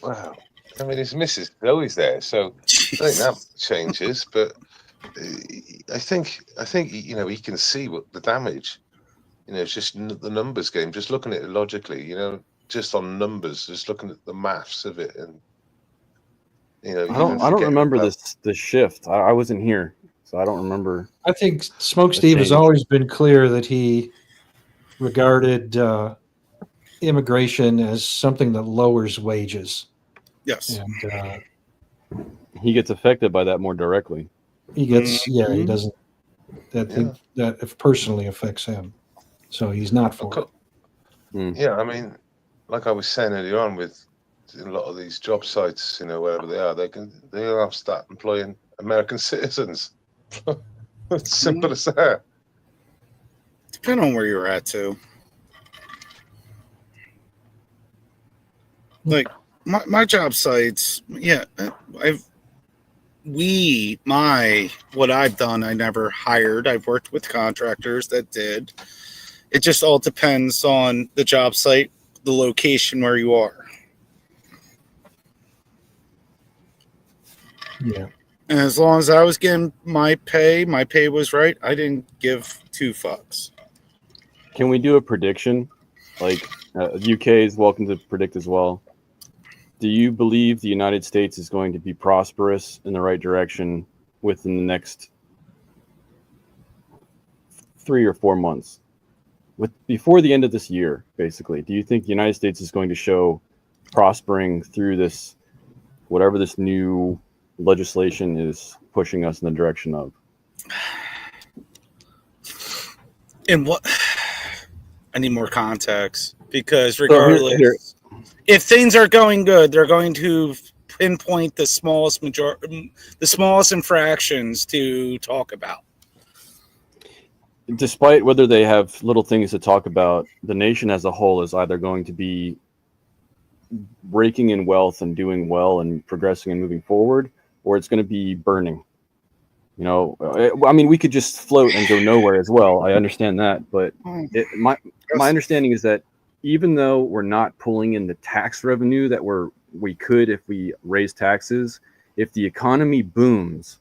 Wow. I mean, his missus Chloe's there, so I think that changes. But I think you know, he can see what the damage. You know, it's just the numbers game. Just looking at it logically, you know, just on numbers, just looking at the maths of it, and you know, I don't remember this shift. I wasn't here, so I don't remember. I think Smoke Steve has always been clear that he regarded immigration as something that lowers wages. Yes. And he gets affected by that more directly. he gets, he doesn't, that if personally affects him. So he's not for it. Yeah, I mean, like I was saying earlier on, with a lot of these job sites, you know, wherever they are, they'll have to start employing American citizens. It's simple as that. Depending on where you're at too. Like my job sites, what I've done, I never hired. I've worked with contractors that did. It just all depends on the job site, the location where you are. Yeah. And as long as I was getting my pay was right, I didn't give two fucks. Can we do a prediction? Like, UK is welcome to predict as well. Do you believe the United States is going to be prosperous in the right direction within the next 3 or 4 months? Before the end of this year, basically, do you think the United States is going to show prospering through this, whatever this new legislation is pushing us in the direction of? And what? I need more context, because regardless, if things are going good, they're going to pinpoint the smallest infractions to talk about. Despite whether they have little things to talk about, the nation as a whole is either going to be raking in wealth and doing well and progressing and moving forward, or it's going to be burning. You know, I mean, we could just float and go nowhere as well. I understand that, but my understanding is that even though we're not pulling in the tax revenue that we could if we raise taxes, if the economy booms,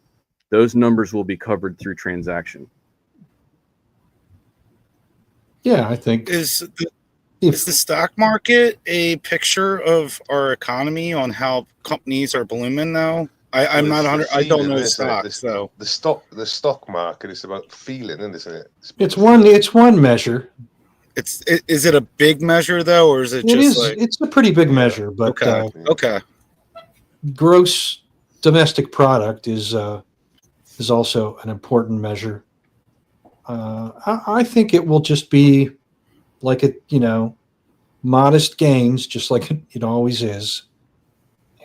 those numbers will be covered through transaction. Yeah, I think is the stock market a picture of our economy on how companies are blooming now? I'm not 100. I don't know stocks, so the stock market is about feeling, isn't it? It's one measure. Is it a big measure though, or is it just like it's a pretty big measure? But okay. Gross domestic product is also an important measure. I think it will just be like modest gains, just like it always is.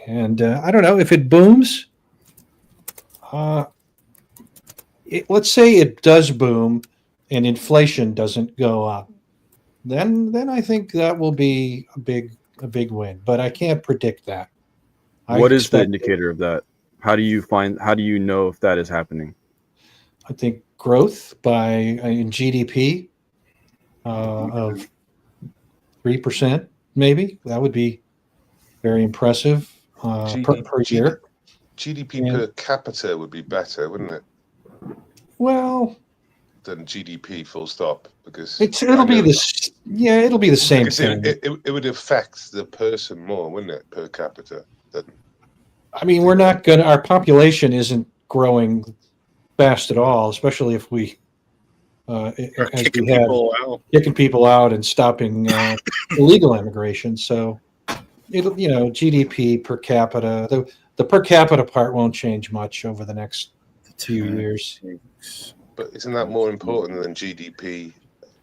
And I don't know if it booms. Let's say it does boom, and inflation doesn't go up. Then I think that will be a big win. But I can't predict that. What is the indicator of that? How do you know if that is happening? I think growth in GDP of 3%, maybe. That would be very impressive per year. GDP per capita would be better, wouldn't it? Well, than GDP full stop, because it'll be the same thing. It would affect the person more, wouldn't it, per capita? I mean, our population isn't growing fast at all, especially if we kicking people out and stopping illegal immigration. So it'll, GDP per capita, the per capita part won't change much over the next 2 years. But isn't that more important than GDP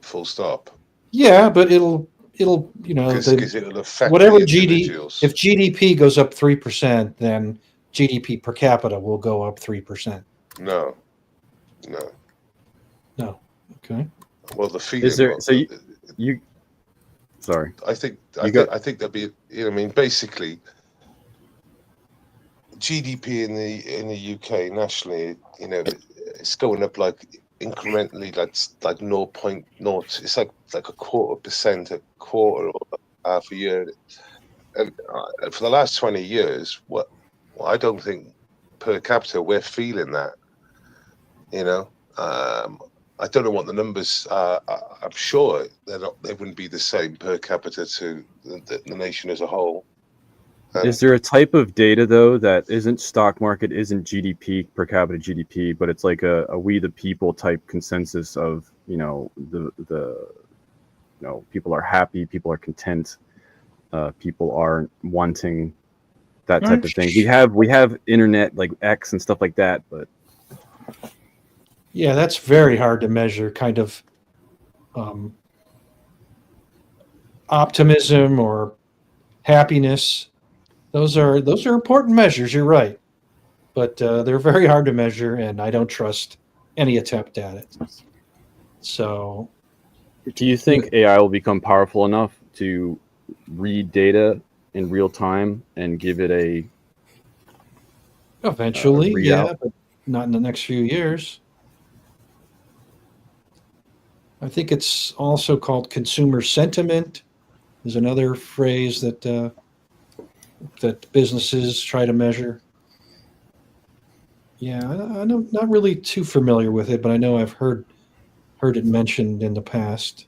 full stop? Yeah, but it'll it'll affect whatever if GDP goes up 3%, then GDP per capita will go up 3%. No. Okay. Well, the feeling. Is there? So you sorry. I think there'll be. I mean, basically, GDP in the UK nationally, it's going up like incrementally, like 0.0. It's like a 0.25%, a quarter or half a year. And for the last 20 years, I don't think per capita we're feeling that. I don't know what the numbers are. I'm sure they wouldn't be the same per capita to the nation as a whole. Is there a type of data though that isn't stock market, isn't GDP per capita GDP, but it's like a we the people type consensus of people are happy, people are content, people are wanting that type of thing. We have internet like X and stuff like that, but yeah, that's very hard to measure. Kind of optimism or happiness. Those are important measures. You're right, but they're very hard to measure, and I don't trust any attempt at it. So, do you think AI will become powerful enough to read data in real time and give it a eventually, yeah, but not in the next few years. I think it's also called consumer sentiment. There's another phrase that businesses try to measure. Yeah, I'm not really too familiar with it, but I know I've heard it mentioned in the past.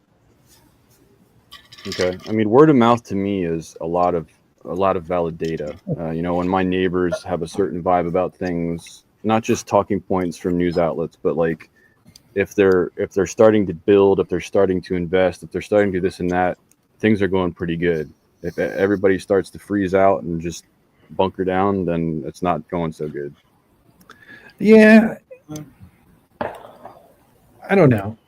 Okay, I mean, word of mouth to me is a lot of valid data. When my neighbors have a certain vibe about things, not just talking points from news outlets, but like if they're starting to build, if they're starting to invest, if they're starting to do this and that, things are going pretty good. If everybody starts to freeze out and just bunker down, then it's not going so good. Yeah, I don't know.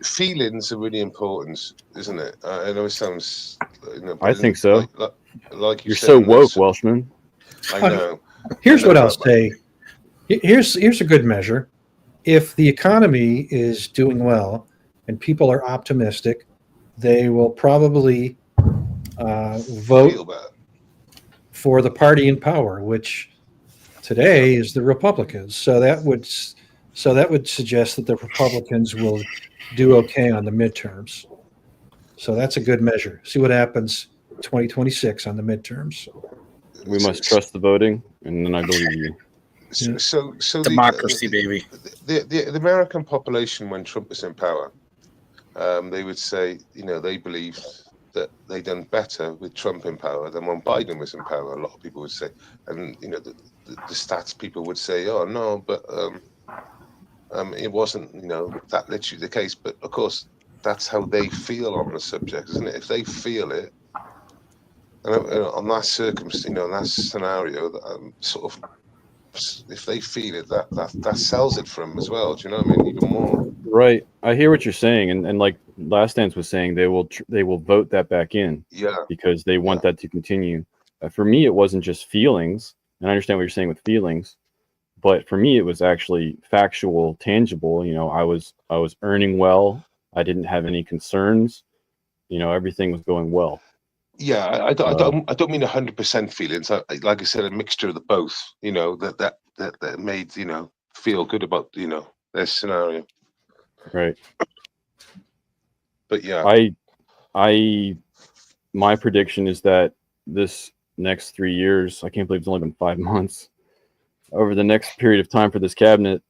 Feelings are really important, isn't it? I know it sounds. I think so. Like you're so woke, Welshman. I know. Here's what I'll say. Here's a good measure. If the economy is doing well and people are optimistic, they will probably vote for the party in power, which today is the Republicans. So that would suggest that the Republicans will do okay on the midterms. So that's a good measure. See what happens 2026 on the midterms. We must trust the voting, and then I believe you. So democracy, baby. The American population, when Trump was in power, they would say, they believed that they done better with Trump in power than when Biden was in power. A lot of people would say, and the stats people would say, oh no, but it wasn't, that literally the case. But of course, that's how they feel on the subject, isn't it? If they feel it, and on that circumstance, in that scenario, sort of, if they feel it, that sells it for them as well. Do you know what I mean? Even more. Right. I hear what you're saying, and like Last Dance was saying, they will vote that back in. Yeah. Because they want that to continue. For me, it wasn't just feelings, and I understand what you're saying with feelings, but for me, it was actually factual, tangible. I was earning well. I didn't have any concerns. Everything was going well. Yeah, I don't mean 100% feelings. Like I said, a mixture of the both. That made feel good about their scenario. Right. But yeah, my prediction is that this next 3 years, I can't believe it's only been 5 months. Over the next period of time for this cabinet,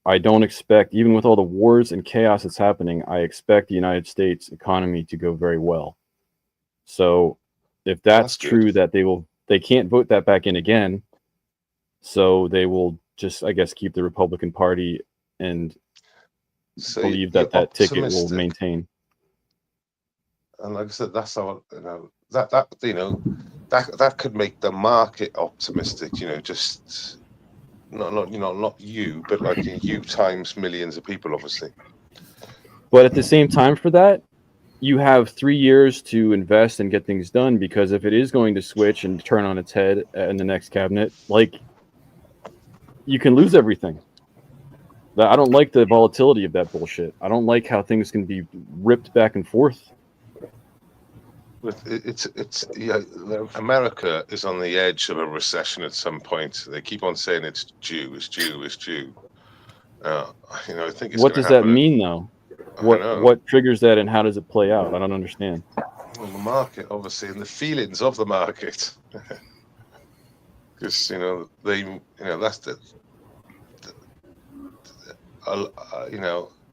I don't expect, even with all the wars and chaos that's happening, I expect the United States economy to go very well. So if that's true, that they can't vote that back in again. So they will just, I guess, keep the Republican Party and believe that ticket will maintain. And like I said, that's how that could make the market optimistic. Just not you, but like you times millions of people, obviously. But at the same time, for that, you have 3 years to invest and get things done, because if it is going to switch and turn on its head in the next cabinet, like, you can lose everything. I don't like the volatility of that bullshit. I don't like how things can be ripped back and forth. It's America is on the edge of a recession at some point. They keep on saying it's due. I think it's what does that mean, though? What triggers that, and how does it play out? I don't understand. Well, the market, obviously, and the feelings of the market, because that's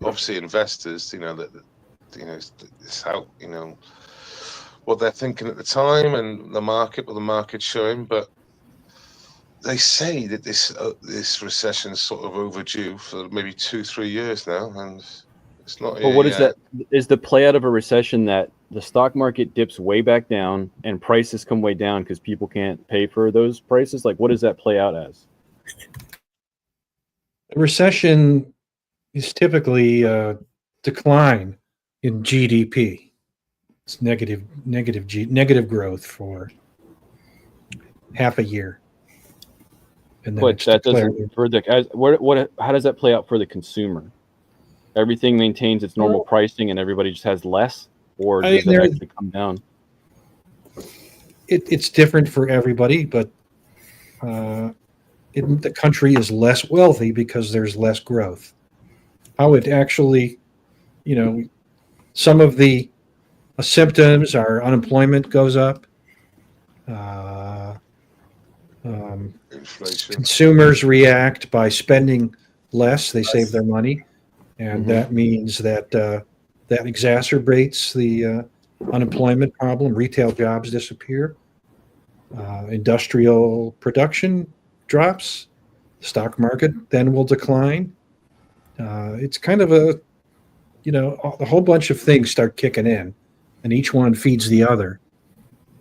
obviously investors, it's how what they're thinking at the time, and the market, what the market's showing. But they say that this recession is sort of overdue for maybe 2-3 years now, and it's not. But what is that? Is the play out of a recession that the stock market dips way back down and prices come way down because people can't pay for those prices? Like, what does that play out as? A recession is typically a decline in GDP. It's negative growth for half a year. And then but that doesn't for the how does that play out for the consumer? Everything maintains its normal pricing and everybody just has less, or does it actually come down? It's different for everybody, but the country is less wealthy because there's less growth. How it actually, some of the symptoms are unemployment goes up. Inflation. Consumers react by spending less. They save their money, and that means that that exacerbates the unemployment problem. Retail jobs disappear. Industrial production drops. The stock market then will decline. It's kind of a whole bunch of things start kicking in, and each one feeds the other.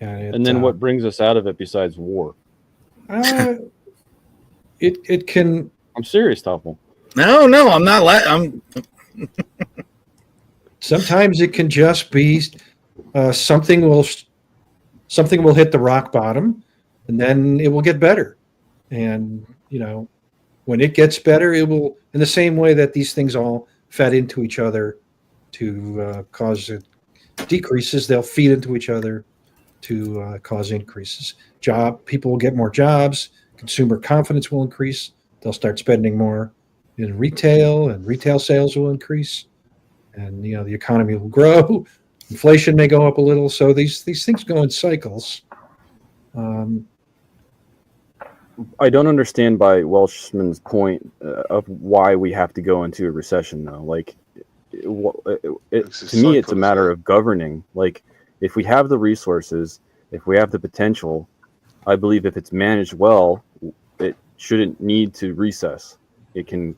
And then what brings us out of it besides war? It can. I'm serious, Toffel. No, I'm not. I'm. Sometimes it can just be something will hit the rock bottom, and then it will get better. And when it gets better, it will, in the same way that these things all fed into each other to cause decreases, they'll feed into each other to cause increases. People will get more jobs. Consumer confidence will increase. They'll start spending more in retail, and retail sales will increase. And the economy will grow. Inflation may go up a little. So these things go in cycles. I don't understand by Welshman's point of why we have to go into a recession, though. Like, to me, it's a matter of governing. Like, if we have the resources, if we have the potential, I believe if it's managed well, it shouldn't need to recess. It can,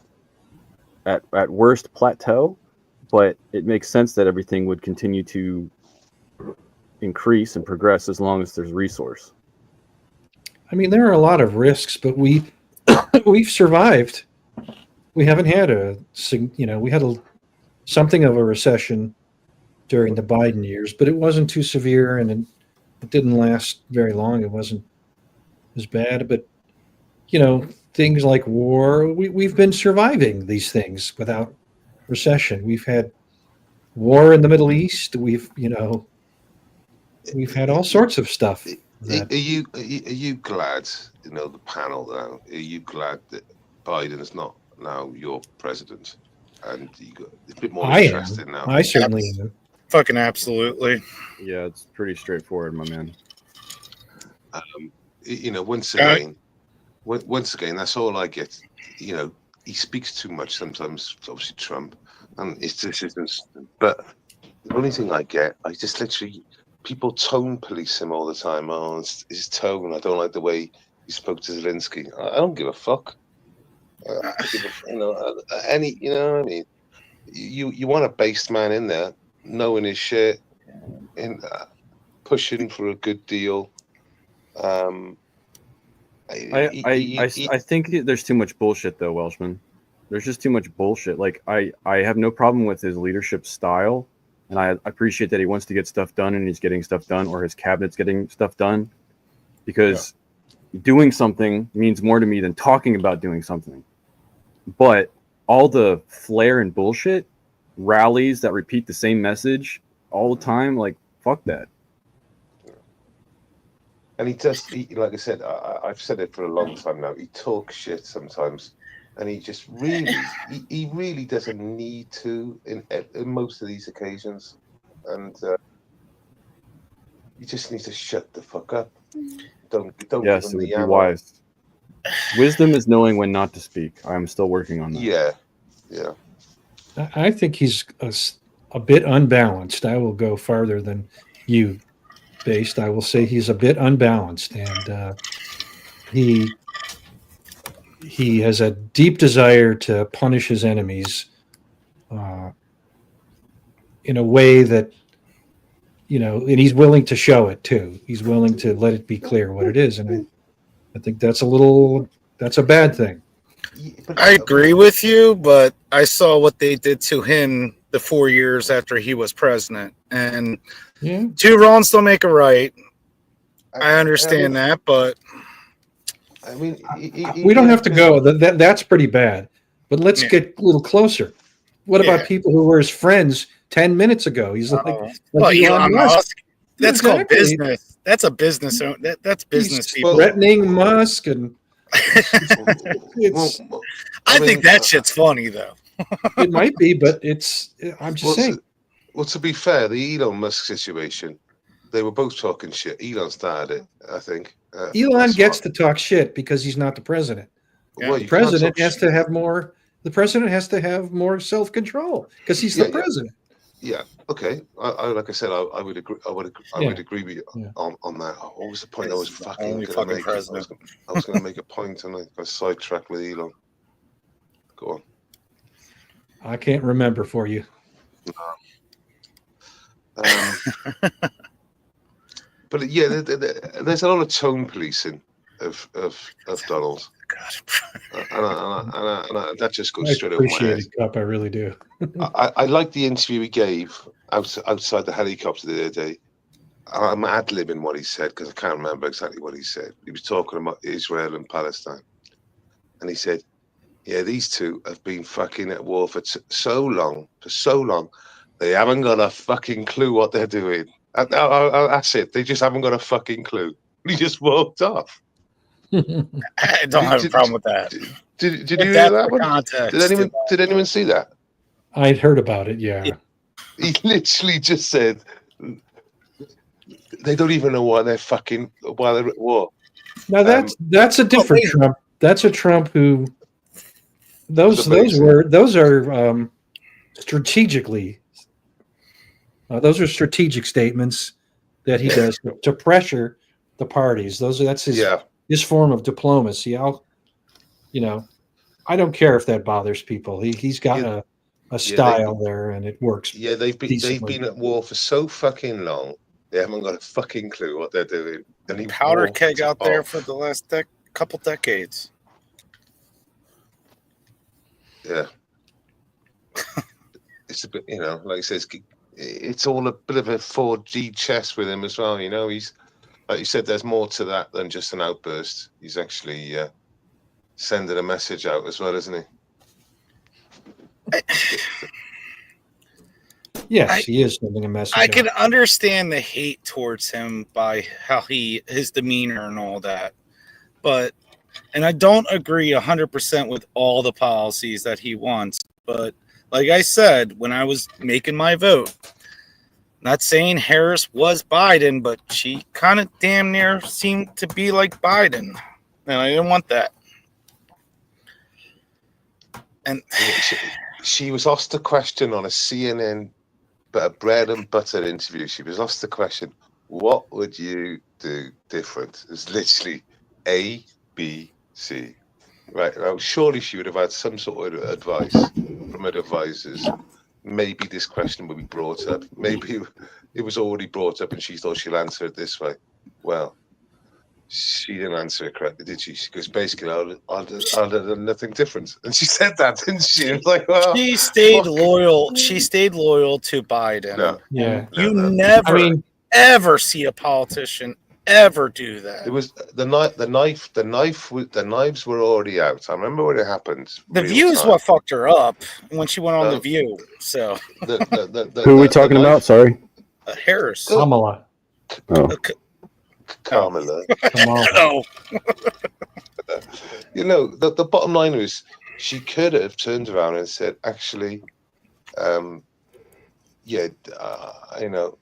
at worst, plateau, but it makes sense that everything would continue to increase and progress as long as there's resource. I mean, there are a lot of risks, but we've survived. We haven't had something of a recession during the Biden years, but it wasn't too severe, and it didn't last very long. It wasn't as bad, but things like war, we've been surviving these things without recession. We've had war in the Middle East. We've had all sorts of stuff. Are you glad, the panel now, are you glad that Biden is not now your president? And you got a bit more interested now. I certainly am. Fucking absolutely. Yeah, it's pretty straightforward, my man. Once again, that's all I get. He speaks too much sometimes, obviously Trump, and his decisions. But the only thing I get, I just literally, people tone police him all the time. Oh, it's his tone. I don't like the way he spoke to Zelensky. I don't give a fuck. You want a based man in there, knowing his shit, and pushing for a good deal. I think there's too much bullshit, though, Welshman. There's just too much bullshit. Like, I have no problem with his leadership style, and I appreciate that he wants to get stuff done and he's getting stuff done, or his cabinet's getting stuff done, because doing something means more to me than talking about doing something. But all the flair and bullshit, rallies that repeat the same message all the time, like, fuck that. And he does, like I said, I've said it for a long time now. He talks shit sometimes, and he just really, he really doesn't need to in most of these occasions, and you just need to shut the fuck up. Don't Yes, give it him would the be ammo. wise. Wisdom is knowing when not to speak. I'm still working on that. Yeah. I think he's a bit unbalanced. I will go farther than you, Based. I will say he's a bit unbalanced, and he has a deep desire to punish his enemies in a way that, and he's willing to show it too. He's willing to let it be clear what it is, and I think that's a bad thing. I agree with you, but I saw what they did to him the 4 years after he was president, and two wrongs don't make a right. I understand that, but I mean, we don't have to go. That's pretty bad. But let's get a little closer. What about people who were his friends 10 minutes ago? He's like Elon Musk. That's exactly. called business. That's a business. That's business He's people. Threatening Musk and. I think that shit's funny though. It might be, but I'm just saying. Well, to be fair, the Elon Musk situation, they were both talking shit. Elon started it, I think. Elon gets to talk shit because he's not the president. Well, the president has to have more. The president has to have more self-control because he's the president. Yeah. Okay. I like I said, I would agree. I would agree with you on that. What was the point? I was fucking going to make. I was going to make a point, and I got sidetracked with Elon. Go on. I can't remember for you. But yeah, there's a lot of tone policing of Donald. And that just goes straight over my head. Cup, I really do. I like the interview he gave outside the helicopter the other day. I'm ad-libbing what he said because I can't remember exactly what he said. He was talking about Israel and Palestine. And he said, yeah, these two have been fucking at war for so long, they haven't got a fucking clue what they're doing. That's it. They just haven't got a fucking clue. He just walked off. I don't have a problem with that. Did you hear that one? Context, did anyone see that? I'd heard about it. Yeah. He literally just said they don't even know why they're at war. Now that's a different Trump. That's a Trump who those are strategically those are strategic statements that he does to pressure the parties. That's his form of diplomacy. I don't care if that bothers people. He's got a style there, and it works. Yeah, they've been at war for so fucking long. They haven't got a fucking clue what they're doing. And powder keg out there for the last couple decades. Yeah. It's a bit, like he says, it's all a bit of a 4G chess with him as well. He's, like you said, there's more to that than just an outburst. He's actually sending a message out as well, isn't he? Yes, he is sending a message. I can understand the hate towards him by how his demeanor and all that, and I don't agree 100% with all the policies that he wants. But like I said, when I was making my vote, not saying Harris was Biden, but she kind of damn near seemed to be like Biden, and I didn't want that. And she was asked a question on a CNN, but a bread and butter interview. She was asked the question, "What would you do different?" It's literally A, B, C. Right now, surely she would have had some sort of advice from her advisors. Maybe this question would be brought up. Maybe it was already brought up, and she thought she'll answer it this way. Well, she didn't answer it correctly, did she? Because basically, I'll do nothing different. And she said that, didn't she? It was like, well, she stayed loyal. She stayed loyal to Biden. No. Yeah. You never, ever see a politician ever do that. It was the knives were already out. I remember when it happened. The View is what fucked her up when she went on The View. So who are we talking about? Sorry, Harris. Kamala. oh, Kamala. No. You know, the bottom line is she could have turned around and said, actually, you know,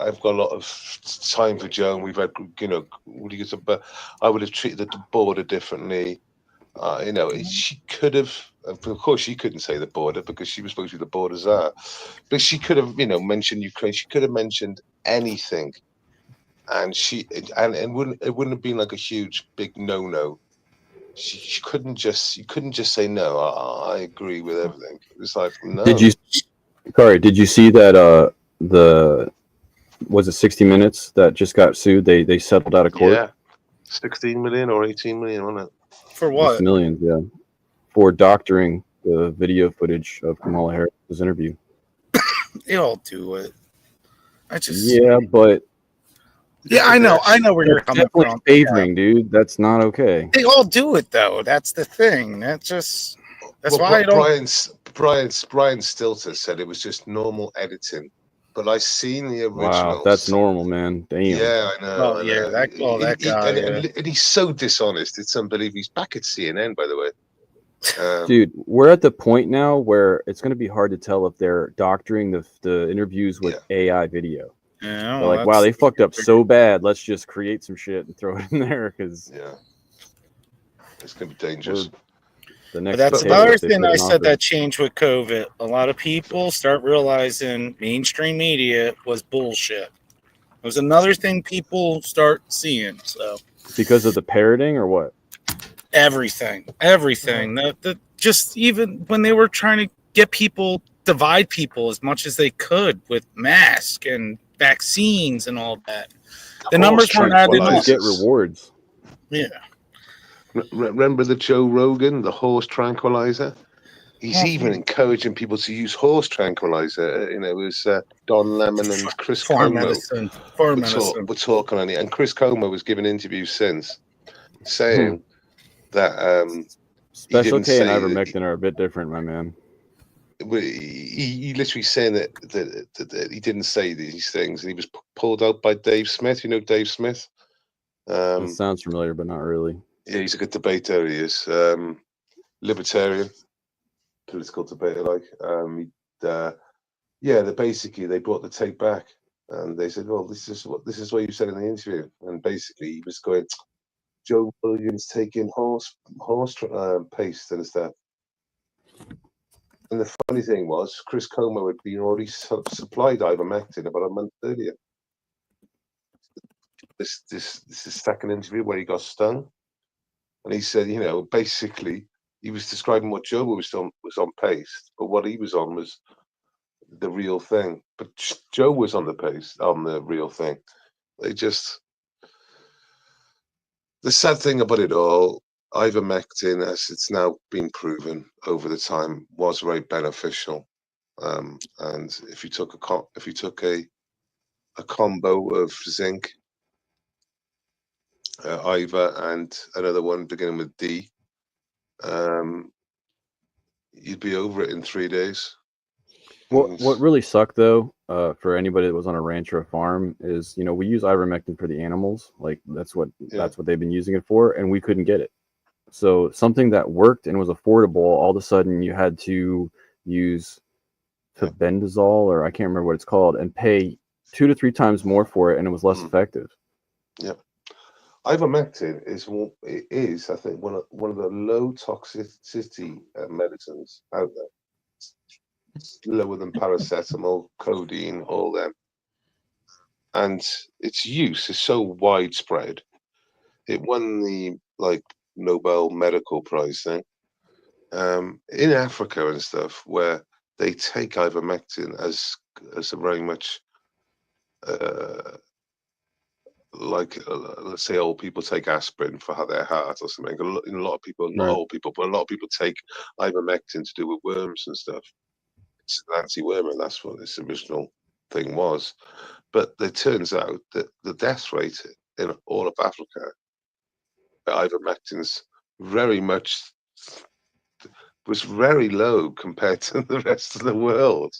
I've got a lot of time for Joe, and we've had, you know, but I would have treated the border differently. You know, she could have, of course, she couldn't say the border because she was supposed to be the border czar, but she could have, you know, mentioned Ukraine. She could have mentioned anything, and it wouldn't have been like a huge big no. She couldn't just, you couldn't just say no. I agree with everything. It was like, no. Did you see that was it 60 Minutes that just got sued? They settled out of court. Yeah, 16 million or 18 million, wasn't it? For what? It's millions, yeah. For doctoring the video footage of Kamala Harris's interview. They all do it. But yeah, I know where you're coming from. Favoring, dude. That's not okay. They all do it though. That's the thing. That's why I don't. Brian Stilter said it was just normal editing, but I seen the original. Wow, that's normal, man. Damn. Yeah, I know. Oh yeah, that guy. And he's so dishonest. It's unbelievable. He's back at CNN, by the way. Dude, we're at the point now where it's going to be hard to tell if they're doctoring the interviews with AI video. Yeah, they're like, wow, they fucked up so bad. Let's just create some shit and throw it in there because it's going to be dangerous. That's another thing I said that changed with COVID. A lot of people start realizing mainstream media was bullshit. It was another thing people start seeing. So because of the parroting or what? Everything. Just even when they were trying to get people, divide people as much as they could with masks and vaccines and all that. The numbers weren't adding up. Get rewards. Yeah. Remember the Joe Rogan, the horse tranquilizer? He's even encouraging people to use horse tranquilizer. You know, it was Don Lemon and Chris Como were talking on it, and Chris Como was giving interviews since saying that Special K and ivermectin are a bit different, my man. He literally saying that he didn't say these things, and he was pulled out by Dave Smith. You know Dave Smith? It sounds familiar, but not really. Yeah, he's a good debater. He is libertarian, political debater. They brought the tape back, and they said, "Well, this is what you said in the interview." And basically, he was going, "Joe Williams taking horse paste and stuff." And the funny thing was, Chris Como had been already supplied ivermectin about a month earlier. This is the second interview where he got stung. And he said, you know, basically, he was describing what Joe was on paste, but what he was on was the real thing. But Joe was on the real thing. The sad thing about it all, ivermectin, as it's now been proven over the time, was very beneficial. And if you took a combo of zinc, Iver and another one beginning with D, you'd be over it in 3 days. What really sucked though, for anybody that was on a ranch or a farm, is we use ivermectin for the animals. Like that's what they've been using it for, and we couldn't get it. So something that worked and was affordable, all of a sudden you had to use Febendazole, or I can't remember what it's called, and pay 2 to 3 times more for it, and it was less effective. Yeah. Ivermectin is I think one of the low toxicity medicines out there. It's lower than paracetamol, codeine, all them, and its use is so widespread. It won the Nobel Medical Prize thing in Africa and stuff, where they take ivermectin as a very much let's say old people take aspirin for their heart or something. A lot of people, not old people, but a lot of people take ivermectin to do with worms and stuff. It's an anti-worm, and that's what this original thing was. But it turns out that the death rate in all of Africa, ivermectin's was very low compared to the rest of the world.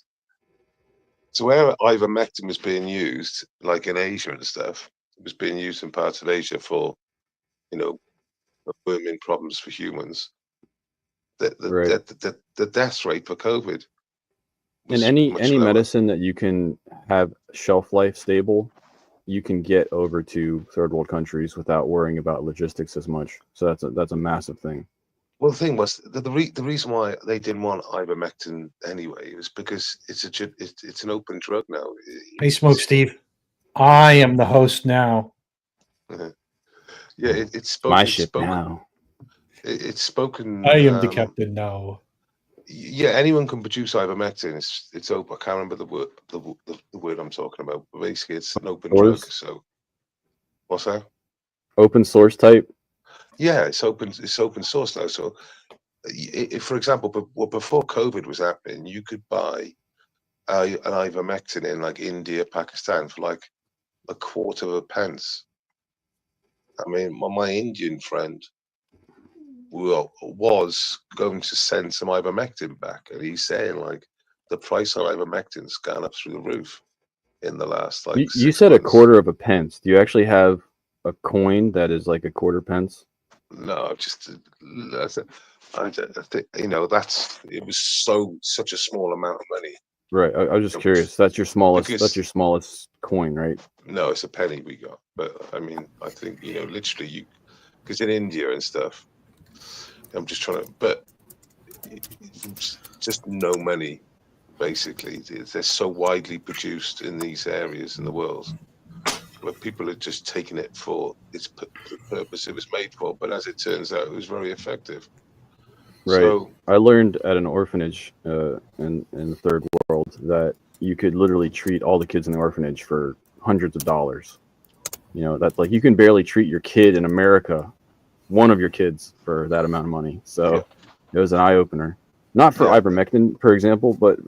So where ivermectin was being used, like in Asia and stuff, it was being used in parts of Asia for, worming problems for humans. The death rate for COVID. And any medicine that you can have shelf life stable, you can get over to third world countries without worrying about logistics as much. So that's a massive thing. Well, the thing was the reason why they didn't want ivermectin anyway was because it's an open drug now. Hey, Smoke Steve, I am the host now. Yeah, it's spoken. My ship now. It's spoken. I am the captain now. Yeah, anyone can produce ivermectin. It's open. I can't remember the word I'm talking about. But basically, it's an open drug. So, what's that? Open source type. Yeah, it's open source now. So, if, for example, before COVID was happening, you could buy an ivermectin in like India, Pakistan for like a quarter of a pence. I mean, my Indian friend was going to send some ivermectin back, and he's saying like the price of ivermectin's gone up through the roof in the last like. You said months. A quarter of a pence. Do you actually have a coin that is like a quarter pence? No, just I think it was such a small amount of money. Right. I was just curious. That's your smallest coin, right? No, it's a penny we got. But I mean, I think literally because in India and stuff. I'm just trying to, but just no money, basically. They're so widely produced in these areas in the world where people are just taking it for the purpose it was made for. But as it turns out, it was very effective. Right. So, I learned at an orphanage in the third world that you could literally treat all the kids in the orphanage for hundreds of dollars. That's like you can barely treat your kid in America. One of your kids for that amount of money. So It was an eye opener. Not for ivermectin, for example, but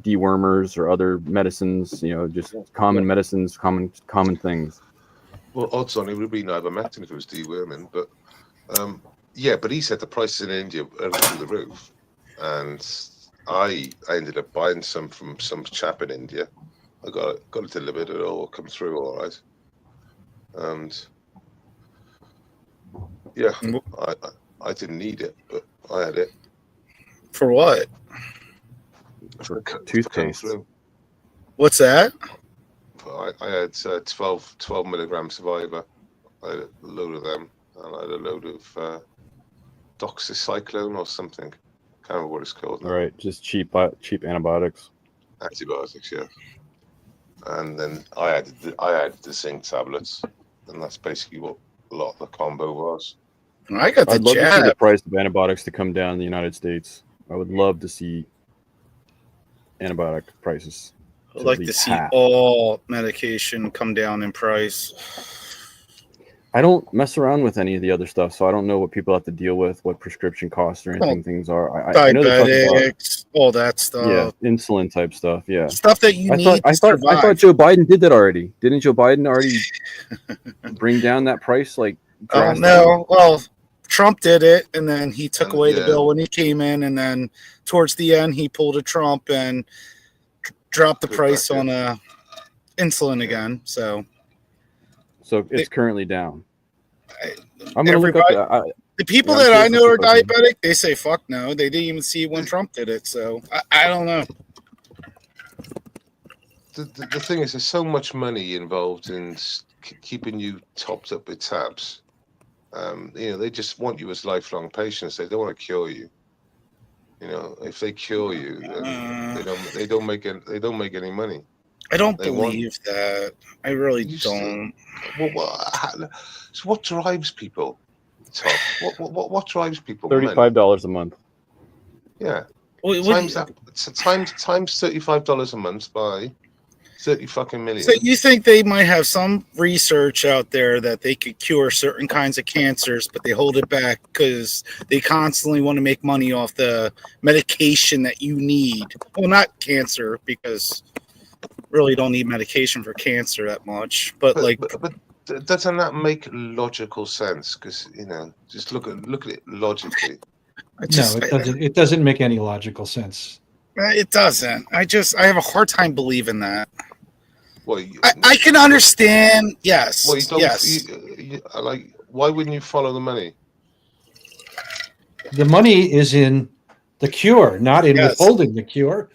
dewormers or other medicines, just common medicines, common things. Well, odds on it would have been ivermectin if it was deworming, but but he said the prices in India are through the roof. And I ended up buying some from some chap in India. I got it delivered, it all come through all right. And yeah, I didn't need it, but I had it. For what? For toothpaste. What's that? I had 12 milligrams of Iver. I had a load of them, and I had a load of doxycycline or something. Can't remember what it's called now. All right, just cheap antibiotics. Antibiotics, yeah. And then I had the zinc tablets, and that's basically what a lot of the combo was. I'd love to see the price of antibiotics to come down in the United States. I would love to see antibiotic prices. I'd like to see all medication come down in price. I don't mess around with any of the other stuff, so I don't know what people have to deal with, what prescription costs or anything things are. I know diabetics, all that stuff. Yeah, insulin type stuff. Yeah, stuff that you need. I thought Joe Biden did that already. Didn't Joe Biden already bring down that price? Like, oh no. Well, Trump did it, and then he took away the bill when he came in, and then towards the end, he pulled a Trump and dropped the price on insulin again. So it's currently down. I'm gonna look up the people that I know are diabetic. They say fuck no. They didn't even see when Trump did it. So I don't know. The thing is, there's so much money involved in keeping you topped up with tabs. They just want you as lifelong patients. They don't want to cure you. If they cure you, then they don't make any money. I don't believe that. I really don't. So what drives people? Tom? What drives people? $35 a month. Yeah. Times $35 a month by 30 fucking million. So you think they might have some research out there that they could cure certain kinds of cancers, but they hold it back because they constantly want to make money off the medication that you need. Well, not cancer, because really don't need medication for cancer that much. But doesn't that make logical sense? Because just look at it logically. It doesn't make any logical sense. It doesn't. I have a hard time believing that. Well, I can understand. Yes. Well, yes. Why wouldn't you follow the money? The money is in the cure, not in withholding the cure.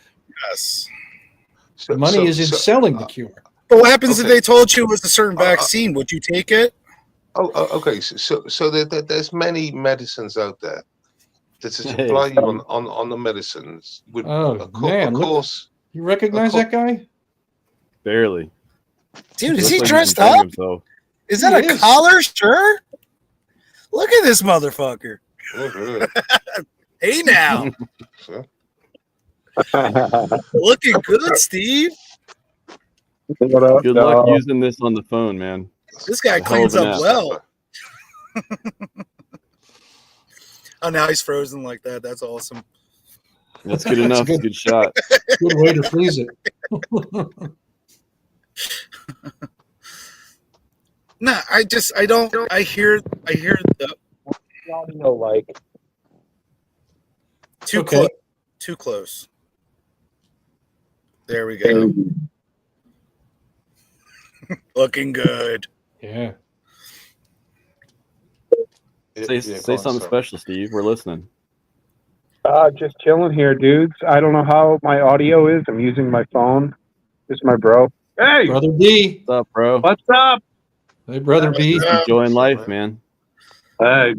Yes. The money is in selling the cure. But what happens if they told you it was a certain vaccine? Would you take it? Okay. So there's many medicines out there that supply you on the medicines. Of course. You recognize that guy? Barely. Dude, is he dressed up? Himself. Is that a collar shirt? Look at this motherfucker. Hey now. Looking good, Steve. Good luck using this on the phone, man. This guy cleans up well. Oh, now he's frozen like that. That's awesome. That's good enough. That's a good shot. Good way to freeze it. No, I hear the audio like too close. There we go. Looking good. Yeah. Say something special, Steve. We're listening. Just chilling here, dudes. I don't know how my audio is. I'm using my phone. This is my bro. Hey, Brother B. What's up, bro? What's up? Hey, Brother B. Enjoying life, man. Hey,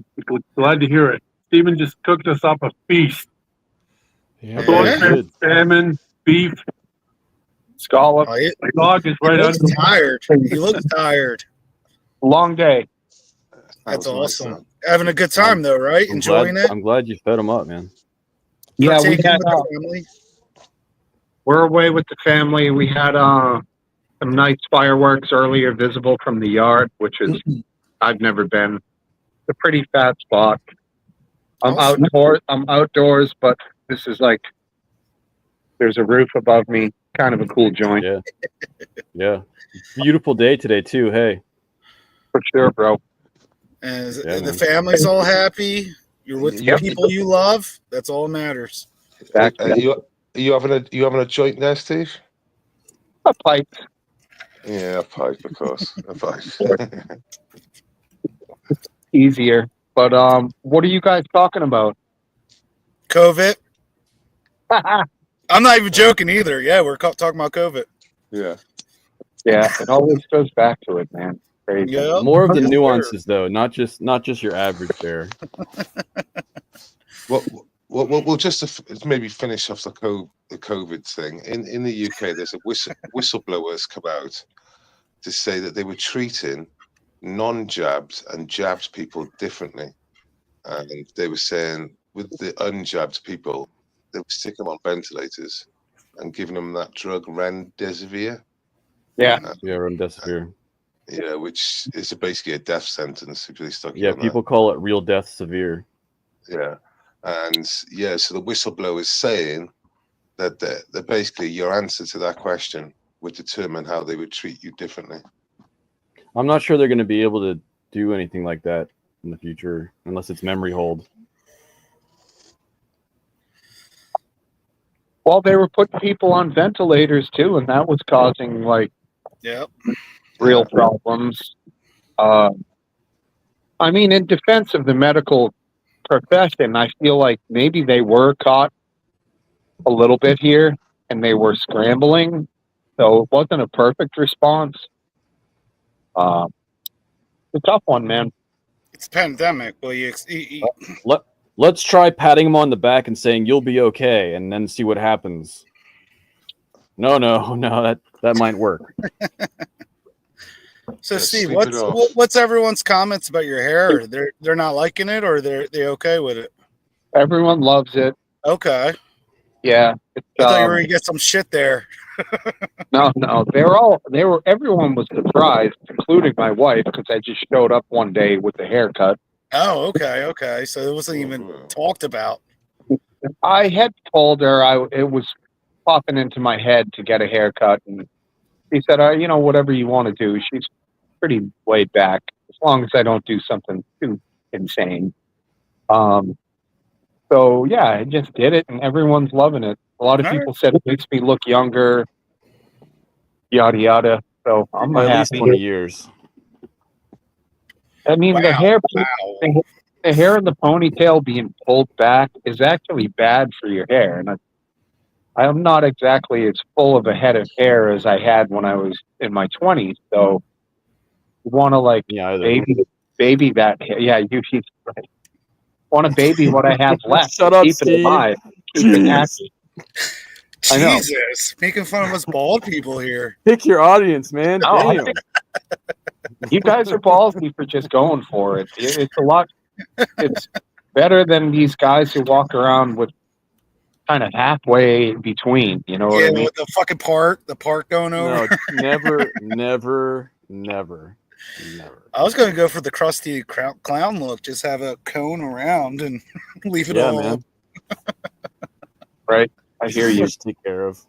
glad to hear it. Steven just cooked us up a feast. Yeah. Swordfish, salmon, beef, scallop. My dog is right under. He's tired. He looks tired. Long day. That's awesome. Having a good time though, right? Enjoying it. I'm glad you fed him up, man. Yeah, we're away with the family. We had some nice fireworks earlier visible from the yard, which is I've never been. It's a pretty fat spot. I'm outdoors, but this is like there's a roof above me. Kind of a cool joint. Yeah. Yeah. Beautiful day today too. Hey. For sure, bro. And the family's all happy. You're with the people you love. That's all that matters. Exactly. Are you having a joint there, Steve? A pipe. Yeah, a pipe, of course. A pipe. Easier. But what are you guys talking about? COVID. I'm not even joking either. Yeah, we're talking about COVID. Yeah. Yeah, it always goes back to it, man. Crazy. Yep. More of the nuances, though, not just your average bear. Well, we'll just maybe finish off the COVID thing. In the UK, there's a whistleblowers come out to say that they were treating non-jabs and jabbed people differently, and they were saying with the unjabbed people, they would stick them on ventilators and giving them that drug remdesivir. Remdesivir. Yeah, which is basically a death sentence if they stuck you Yeah, on people call it real death severe. Yeah, and so the whistleblower is saying that basically your answer to that question would determine how they would treat you differently. I'm not sure they're going to be able to do anything like that in the future unless it's memory hold. Well, they were putting people on ventilators too, and that was causing real problems. I mean, in defense of the medical profession, I feel like maybe they were caught a little bit here and they were scrambling, so it wasn't a perfect response. It's a tough one, man. It's a pandemic. Well, let's try patting him on the back and saying you'll be okay, and then see what happens. No, that might work. So, Steve, what's everyone's comments about your hair? They're not liking it, or they okay with it? Everyone loves it. Okay. Yeah. I thought you were gonna get some shit there. No. Everyone was surprised, including my wife, because I just showed up one day with the haircut. Oh, okay. So it wasn't even talked about. I had told her it was popping into my head to get a haircut, and She said, whatever you want to do. She's pretty laid back, as long as I don't do something too insane. So yeah, I just did it, and everyone's loving it. A lot of people said it makes me look younger, yada yada. So I'm By at least happy. 20 years. I mean, the hair in the ponytail being pulled back is actually bad for your hair, and I'm not exactly as full of a head of hair as I had when I was in my 20s. So you want to baby that hair. Yeah, you want to baby what I have left. Shut up, keep Steve. it alive. Keep it active. I know. Jesus, making fun of us bald people here. Pick your audience, man. No, Damn. You guys are ballsy for just going for it. It's a lot. It's better than these guys who walk around with kind of halfway between. You know what I mean? With the fucking the part going over. No, never. I was going to go for the crusty clown look. Just have a cone around and leave it all man. Right. I hear you. Take care of.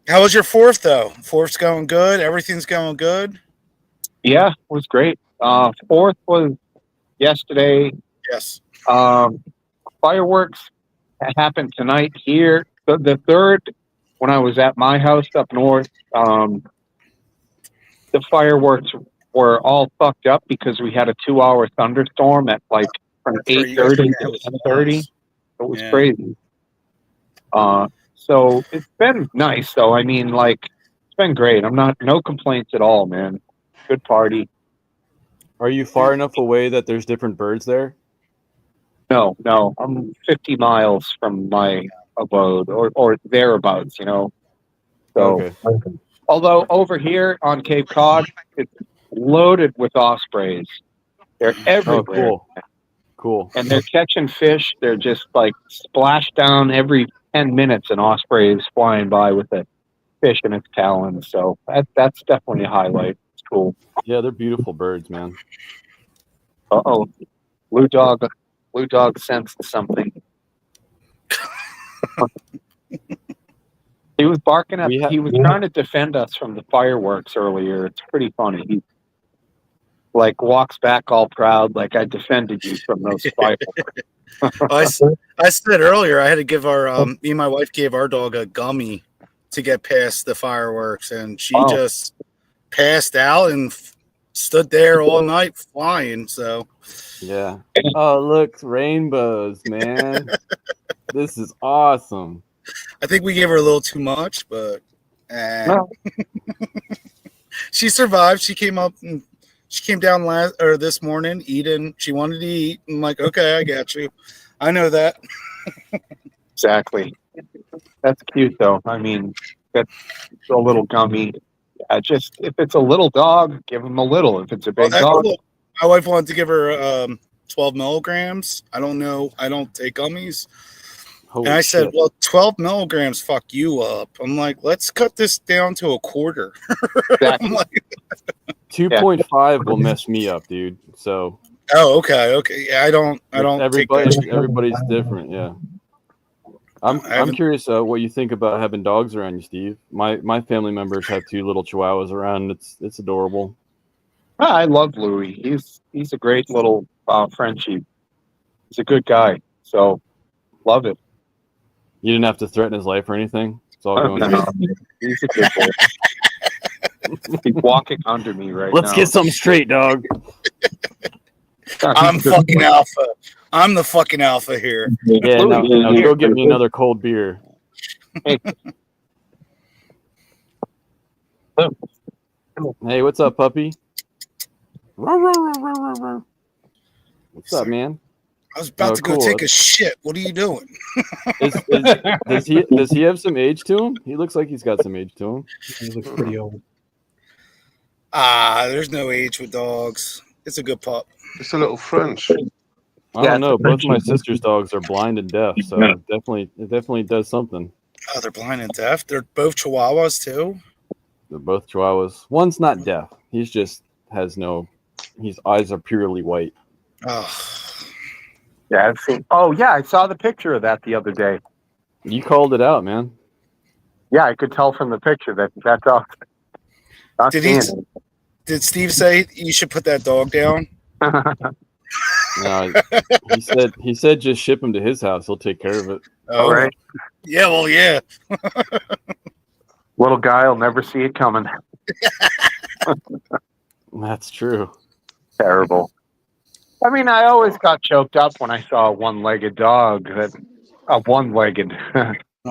How was your 4th, though? 4th's going good? Everything's going good? Yeah, it was great. 4th was yesterday. Yes. Fireworks happened tonight here. The 3rd, when I was at my house up north, the fireworks were all fucked up because we had a 2-hour thunderstorm at from 8:30 to 10:30. It was crazy. So it's been nice, though. I mean, it's been great. No complaints at all, man. Good party. Are you far enough away that there's different birds there? No. I'm 50 miles from my abode or thereabouts, So, okay. Although over here on Cape Cod, it's loaded with ospreys. They're everywhere. Oh, cool. And they're catching fish. They're just splashed down every 10 minutes. An osprey is flying by with a fish in its talons. So that's definitely a highlight. It's cool. Yeah, they're beautiful birds, man. Uh-oh. Blue dog sensed something. He was barking at. He was trying to defend us from the fireworks earlier. It's pretty funny. He walks back all proud, like I defended you from those fireworks. I said earlier I had to give me and my wife gave our dog a gummy to get past the fireworks, and she just passed out and stood there all night flying. So yeah. Oh, look, rainbows, man. This is awesome. I think we gave her a little too much, but she survived. She came up and she came down this morning eating. She wanted to eat. I'm like, okay, I got you. I know that. Exactly. That's cute, though. I mean, that's a little gummy. Just if it's a little dog, give him a little. If it's a big dog, cool. My wife wanted to give her 12 milligrams. I don't know. I don't take gummies. Holy and I said, shit. well, 12 milligrams fuck you up. I'm like, let's cut this down to a quarter. Exactly. 2.5 will mess me up, dude. So. Oh, okay. Yeah, I don't. Everybody's different. Yeah. I'm curious what you think about having dogs around you, Steve. My family members have 2 little Chihuahuas around. It's adorable. I love Louie. He's a great little Frenchie. He's a good guy. So love it. You didn't have to threaten his life or anything. It's all going good. He's a good boy. He's walking under me right now. Let's get something straight, dog. I'm fucking alpha. I'm the fucking alpha here. Yeah, now go get me another cold beer. Hey, what's up, puppy? What's up, man? I was about to go take a shit. What are you doing? Does he have some age to him? He looks like he's got some age to him. He looks pretty old. There's no age with dogs. It's a good pup. It's a little French. I don't know. Both of my sister's dogs are blind and deaf, so it definitely does something. Oh, they're blind and deaf. They're both Chihuahuas too. They're both Chihuahuas. One's not deaf. He's just has no. His eyes are purely white. Oh. Yeah, I've seen. Oh, yeah, I saw the picture of that the other day. You called it out, man. Yeah, I could tell from the picture that's awesome. Not Did seeing he? Did Steve say you should put that dog down? it. No, he said just ship him to his house. He'll take care of it. All right. Yeah. Well, yeah. Little guy will never see it coming. That's true. Terrible. I mean, I always got choked up when I saw a one-legged dog. One-legged.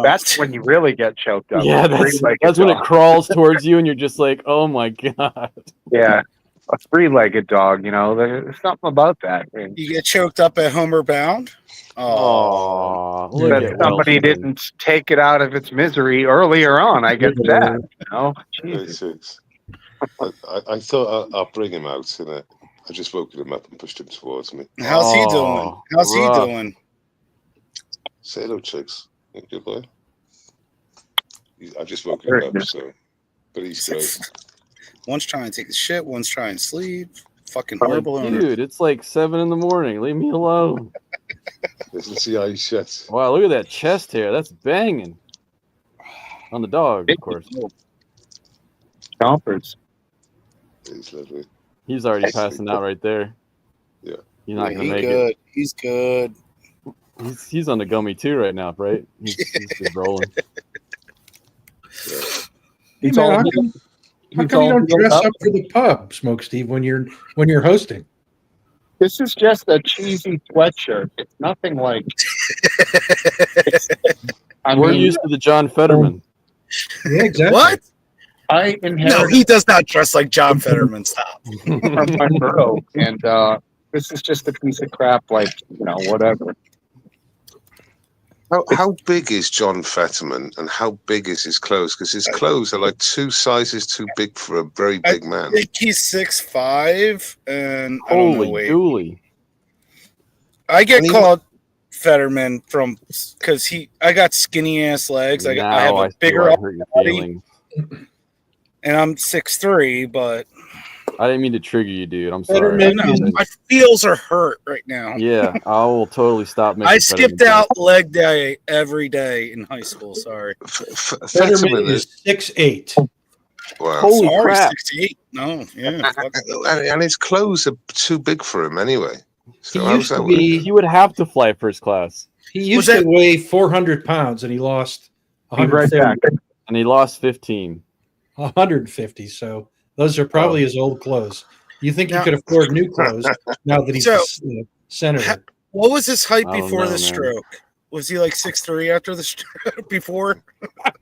That's when you really get choked up. Yeah, that's when it crawls towards you, and you're just like, "Oh my god!" Yeah, a three-legged dog. You know, there's something about that. I mean, You get choked up at Homer Bound. Oh, that somebody didn't take it out of its misery earlier on. I get that. You know, Jesus. I thought I'll bring him out, and I just woken him up and pushed him towards me. How's he doing? How's he doing? Say hello, chicks. Good boy. I just woke him up, so. But he's great. One's trying to take a shit. One's trying to sleep. Fucking horrible. Dude, it's like 7 a.m. Leave me alone. Let's see how he shuts. Wow, look at that chest hair. That's banging. On the dog, of course. Chompers. He's lovely. He's already passing out right there. Yeah. He's not going to make good. it. He's good. He's on the gummy too right now, right? He's just rolling. Yeah. Hey, man, how come you don't dress up for the pub, Smoke Steve, when you're hosting? This is just a cheesy sweatshirt. It's nothing like. We're used to the John Fetterman. Yeah, exactly. What? I inherited. No, he does not dress like John Fetterman. Stop. From my borough, and this is just a piece of crap. Like, you know, whatever. How big is John Fetterman, and how big is his clothes? Because his clothes are like 2 sizes too big for a very big man. I think he's 6'5", and I don't know Holy weight. dooly! I get called Fetterman because I got skinny ass legs. I have a bigger body, and I'm 6'3", but I didn't mean to trigger you, dude. I'm sorry. My feels are hurt right now. Yeah, I will totally stop making. I skipped out leg day every day in high school. Sorry. Fetterman is 6'8". Wow. Holy Sorry, crap! 6'8". No, yeah. And his clothes are too big for him anyway. So He would have to fly first class. He used to weigh 400 pounds, and he lost 150. And he lost 15. 150. So those are probably his old clothes. You think he could afford new clothes now that he's senator? What was his height before the stroke? Was he like 6'3" after the stroke? Before?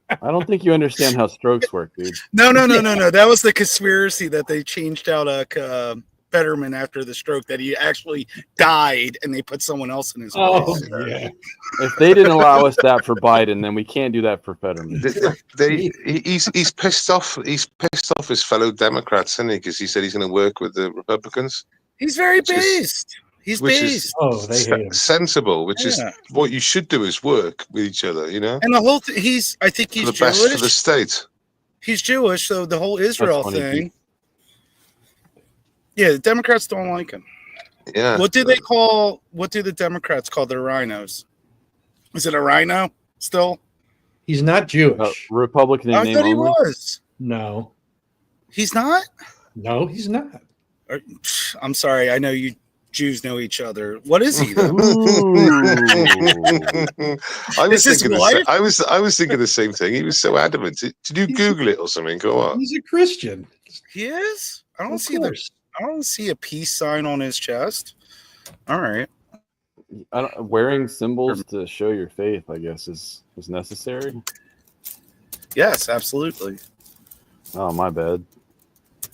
I don't think you understand how strokes work, dude. No. That was the conspiracy that they changed out Fetterman after the stroke, that he actually died and they put someone else in his place. Yeah. If they didn't allow us that for Biden, then we can't do that for Fetterman. He's pissed off. He's pissed off his fellow Democrats, isn't he? Because he said he's going to work with the Republicans. He's very based. He's based. They hate him. Sensible, which is what you should do, is work with each other, you know. And the whole I think he's for the Jewish. best for the state. He's Jewish, so the whole Israel thing. Yeah, the Democrats don't like him. Yeah. What do the Democrats call their rhinos? Is it a rhino still? He's not Jewish. Republican in I name thought he only? was. No. He's not? No, he's not. I'm sorry. I know you Jews know each other. What is he, though? I was thinking the same thing. He was so adamant. Did you Google it or something? Go on. He's a Christian. He is? I don't see a peace sign on his chest. All right. Wearing symbols to show your faith, I guess, is necessary. Yes, absolutely. Oh, my bad.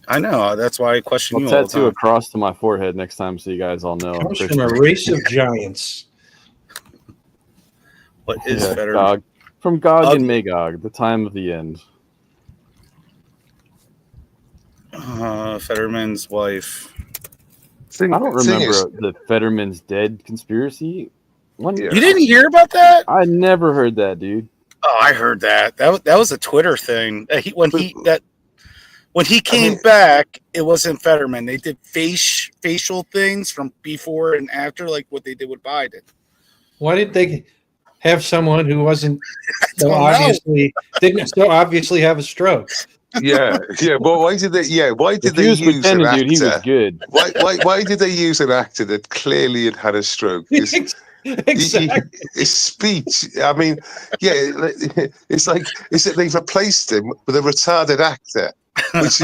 I know. That's why I question you all the tattoo time. a cross to my forehead next time, so you guys all know. Comes from a race of giants. What is better? Gog. From Gog and Magog, the time of the end. Fetterman's wife. I don't remember the Fetterman's dead conspiracy. You didn't hear about that? I never heard that, dude. Oh, I heard that. That was a Twitter thing. When he came back, it wasn't Fetterman. They did facial things from before and after, like what they did with Biden. Why did they have someone who wasn't didn't so obviously have a stroke? Yeah. But why did they? Yeah, why did If he they was use an pretending, actor? dude, he was good. Why did they use an actor that clearly had a stroke? Exactly. His speech. I mean, yeah, it's like they've replaced him with a retarded actor, which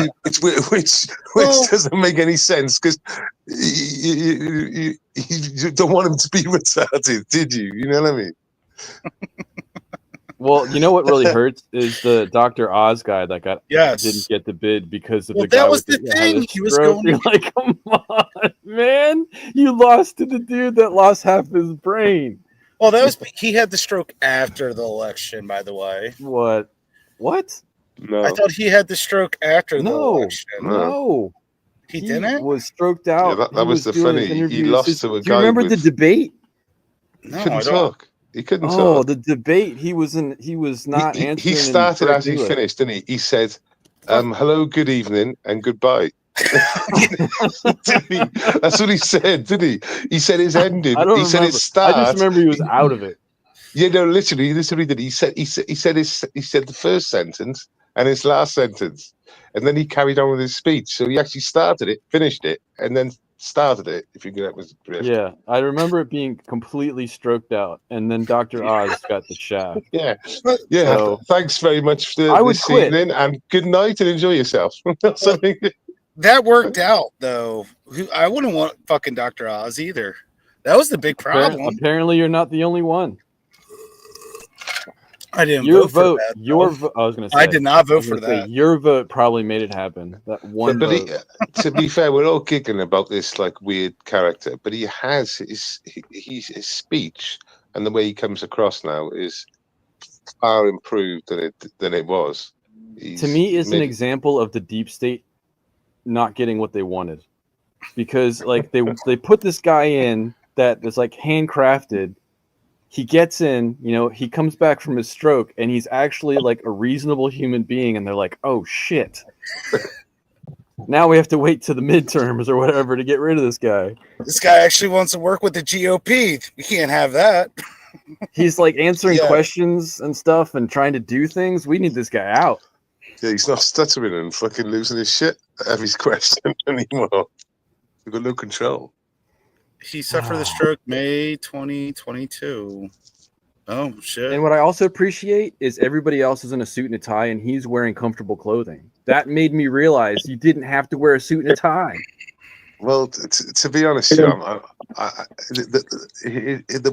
doesn't make any sense because you don't want him to be retarded, did you? You know what I mean? Well, you know what really hurts is the Dr. Oz guy that didn't get the bid because of the guy that was with the thing. He was going. You're like, come on, man, you lost to the dude that lost half his brain. Well, he had the stroke after the election, by the way. What? No, I thought he had the stroke after the election. No, he didn't. Was stroked out. Yeah, that was the funny. He lost to a guy. Do you remember the debate? No, couldn't talk. He couldn't talk. Oh, the debate. He was not answering. He started as he finished, didn't he? He said, "Hello, good evening, and goodbye." That's what he said, didn't he? He said his ending. He said his start. I just remember he was out of it. Yeah, no, literally, this is what he did. He said the first sentence and his last sentence, and then he carried on with his speech. So he actually started it, finished it, and then started it. If you get that was drift. Yeah, I remember it being completely stroked out, and then Dr. Oz got the shaft. Yeah. So, thanks very much for this evening, and good night, and enjoy yourself. That worked out, though. I wouldn't want fucking Dr. Oz either. That was the big problem. Apparently, you're not the only one. I didn't vote for that. I was going to say. I did not vote for that. Your vote probably made it happen. That one vote. To be fair, we're all giggling about this like weird character, but he has his speech and the way he comes across now is far improved than it was. To me, it's an example of the deep state not getting what they wanted, because like they put this guy in that is like handcrafted. He gets in, he comes back from his stroke, and he's actually like a reasonable human being, and they're like, oh shit. Now we have to wait to the midterms or whatever to get rid of this guy. This guy actually wants to work with the GOP. We can't have that. He's like answering questions and stuff and trying to do things. We need this guy out. Yeah, he's not stuttering and fucking losing his shit at his question anymore. We've got no control. He suffered the stroke May 2022. Oh, shit. And what I also appreciate is everybody else is in a suit and a tie, and he's wearing comfortable clothing. That made me realize you didn't have to wear a suit and a tie. Well, to be honest, the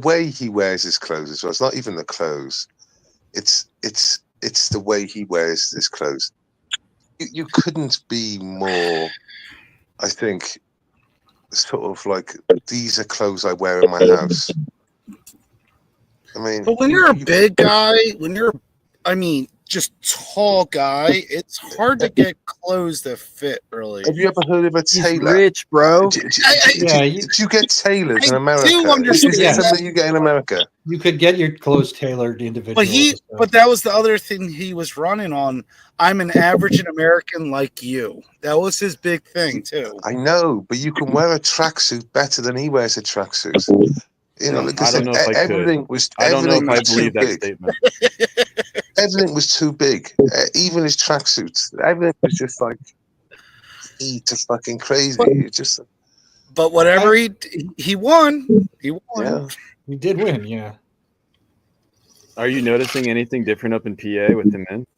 way he wears his clothes as well, it's not even the clothes. It's the way he wears his clothes. You couldn't be more, I think, sort of like, these are clothes I wear in my house. I mean, but when you're a big guy, just tall guy, it's hard to get clothes that fit. Really, have you ever heard of a tailor? He's rich, bro. Do you get tailors in America? I do understand. Is it something you get in America? You could get your clothes tailored individually. But that was the other thing he was running on. I'm an average American like you. That was his big thing too. I know, but you can wear a tracksuit better than he wears a tracksuit. Like I said, everything was. I don't know if I believe that statement. Everything was too big. Even his tracksuits. Everything was just like just fucking crazy. But whatever he won. He won. Yeah. He did win. Yeah. Are you noticing anything different up in PA with the men?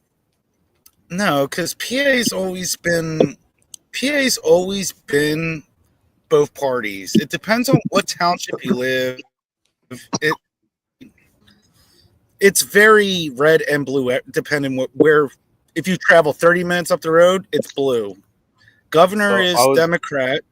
No, because PA's always been both parties. It depends on what township you live. It's very red and blue, depending where. If you travel 30 minutes up the road, it's blue. Governor is Democrat.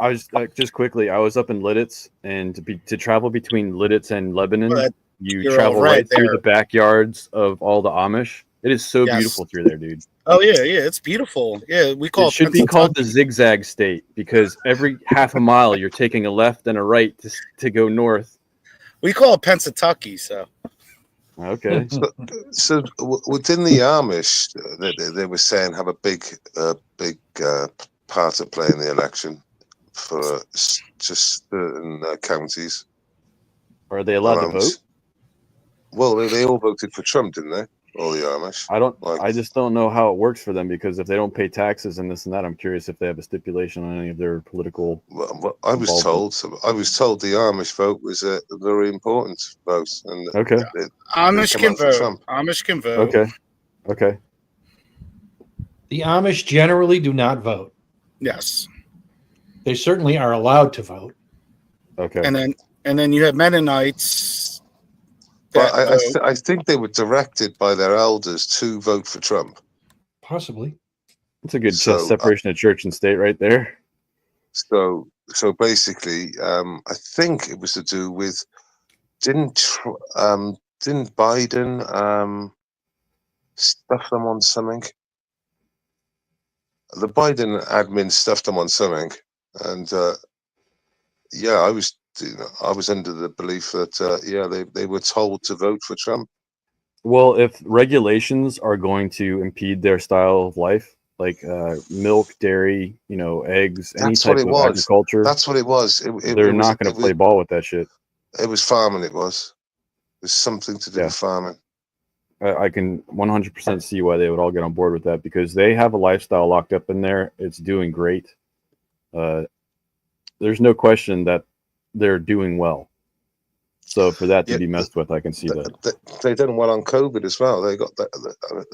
I was just quickly. I was up in Lidditz, and to travel between Lidditz and Lebanon, you travel right through the backyards of all the Amish. It is so beautiful through there, dude. Oh yeah, it's beautiful. Yeah, we call it should be called the zigzag state because every half a mile you're taking a left and a right to go north. We call it Pennsatucky, so. Okay. So within the Amish, they were saying have a big part to play in the election for just certain counties. Are they allowed to vote? Well, they all voted for Trump, didn't they? or the Amish. I just don't know how it works for them, because if they don't pay taxes and this and that, I'm curious if they have a stipulation on any of their political. Well, I was told the Amish vote was a very important vote, and okay, Amish can vote. Amish can vote. Okay. The Amish generally do not vote. Yes. They certainly are allowed to vote. Okay. And then you have Mennonites. But I think they were directed by their elders to vote for Trump. Possibly. It's a good separation of church and state right there. So basically, I think it was to do with didn't Biden stuff them on something? The Biden admin stuffed them on something, and I was under the belief that they were told to vote for Trump. Well, if regulations are going to impede their style of life, like milk, dairy, eggs, any type of agriculture, that's what it was. They're not going to play ball with that shit. It was farming. It was something to do with farming. I can 100% see why they would all get on board with that, because they have a lifestyle locked up in there. It's doing great. There's no question that they're doing well. So for that to be messed with, I can see that. They done well on COVID as well. They got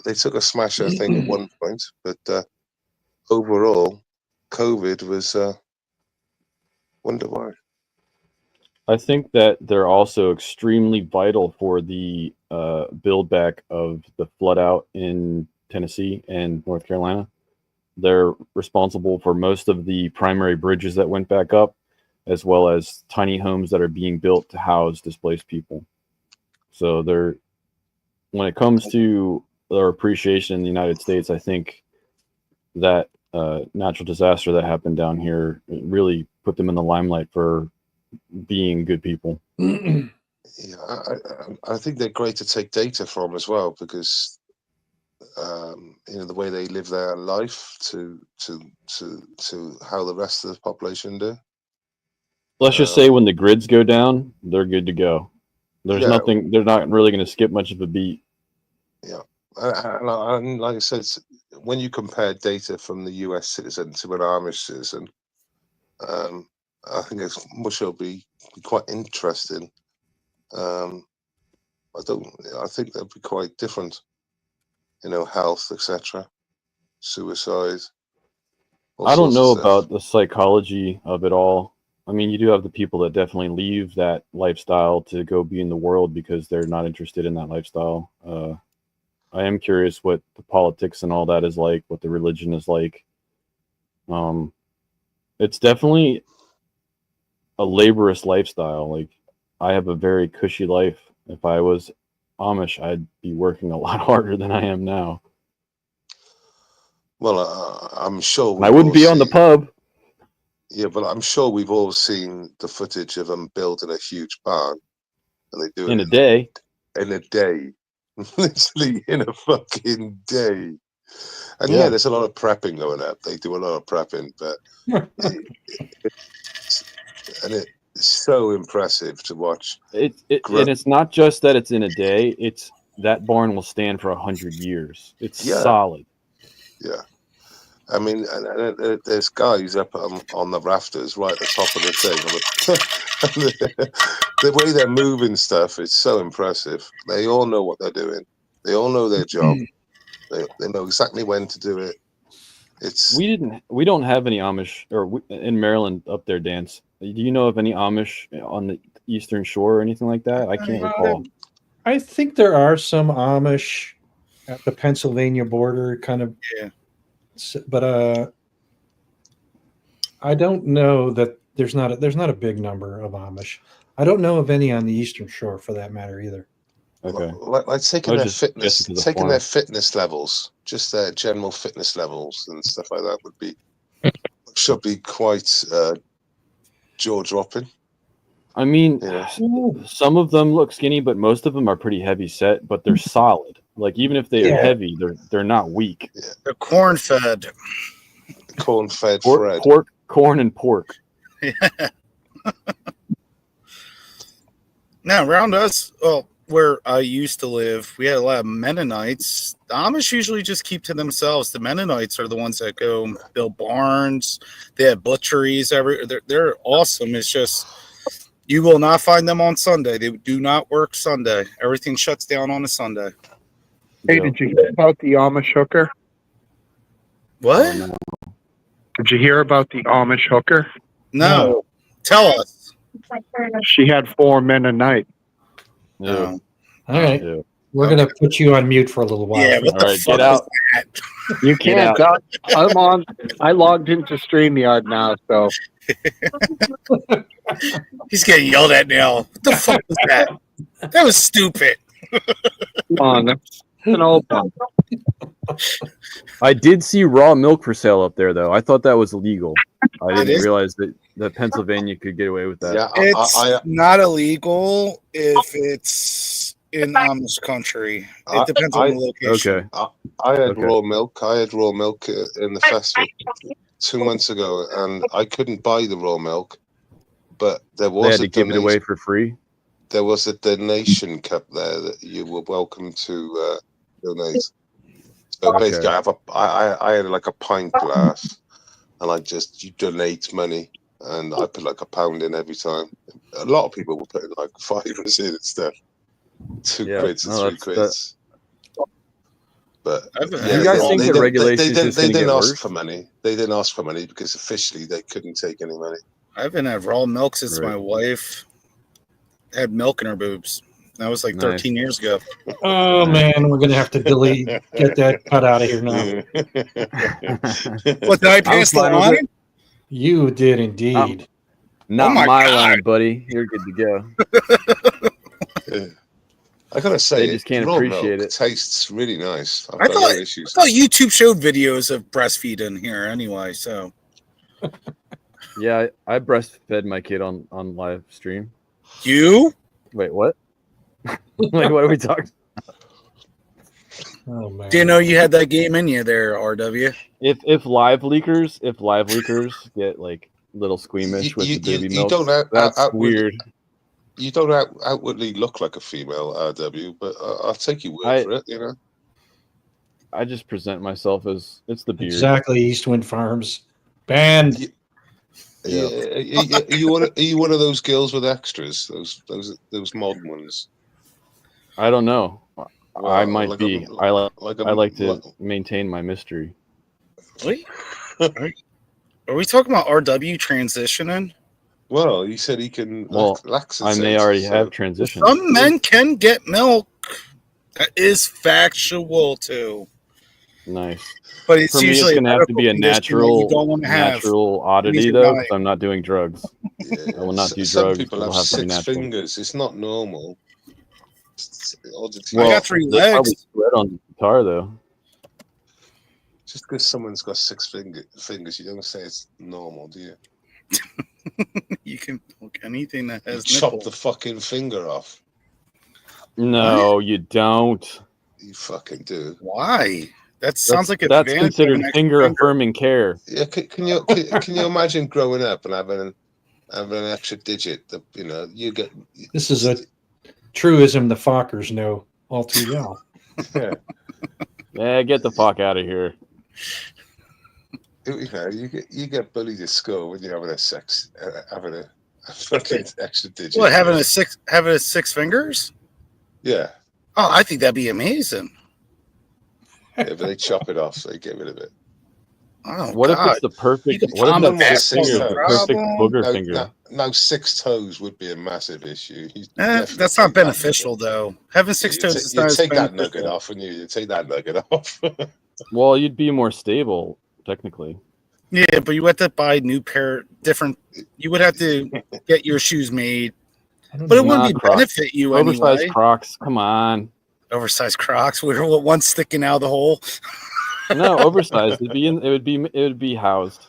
they took a smasher thing at one point, but overall, COVID was wonder why. I think that they're also extremely vital for the build back of the flood out in Tennessee and North Carolina. They're responsible for most of the primary bridges that went back up, as well as tiny homes that are being built to house displaced people. So when it comes to their appreciation in the United States, I think that natural disaster that happened down here really put them in the limelight for being good people. I think they're great to take data from as well, because the way they live their life to how the rest of the population do. Let's just say when the grids go down, they're good to go. There's nothing. They're not really going to skip much of a beat. Yeah, and like I said, when you compare data from the U.S. citizen to an Amish citizen, I think it'll be quite interesting. I think they'll be quite different. Health, etc., suicide. I don't know about the psychology of it all. I mean, you do have the people that definitely leave that lifestyle to go be in the world because they're not interested in that lifestyle. I am curious what the politics and all that is like, what the religion is like. It's definitely a laborious lifestyle. Like, I have a very cushy life. If I was Amish, I'd be working a lot harder than I am now. Well, I'm sure I wouldn't be on the pub. Yeah, but I'm sure we've all seen the footage of them building a huge barn, and they do it in a day. In a day, literally in a fucking day. And there's a lot of prepping going up. They do a lot of prepping, but it's so impressive to watch. And it's not just that it's in a day. It's that barn will stand for 100 years. It's solid. Yeah. I mean, there's guys up on the rafters right at the top of the thing. The way they're moving stuff is so impressive. They all know what they're doing. They all know their job. They know exactly when to do it. We don't have any Amish in Maryland up there, Dance. Do you know of any Amish on the Eastern Shore or anything like that? I can't recall. I think there are some Amish at the Pennsylvania border, kind of. Yeah. But I don't know that there's not a big number of Amish. I don't know of any on the Eastern Shore, for that matter, either. Okay. Like taking their fitness levels, just their general fitness levels and stuff like that should be quite jaw-dropping. I mean, some of them look skinny, but most of them are pretty heavy set, but they're solid. Like, even if they are heavy, they're not weak. Yeah. They're corn-fed. Corn-fed Fred. Corn and pork. Now, around us, well, where I used to live, we had a lot of Mennonites. The Amish usually just keep to themselves. The Mennonites are the ones that go build barns. They have butcheries. They're awesome. It's just you will not find them on Sunday. They do not work Sunday. Everything shuts down on a Sunday. Hey, did you hear about the Amish hooker? What? Oh, no. Did you hear about the Amish hooker? No. Tell us. She had 4 men a night. No. All right. Yeah. We're going to put you on mute for a little while. Yeah, what the All right, fuck get out. was that? You can't. I'm on. I logged into StreamYard now, so He's getting yelled at now. What the fuck was that? That was stupid. come on. That's an old one. I did see raw milk for sale up there, though. I thought that was illegal. I It didn't is? realize that Pennsylvania could get away with that. Yeah, It's not illegal if it's in Amish country. It depends on the location. Okay. I had Okay. raw milk. I had raw milk in the festival 2 months ago, and I couldn't buy the raw milk, but there They was had a to give it away for free. There was a donation cup there that you were welcome to donate. So Okay. basically, I had like a pint glass, and you donate money, and I put like £1 in every time. A lot of people were putting like fivers in and stuff. 2 Yeah. quids and No, 3 quids. But Do you guys think that regulations is they gonna didn't get ask worse? for money. They didn't ask for money because officially they couldn't take any money. I haven't had raw milk since Right. my wife had milk in her boobs. That was like Nice. 13 years ago. Oh, man. We're going to have to get that cut out of here now. What, did I pass the fine with line? it. You did indeed. Not Oh my my God. line, buddy. You're good to go. I gotta say, They just can't raw appreciate milk it. tastes really nice. I've I got no thought- issues. I thought YouTube showed videos of breastfeeding here anyway, so. Yeah, I breastfed my kid on live stream. You? Wait, what? Like, what are we talking? Oh, man. Didn't know you had that game in you there, RW. If live leakers get like little squeamish with the baby milk, that's weird. You don't outwardly look like a female RW, but I'll take your word for it. You know, I just present myself as it's the beard. Exactly. Eastwind Farms. Banned. Yeah. Are you one of those girls with extras? Those modern ones? I don't know. Well, I might like be. I like to maintain my mystery. Wait. Are we talking about RW transitioning? Well, he said he can. Well, I may already have transitioned. Some men can get milk. That is factual too. Nice. But it's For me, it's usually gonna have to be a medical condition that you don't want to have. natural oddity Reason though, why. because I'm not doing drugs. Yeah. I will not do Some drugs. people It'll have have to be 6 natural. fingers. It's not normal. I got 3 they legs. probably sweat on the guitar though. Just because someone's got 6 fingers, you don't say it's normal, do you? You can look anything that You has chop nipple. the fucking finger off. No, you don't. You fucking do. Why? That sounds like That's advantage considered of an extra finger finger. affirming care. Yeah, can you imagine growing up and having an extra digit? That you get. This is a truism the Fockers know all too well. Yeah. Yeah, get the fuck out of here. You get bullied at school when you're having a fucking extra digit. What, having a 6 fingers? Yeah. Oh, I think that'd be amazing. Yeah, but they chop it off, so they get rid of it. Oh, What if God. it's the perfect? You can What if combat that that 6 finger is the problem. perfect booger finger? No, 6 toes would be a massive issue. That's not beneficial, though. Having 6 toes is not You as take that nugget beneficial. off, and you take that nugget off. Well, you'd be more stable technically. Yeah, but you have to buy new pair, different. You would have to get your shoes made, but it wouldn't be Crocs. benefit you Oversized anyway. Crocs. Come on. Oversized Crocs. We were one sticking out of the hole. No, oversized. It would be housed.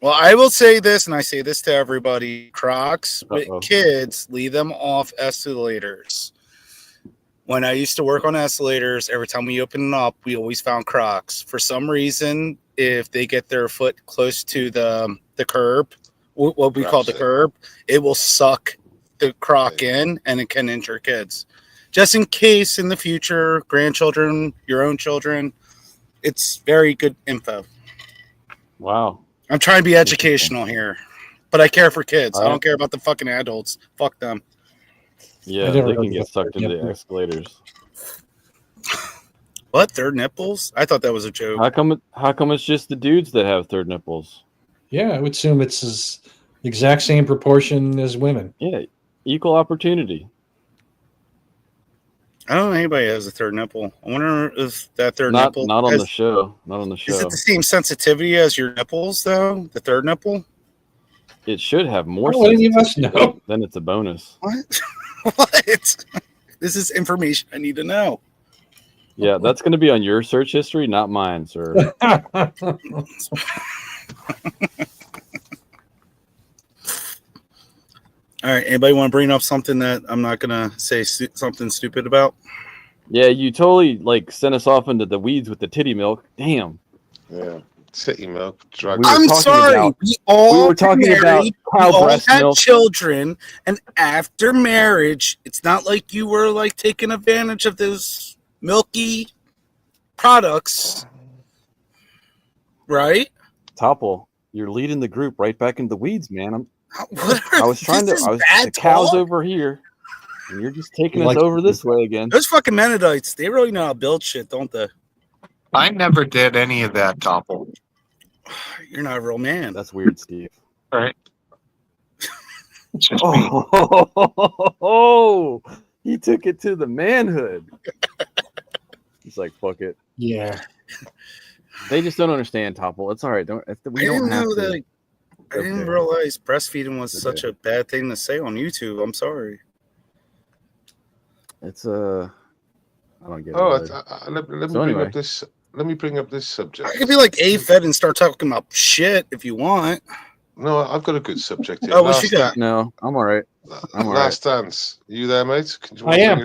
Well, I will say this, and I say this to everybody: Crocs with Uh-oh. kids, leave them off escalators. When I used to work on escalators, every time we opened them up, we always found Crocs. For some reason, if they get their foot close to the curb, what we call the curb, it will suck the crock in, and it can injure kids. Just in case in the future, grandchildren, your own children, it's very good info. Wow. I'm trying to be educational here, but I care for kids. I don't care about the fucking adults. Fuck them. Yeah, they can get sucked into the escalators. What, third nipples? I thought that was a joke. How come it's just the dudes that have third nipples? Yeah, I would assume it's the exact same proportion as women. Yeah, equal opportunity. I don't know anybody has a third nipple. I wonder if that third nipple not on the show. Not on the show. Is it the same sensitivity as your nipples though? The third nipple? It should have more sensitivity. Then it's a bonus. What? What? This is information I need to know. Yeah, that's going to be on your search history, not mine, sir. All right. Anybody want to bring up something that I'm not going to say something stupid about? Yeah, you totally sent us off into the weeds with the titty milk. Damn. Yeah. Titty milk. I'm sorry. We were talking about cow breast milk. Children, and after marriage, it's not like you were taking advantage of those milky products, right? Topple, you're leading the group right back into the weeds, man. I was trying to. The cow's over here, and you're just taking us over this way again. Those fucking Mennonites, they really know how to build shit, don't they? I never did any of that, Topple. You're not a real man. That's weird, Steve. All right. Oh, he took it to the manhood. He's like, fuck it. Yeah. They just don't understand, Topple. It's all right. I didn't realize breastfeeding was such a bad thing to say on YouTube. I'm sorry. It's I don't get it. Let me bring up this subject. I could be like A-Fed and start talking about shit if you want. No, I've got a good subject here. Oh, what you got? No, I'm all right. Last Dance. You there, mate? I am.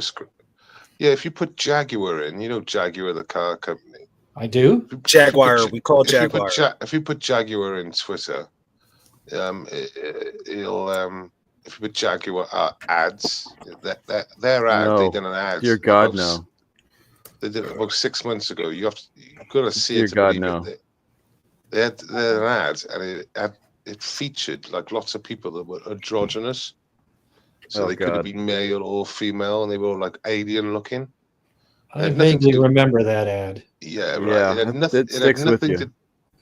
Yeah, if you put Jaguar in, Jaguar, the car company. I do. Jaguar. We call it Jaguar. If you put Jaguar in Twitter, it'll if you put Jaguar ads, their ad, No. they did an ad. Dear God, no. They did it about 6 months ago. You've got to see Dear it. God, no. They had an ad, and it featured lots of people that were androgynous. So they could have been male or female, and they were all alien looking. I vaguely remember that ad. Yeah, right. Yeah, it had nothing, it sticks with you.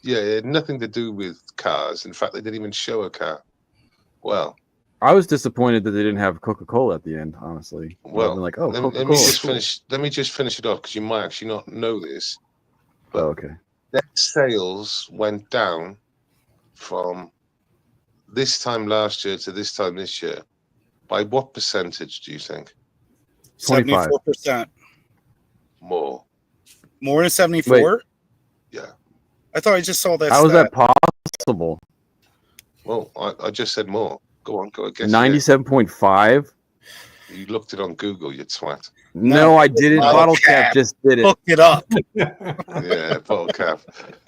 it had nothing to do with cars. In fact, they didn't even show a car. Well, I was disappointed that they didn't have Coca-Cola at the end, honestly. Well, let me just finish. Let me just finish it off because you might actually not know this. Oh, okay. Their sales went down from this time last year to this time this year. By what percentage do you think? 74%. More. More than 74? Yeah. I thought I just saw that. How is that possible? Well, I just said more. Go on, go again. 97.5? You looked it on Google, you twat. No, I didn't. Bottle Cap just did it. Look it up. Yeah, Bottle Cap.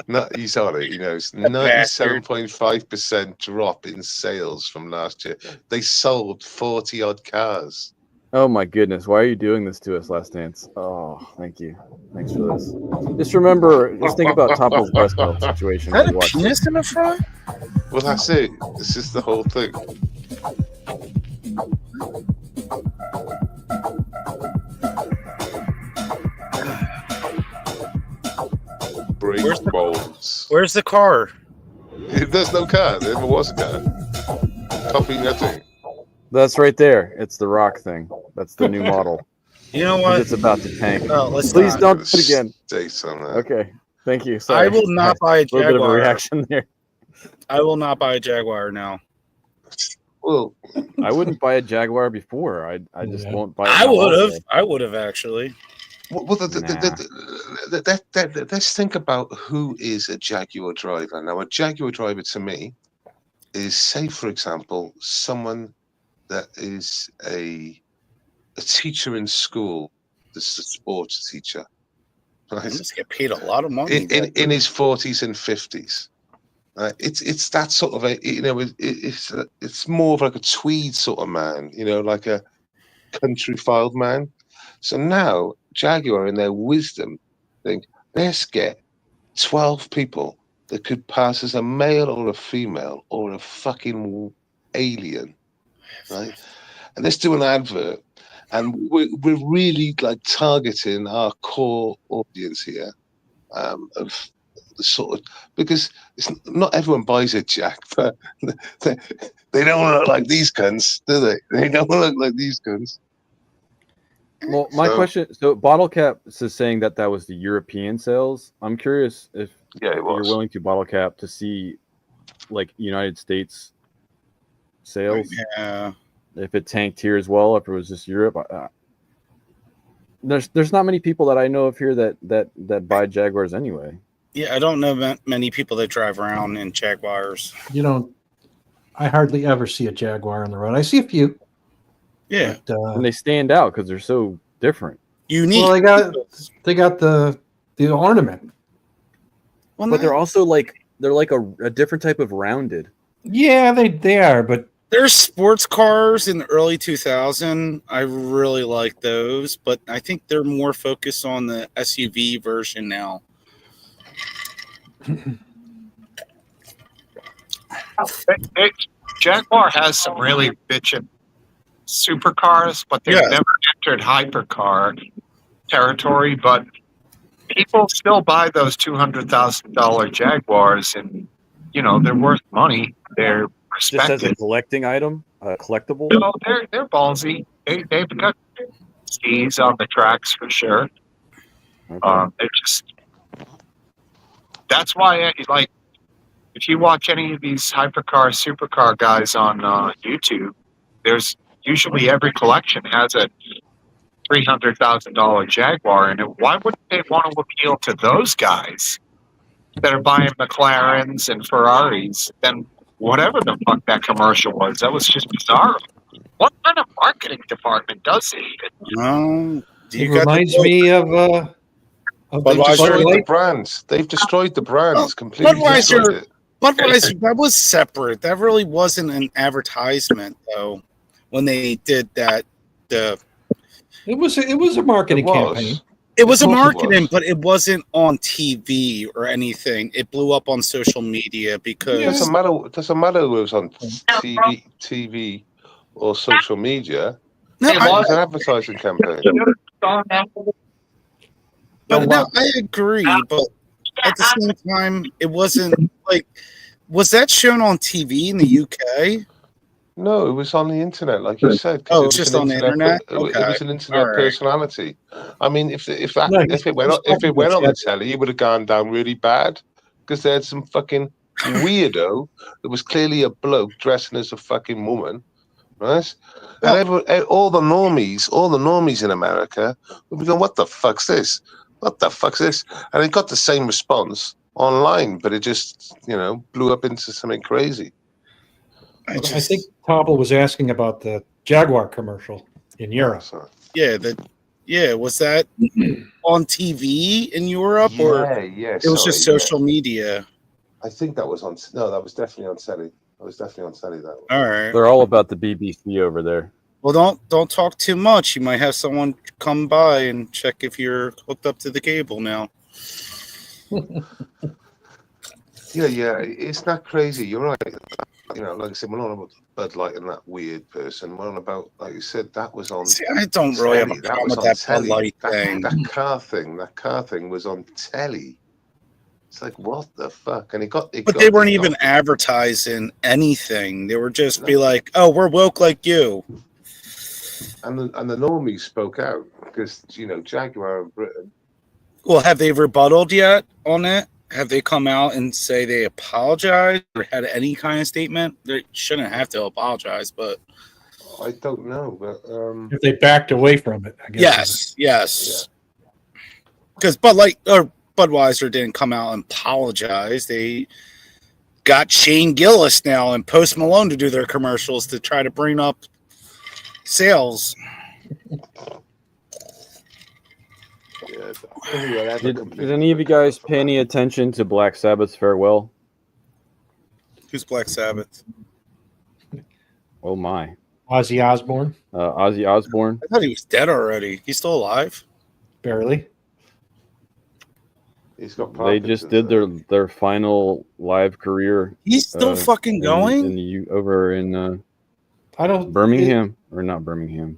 No, he's on it. It's 97.5% drop in sales from last year. They sold 40 odd cars. Oh my goodness, why are you doing this to us, Last Dance? Oh, thank you. Thanks for this. Just think about Topple's breast milk situation. Is that a penis in the front? Well, that's it. This is the whole thing. Where's the car? There's no car. There never was a car. Copy nothing. That's right there. It's the rock thing. That's the new model. You know what? It's about to tank. Oh, Please don't do it again. On that. Okay. Thank you. Sorry. I will not buy a Jaguar. A little bit of a reaction there. I will not buy a Jaguar now. Well, I wouldn't buy a Jaguar before. I just won't buy it. I would have actually. Well, let's think about who is a Jaguar driver. Now, a Jaguar driver to me is, say, for example, someone that is a teacher in school. This is a sports teacher. Right? He must get paid a lot of money. In his 40s and 50s. It's that sort of it's more of like a tweed sort of man, like a country filed man. So now Jaguar, in their wisdom, think, let's get 12 people that could pass as a male or a female or a fucking alien, right? And let's do an advert, and we're really like targeting our core audience here, of the sort of, because it's not everyone buys it, Jack, but they don't look like these cunts, do they? They don't look like these cunts. Well, my question, so Bottle Cap is saying that was the European sales. I'm curious if you're willing to Bottle Cap to see like United States sales. Yeah. If it tanked here as well, if it was just Europe. There's not many people that I know of here that buy Jaguars anyway. Yeah, I don't know many people that drive around in Jaguars. I hardly ever see a Jaguar on the road. I see a few. Yeah, but, and they stand out because they're so different. Unique. Well, they got the ornament. Well, but they're also like a different type of rounded. Yeah, they are, but there's sports cars in the early 2000s. I really like those, but I think they're more focused on the SUV version now. Jaguar has some really bitchin' supercars, but they've never entered hypercar territory. But people still buy those $200,000 Jaguars, and they're worth money. They're respected. Just as a collecting item, collectible. They're ballsy. They've got skis on the tracks for sure. Okay. That's why, if you watch any of these hypercar, supercar guys on YouTube, there's usually every collection has a $300,000 Jaguar in it. Why wouldn't they want to appeal to those guys that are buying McLarens and Ferraris? Then whatever the fuck that commercial was, that was just bizarre. What kind of marketing department does it even? It reminds me of they've destroyed the brands. They've destroyed the brands completely. Budweiser, that was separate. That really wasn't an advertisement, though. When they did that, it was a marketing campaign. It was a marketing, but it wasn't on TV or anything. It blew up on social media because it doesn't matter whether it was on TV or social media. No, it was an advertising campaign. But no, I agree. But at the same time, it wasn't like. Was that shown on TV in the UK? No, it was on the internet, like you said. Oh, it's just on the internet. It was an internet personality. I mean, if it went on the telly, it would have gone down really bad because they had some fucking weirdo that was clearly a bloke dressing as a fucking woman, right? And all the normies in America would be going, "What the fuck's this? What the fuck's this?" And it got the same response online, but it just blew up into something crazy. I think Topple was asking about the Jaguar commercial in Europe. Yeah, was that on TV in Europe it was just social media? I think that was on. No, that was definitely on telly. That was definitely on telly. That one. All right. They're all about the BBC over there. Well, don't talk too much. You might have someone come by and check if you're hooked up to the cable now. Yeah, it's not crazy. You're right. Like I said, we're not about Bud Light and that weird person. We're on about, like you said, that was on. See, I don't really have a problem with that Bud Light thing. That car thing was on telly. It's like, what the fuck? And they weren't even advertising anything. They were just be like, "Oh, we're woke like you." And the normies spoke out because Jaguar in Britain. Well, have they rebutted yet on it? Have they come out and say they apologize or had any kind of statement? They shouldn't have to apologize, but I don't know. But if they backed away from it, I guess. Yes. Because Budweiser didn't come out and apologize. They got Shane Gillis now and Post Malone to do their commercials to try to bring up sales. Did any of you guys pay any attention to Black Sabbath's farewell? Who's Black Sabbath? Oh my. Ozzy Osbourne, Ozzy Osbourne. I thought he was dead already. He's still alive. barely. He's got They just did their final live career. He's still fucking going. Over in I don't. Birmingham or not Birmingham.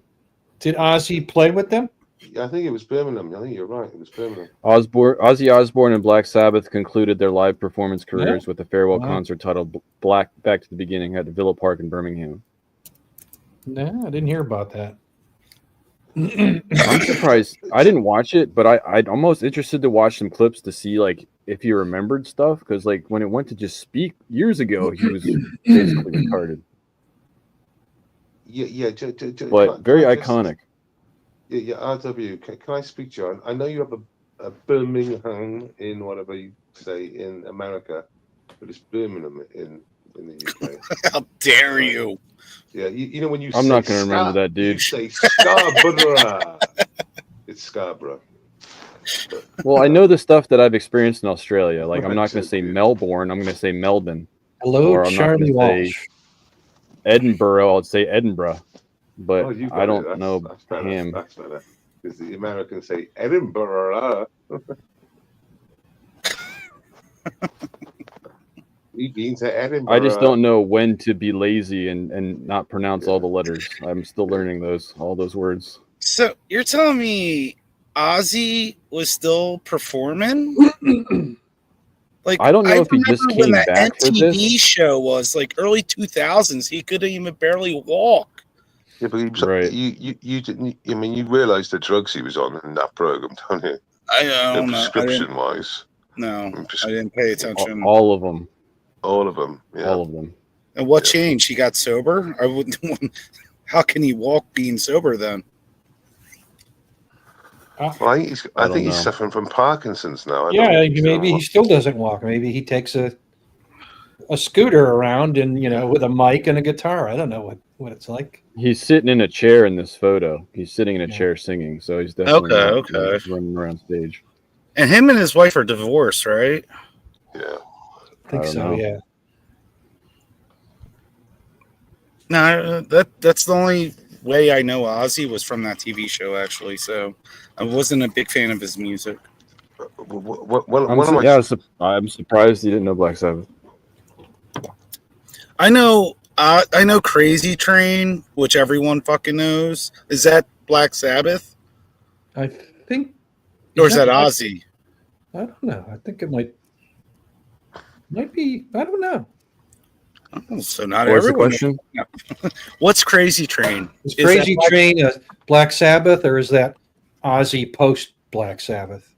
Did Ozzy play with them? I think it was Birmingham. I think you're right. It was Birmingham. Ozzy Osbourne and Black Sabbath concluded their live performance careers with a farewell concert titled "Back to the Beginning" at the Villa Park in Birmingham. No, I didn't hear about that. I'm surprised. I didn't watch it, but I'd almost interested to watch some clips to see like if he remembered stuff, because like when it went to just speak years ago, he was basically retarded. Yeah. But very iconic. Yeah, RW. Can I speak to you? I know you have a Birmingham in whatever you say in America, but it's Birmingham in the UK. How dare you? Yeah, you know when you. I'm not going to remember that, dude. You say Scarborough. It's Scarborough. Well, I know the stuff that I've experienced in Australia. Like, I'm not going to say Melbourne. I'm going to say Melbourne. Hello, or I'm Charlie not gonna Walsh. say Edinburgh. I'll say Edinburgh. But You got I it. don't know That's better. him. That's better. Because the Americans say Edinburgh. We've been to Edinburgh. I just don't know when to be lazy and not pronounce all the letters. I'm still learning all those words. So you're telling me Ozzy was still performing? Like, I don't know if he just remember came when the back for MTV this. show was like early 2000s. He couldn't even barely walk. Yeah, but he was, Right. you didn't. I mean, you realised the drugs he was on in that program, don't you? I don't know. Prescription wise. No, I didn't pay attention. All of them. All of them. Yeah. All of them. And what changed? He got sober? I wouldn't. How can he walk being sober then? Well, I think he's know. suffering from Parkinson's now. Maybe he still doesn't walk. Maybe he takes a scooter around and with a mic and a guitar. I don't know what it's like. He's sitting in a chair in this photo. He's sitting in a chair singing, so he's definitely not running around stage. And him and his wife are divorced, right? Yeah. I think so. know. Yeah. No, that's the only way I know Ozzy was from that TV show, actually. So I wasn't a big fan of his music. I'm surprised you didn't know Black Sabbath. I know Crazy Train, which everyone fucking knows. Is that Black Sabbath? I think. Or is that Ozzy? I don't know. I think it might be. I don't know. Oh, so not What's the everyone. question? What's Crazy Train? Is Crazy Train a Black Sabbath, or is that Ozzy post Black Sabbath?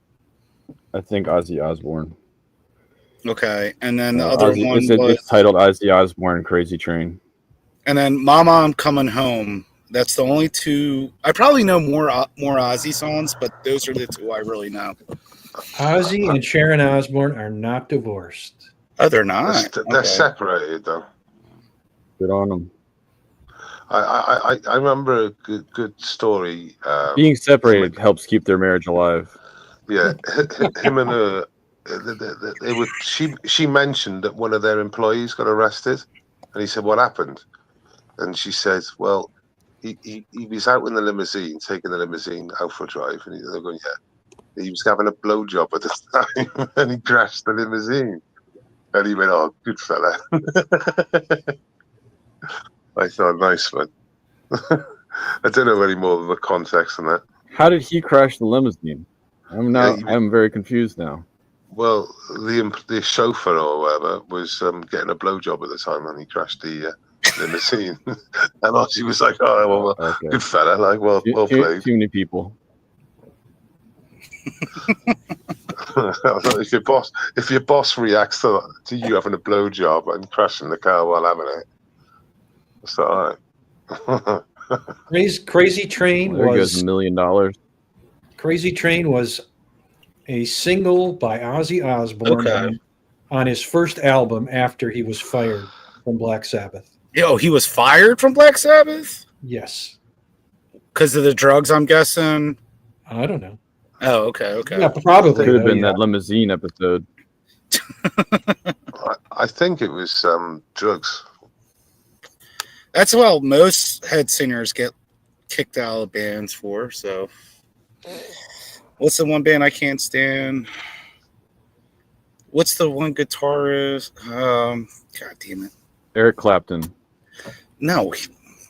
I think Ozzy Osbourne. Okay, and then the other one was it's titled Ozzy Osbourne Crazy Train. And then Mama, I'm Coming Home. That's the only two. I probably know more Ozzy songs, but those are the two I really know. Ozzy and Sharon Osbourne are not divorced. Oh, they're not. They're separated though. Good on them. I remember a good story. Being separated helps keep their marriage alive. Yeah, him and her. She mentioned that one of their employees got arrested, and he said, "What happened?" And she said, "Well, he was out in the limousine, taking the limousine out for a drive, and they're going, yeah, he was having a blowjob at the time, and he crashed the limousine." And he went, "Oh, good fella." I thought, nice one. I don't know any more of the context than that. How did he crash the limousine? I'm very confused now. Well, the chauffeur or whatever was getting a blowjob at the time, and he crashed the limousine. And Ozzy was like, "Oh, well, okay. Good fella, like, well played." Too many people. if your boss reacts to you having a blowjob and crashing the car while having it, it's all right. Crazy Train there goes $1 million. Crazy Train was a single by Ozzy Osbourne on his first album after he was fired from Black Sabbath. Yo, he was fired from Black Sabbath? Yes. Because of the drugs, I'm guessing? I don't know. Oh, okay. Yeah, probably. Could have been that limousine episode. I think it was drugs. That's what most head singers get kicked out of bands for. So, what's the one band I can't stand? What's the one guitarist? God damn it. Eric Clapton. No,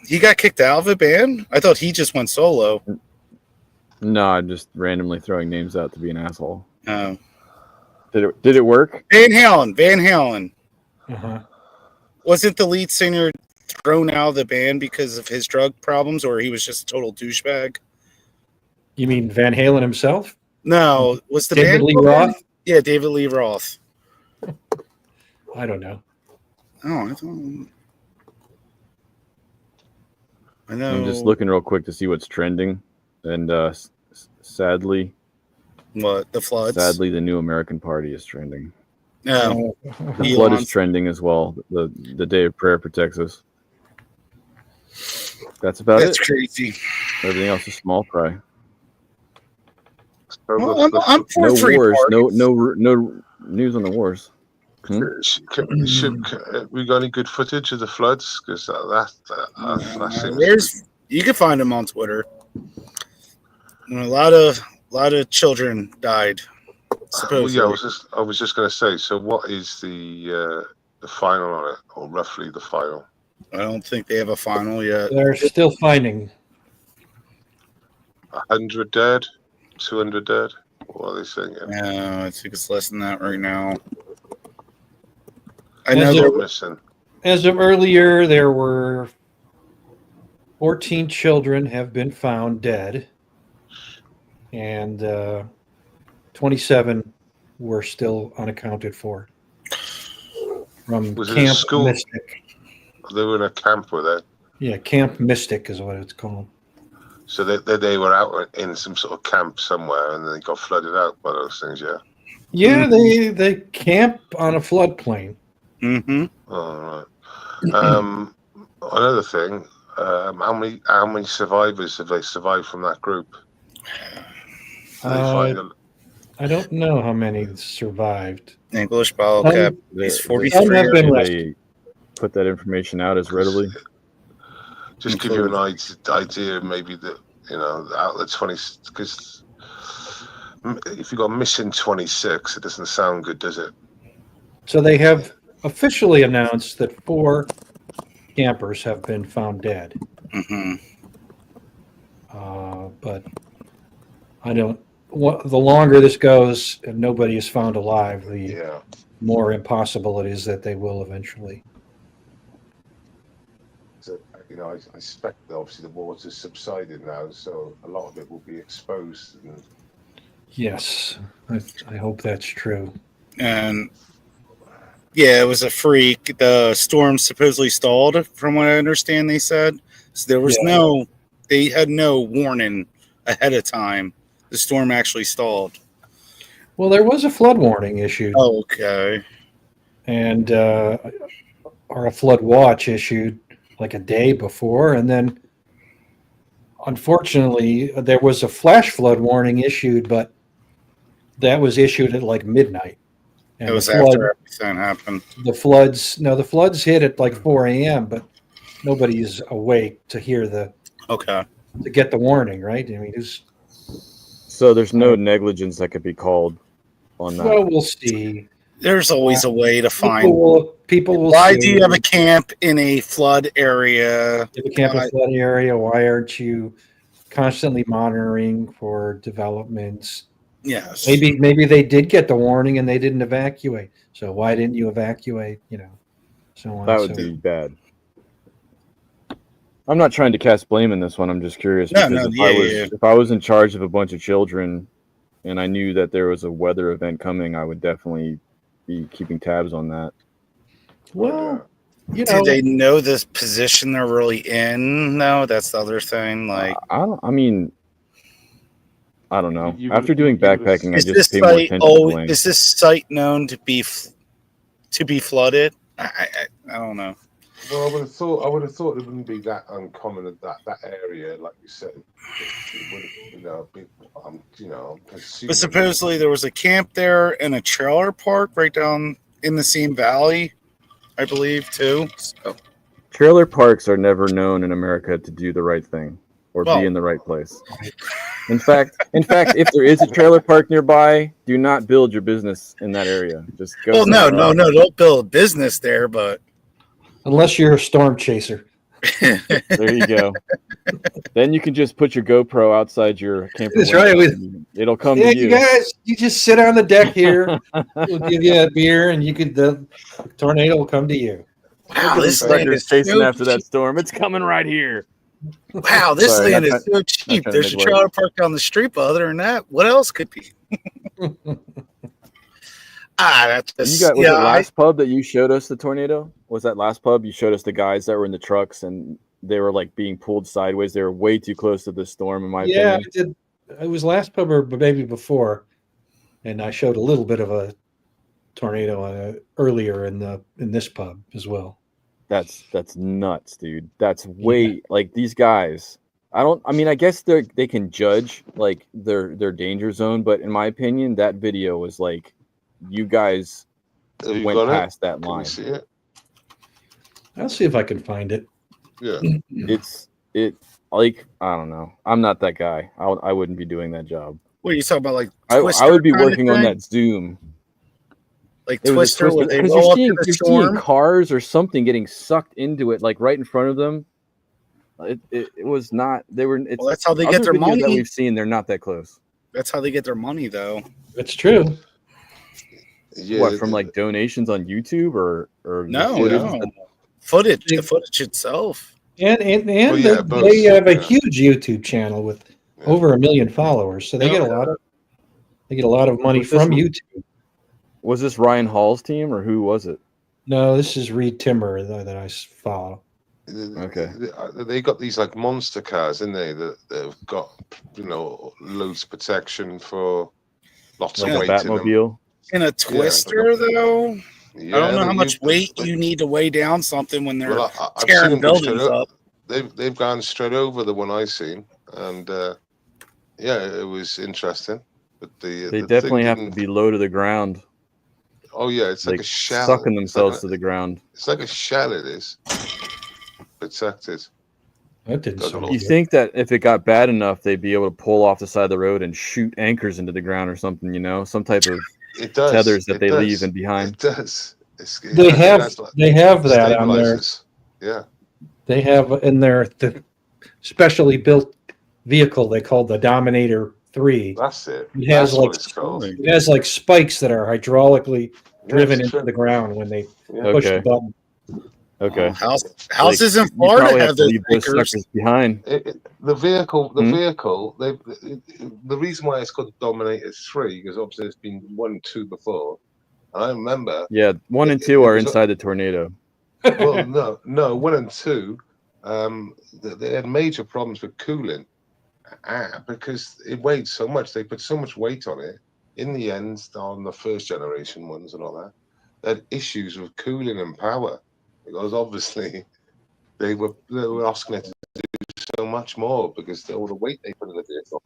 he got kicked out of a band? I thought he just went solo. No, I'm just randomly throwing names out to be an asshole. Oh. Did it work? Van Halen. Uh-huh. Wasn't the lead singer thrown out of the band because of his drug problems, or he was just a total douchebag? You mean Van Halen himself? No, was the David band Lee called Roth? him? Yeah, David Lee Roth. I don't know. Oh, I know. I'm just looking real quick to see what's trending, and sadly, What, the Floods? sadly, the New American Party is trending. No. The Flood is trending as well. The Day of Prayer protects us. That's about That's it. crazy. Everything else is small fry. Well, I'm for No free wars. parties. No news on the wars. We got any good footage of the floods? Because that seems You can find them on Twitter. And a lot of children died. Supposedly. Well, yeah, I was just going to say. So, what is the final on it, or roughly the final? I don't think they have a final yet. They're still finding 100 dead, 200 dead. What are they saying? No, I think it's less than that right now. I As know of- they're Missing. As of earlier, there were 14 children have been found dead, and 27 were still unaccounted for. From Was it a Camp school? Mystic. They were in a camp, were they? Yeah, Camp Mystic is what it's called. So they were out in some sort of camp somewhere, and then they got flooded out by those things. Yeah. Yeah, they camp on a floodplain. Mm-hmm. All right. Another thing. How many survivors have they survived from that group? I don't know how many survived. English bottle cap. He's 43. Some have been They put that information out as readily. Just give you an idea, maybe that the outlet 20, because if you got missing 26, it doesn't sound good, does it? So they have officially announced that 4 campers have been found dead. Mm-hmm. But I don't. The longer this goes and nobody is found alive, the more impossible it is that they will eventually. So, I suspect that obviously the water's subsided now, so a lot of it will be exposed. And Yes, I hope that's true. And yeah, it was a freak. The storm supposedly stalled, from what I understand. They said so. There was they had no warning ahead of time. The storm actually stalled. Well, there was a flood warning issued. Oh, okay. And or a flood watch issued like a day before, and then unfortunately there was a flash flood warning issued, but that was issued at like midnight. And it was after everything happened. The floods hit at like 4 a.m., but nobody's awake to hear to get the warning, right? I mean, so there's no negligence that could be called on that. Well, we'll see. There's always a way to find. People will. Why do you have a camp in a flood area? You have a camp in a flood area. Why aren't you constantly monitoring for developments? Yes. Maybe they did get the warning and they didn't evacuate. So why didn't you evacuate? So on. That would be bad. I'm not trying to cast blame in this one. I'm just curious. If I was in charge of a bunch of children and I knew that there was a weather event coming, I would definitely be keeping tabs on that. Well, do they know this position they're really in? No, that's the other thing. Like, I don't know. After doing backpacking, I just pay more attention to blame. Is this site known to be flooded? I don't know. Well, I would have thought it wouldn't be that uncommon at that area, like you said. It would, be, I'm presuming. But supposedly there was a camp there and a trailer park right down in the same valley, I believe, too. So. Trailer parks are never known in America to do the right thing or be in the right place. In fact, if there is a trailer park nearby, do not build your business in that area. Just go. Well, no, don't build a business there, but unless you're a storm chaser. There you go. Then you can just put your GoPro outside your camper. That's right. It'll come to you. You guys, you just sit on the deck here. We'll give you a beer, and the tornado will come to you. Wow, this land is chasing after that storm. It's coming right here. Wow, this land is so cheap. There's a trailer park down the street, but other than that, what else could be? That's just, was the last pub that you showed us the tornado? Was that last pub you showed us the guys that were in the trucks and they were like being pulled sideways? They were way too close to the storm, in my opinion. I did. It was last pub or maybe before, and I showed a little bit of a tornado earlier in this pub as well. That's nuts, dude. That's way like these guys. I guess they can judge like their danger zone, but in my opinion, that video was like you guys went past that line. Can you see it? I'll see if I can find it. Yeah. It like I don't know. I'm not that guy. I wouldn't be doing that job. What are you talking about? Like I would be working on that Zoom. Like Twister, where they roll up to the storm? Seeing cars or something getting sucked into it, like right in front of them. It was not. They were. Well, that's how they get their money. That we've seen, they're not that close. That's how they get their money, though. It's true. Yeah, what from like donations on YouTube or footage? The footage itself. And they have a huge YouTube channel with over 1 million followers, so they get a lot of money from YouTube. Was this Ryan Hall's team or who was it? No, this is Reed Timmer that I follow. Okay. They got these like monster cars, in they that have got loads of protection for lots of weight Batmobile. In a Twister, though. Yeah, I don't know how much weight you need to weigh down something when they're tearing buildings up. They've gone straight over the one I seen, and it was interesting. But they definitely have to be low to the ground. Oh yeah, it's like a shell, sucking themselves to the ground. It's like a shell. It is protected. That didn't sound You think that if it got bad enough, they'd be able to pull off the side of the road and shoot anchors into the ground or something? Some type of tethers that they leave in behind. It does. They have that on there. Yeah. They have in the specially built vehicle they call the Dominator 3. That's it. It has like spikes that are hydraulically driven into the ground when they push the button. Okay. Houses in Florida have those suckers behind. The vehicle. The reason why it's called the Dominator 3 because obviously there's been 1 and 2 before. And I remember. Yeah, 1 and 2 are inside the tornado. Well, no, 1 and 2. They had major problems with cooling because it weighed so much. They put so much weight on it. In the end, on the first generation ones and all that, they had issues with cooling and power because obviously they were asking it to do so much more because all the weight they put in the vehicle.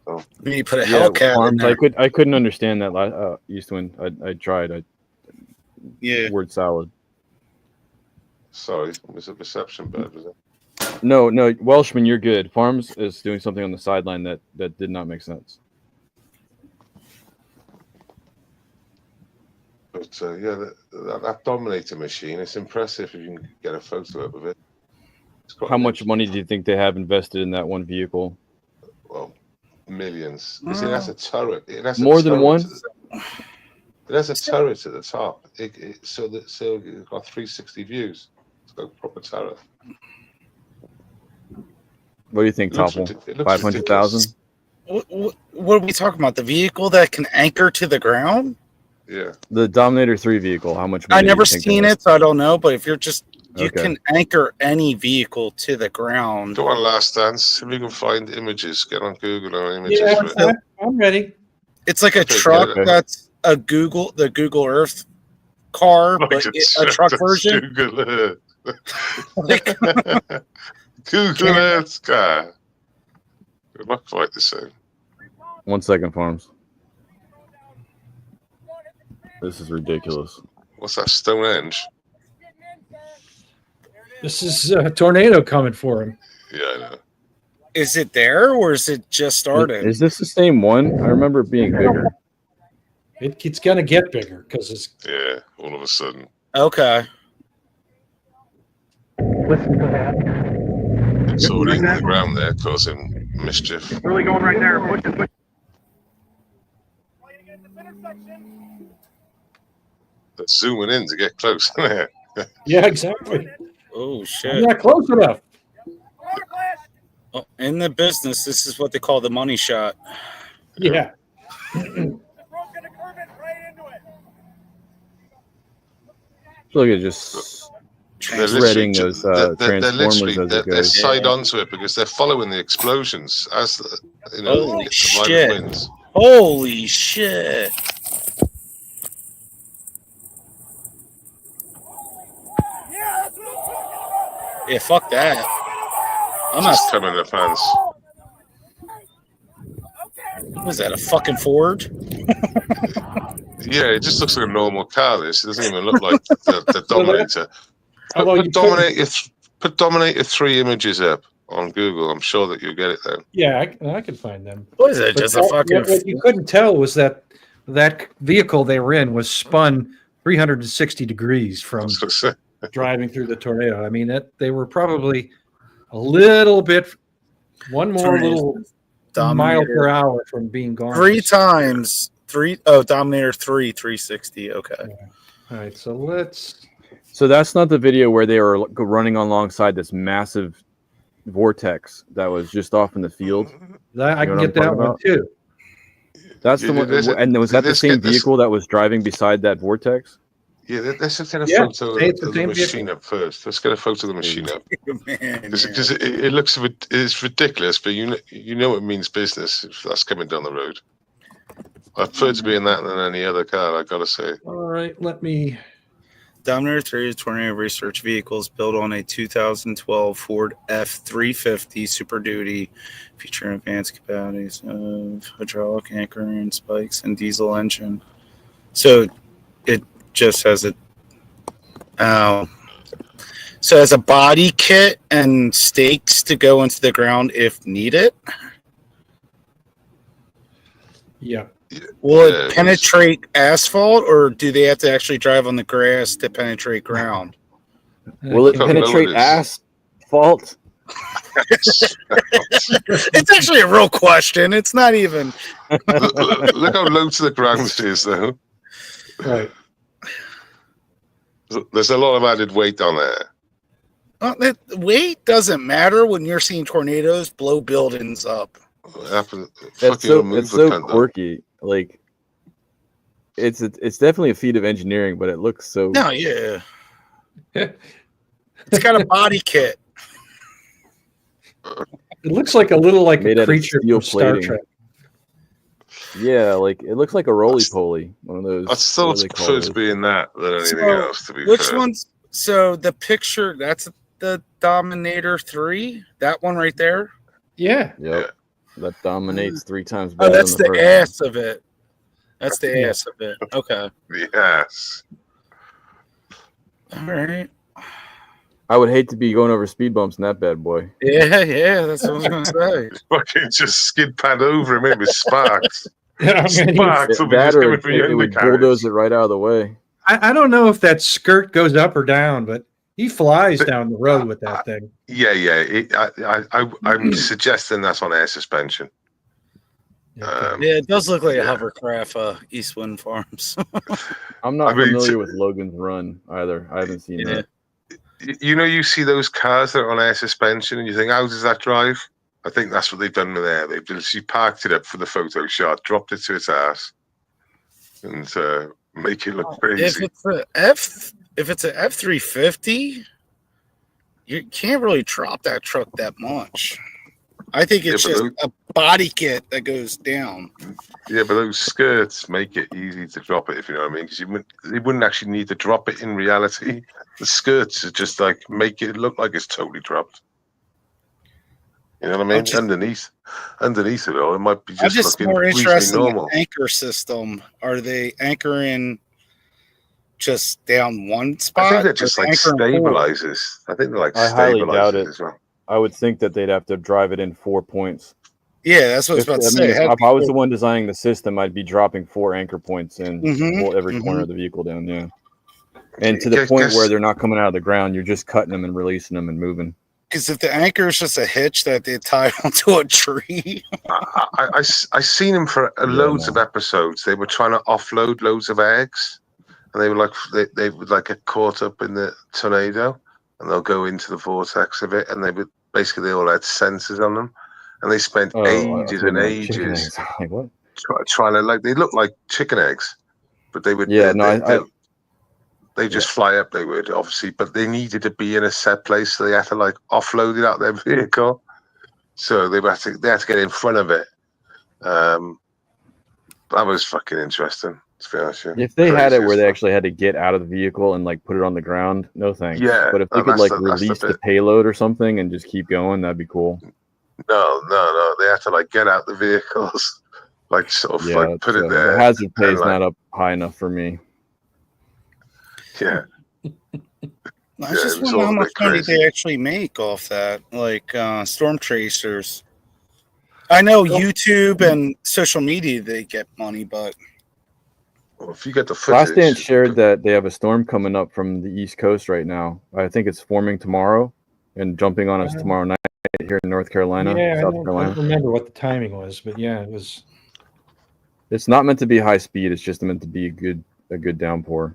So, you put a Hellcat in there. I couldn't understand that Eastwind. I tried. Word salad. Sorry, was it reception bad? Was it? No, Welshman, you're good. Farms is doing something on the sideline that did not make sense. But that Dominator machine, it's impressive if you can get a photo of it. How much money do you think they have invested in that one vehicle? Well, millions. You see, that's a turret. More than one? It has a turret at the top, so it's got 360 views. It's got a proper turret. What do you think, Topple? 500,000? What are we talking about? The vehicle that can anchor to the ground? Yeah. The Dominator 3 vehicle. How much? I never seen it, so I don't know. But if you're you can anchor any vehicle to the ground. Go on, Last Dance. If you can find images, get on Google or images. Yeah, I'm ready. It's like a truck that's the Google Earth car, Like but a truck just version. Google Like, Earth. Google Earth car. It looks quite the same. 1 second, Farms. This is ridiculous. What's that, Stonehenge? This is a tornado coming for him. Yeah, I know. is it there or is it just started? Is this the same one? I remember it being bigger. It's going to get bigger because it's. Yeah, all of a sudden. Okay. It's already in the ground there, causing mischief. Really going right there. Push it, push. They're zooming in to get close. Yeah, exactly. Oh I'm shit. not close enough. Oh, in the business, this is what they call the money shot. Yeah. Look at just They're shredding literally, those they're transformers literally as it they're goes. side onto it because they're following the explosions as the, Holy the shit. pilot wins. Holy shit. Yeah, fuck that. I'm not. Just coming in the fans. Was that a fucking Ford? Yeah, it just looks like a normal car. This it doesn't even look like the Dominator. Although Put you Dominator, put Dominator 3 images up on Google. I'm sure that you'll get it then. Yeah, I can find them. What is it? But Just a fucking. what you couldn't tell was that vehicle they were in was spun 360 degrees from driving through the tornado. I mean, they were probably a little bit, one more little mile per hour from being gone. Dominator 3, 360. Okay. Yeah. All right, so let's. So that's not the video where they were running alongside this massive vortex that was just off in the field. I can get that one too. That's the one. And was that the same vehicle that was driving beside that vortex? Yeah, let's get a photo of the machine vehicle. up first. Let's get a photo of the machine up. Man, Because it looks it's ridiculous, but you know it means business if that's coming down the road. I prefer to be in that than any other car, I gotta say. All right, let me. Dominator 3 is tornado research vehicles built on a 2012 Ford F-350 Super Duty, featuring advanced capacities of hydraulic anchor and spikes and diesel engine. So it just has a so it has a body kit and stakes to go into the ground if needed. Yeah. Will it penetrate asphalt, or do they have to actually drive on the grass to penetrate ground? Will it penetrate asphalt? It's actually a real question. It's not even. Look how low to the ground it is, though. Right. There's a lot of added weight on there. That weight doesn't matter when you're seeing tornadoes blow buildings up. It's so quirky. Like, it's definitely a feat of engineering, but it looks so. No, yeah. It's got a body kit. It looks like a little made a creature from Star Trek. Yeah, like it looks like a roly-poly. One of those. I still prefer to be in that than anything else. To be which fair. one's? So the picture, that's the Dominator 3. That one right there. Yeah. Yep. That dominates 3 times Oh, better. that's than the ass of it. That's the Yeah. ass of it. Okay. Yes. All right. I would hate to be going over speed bumps in that bad boy. Yeah, that's what I was gonna say. Fucking just skid pad over him with sparks. Yeah, Sparks will be That just or coming for your it would undercarriage. bulldoze it right out of the way. I don't know if that skirt goes up or down, but he flies down the road with that thing. Yeah. I'm suggesting that's on air suspension. Yeah, it does look like a hovercraft, Eastwind Farms. I'm not familiar with Logan's Run either. I haven't seen that. You know, you see those cars that are on air suspension, and you think, how does that drive? I think that's what they've done with there. They've just parked it up for the photo shot, dropped it to its ass, and make it look crazy. If it's an F-350, you can't really drop that truck that much. I think it's Yeah, but just a body kit that goes down. Yeah, but those skirts make it easy to drop it, if you know what I mean. Because you wouldn't actually need to drop it in reality. The skirts are just like make it look like it's totally dropped. You know what I mean? Underneath it all, it might be I'm just just looking more reasonably interested in normal. the anchor system. Are they anchoring just down one spot? I think they're just like anchoring stabilizers. I think they're like I highly doubt stabilizers it. as well. I would think that they'd have to drive it in 4 points. Yeah, that's what I was about to say. If I was the one designing the system, I'd be dropping 4 anchor points in every corner of the vehicle down. Yeah, and to the point where they're not coming out of the ground, you're just cutting them and releasing them and moving. Because if the anchor is just a hitch that they tie onto a tree, I seen them for loads of episodes. They were trying to offload loads of eggs, and they were like they would like get caught up in the tornado, and they'll go into the vortex of it, and they all had sensors on them, and they spent ages and ages like, what? trying to they look like chicken eggs, but they would they just fly up. They would obviously, but they needed to be in a set place, so they had to offload it out their vehicle. So they had to get in front of it. That was fucking interesting. To be honest with you. If they had it where they actually had to get out of the vehicle and put it on the ground, no thanks. Yeah, but if they could release the payload or something and just keep going, that'd be cool. No. They had to get out the vehicles, put it there. The hazard pay is not up high enough for me. Yeah. I just wonder how much money they actually make off that, storm tracers. I know YouTube and social media they get money, but if you get the footage, Last Dance shared that they have a storm coming up from the East Coast right now. I think it's forming tomorrow and jumping on us tomorrow night here in North Carolina, South Carolina. I don't remember what the timing was, but yeah, it was. It's not meant to be high speed. It's just meant to be a good downpour.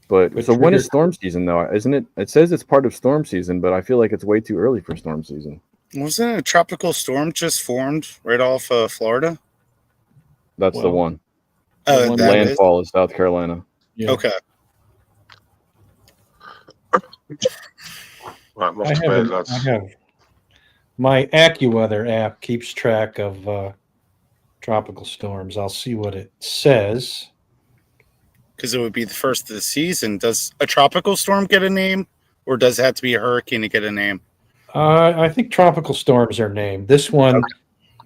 But so when is storm season though? Isn't it? It says it's part of storm season, but I feel like it's way too early for storm season. Wasn't a tropical storm just formed right off Florida? That's the one. Oh, landfall is South Carolina. Yeah. Okay. Right, I have my AccuWeather app keeps track of tropical storms. I'll see what it says. Because it would be the first of the season. Does a tropical storm get a name, or does it have to be a hurricane to get a name? I think tropical storms are named. This one,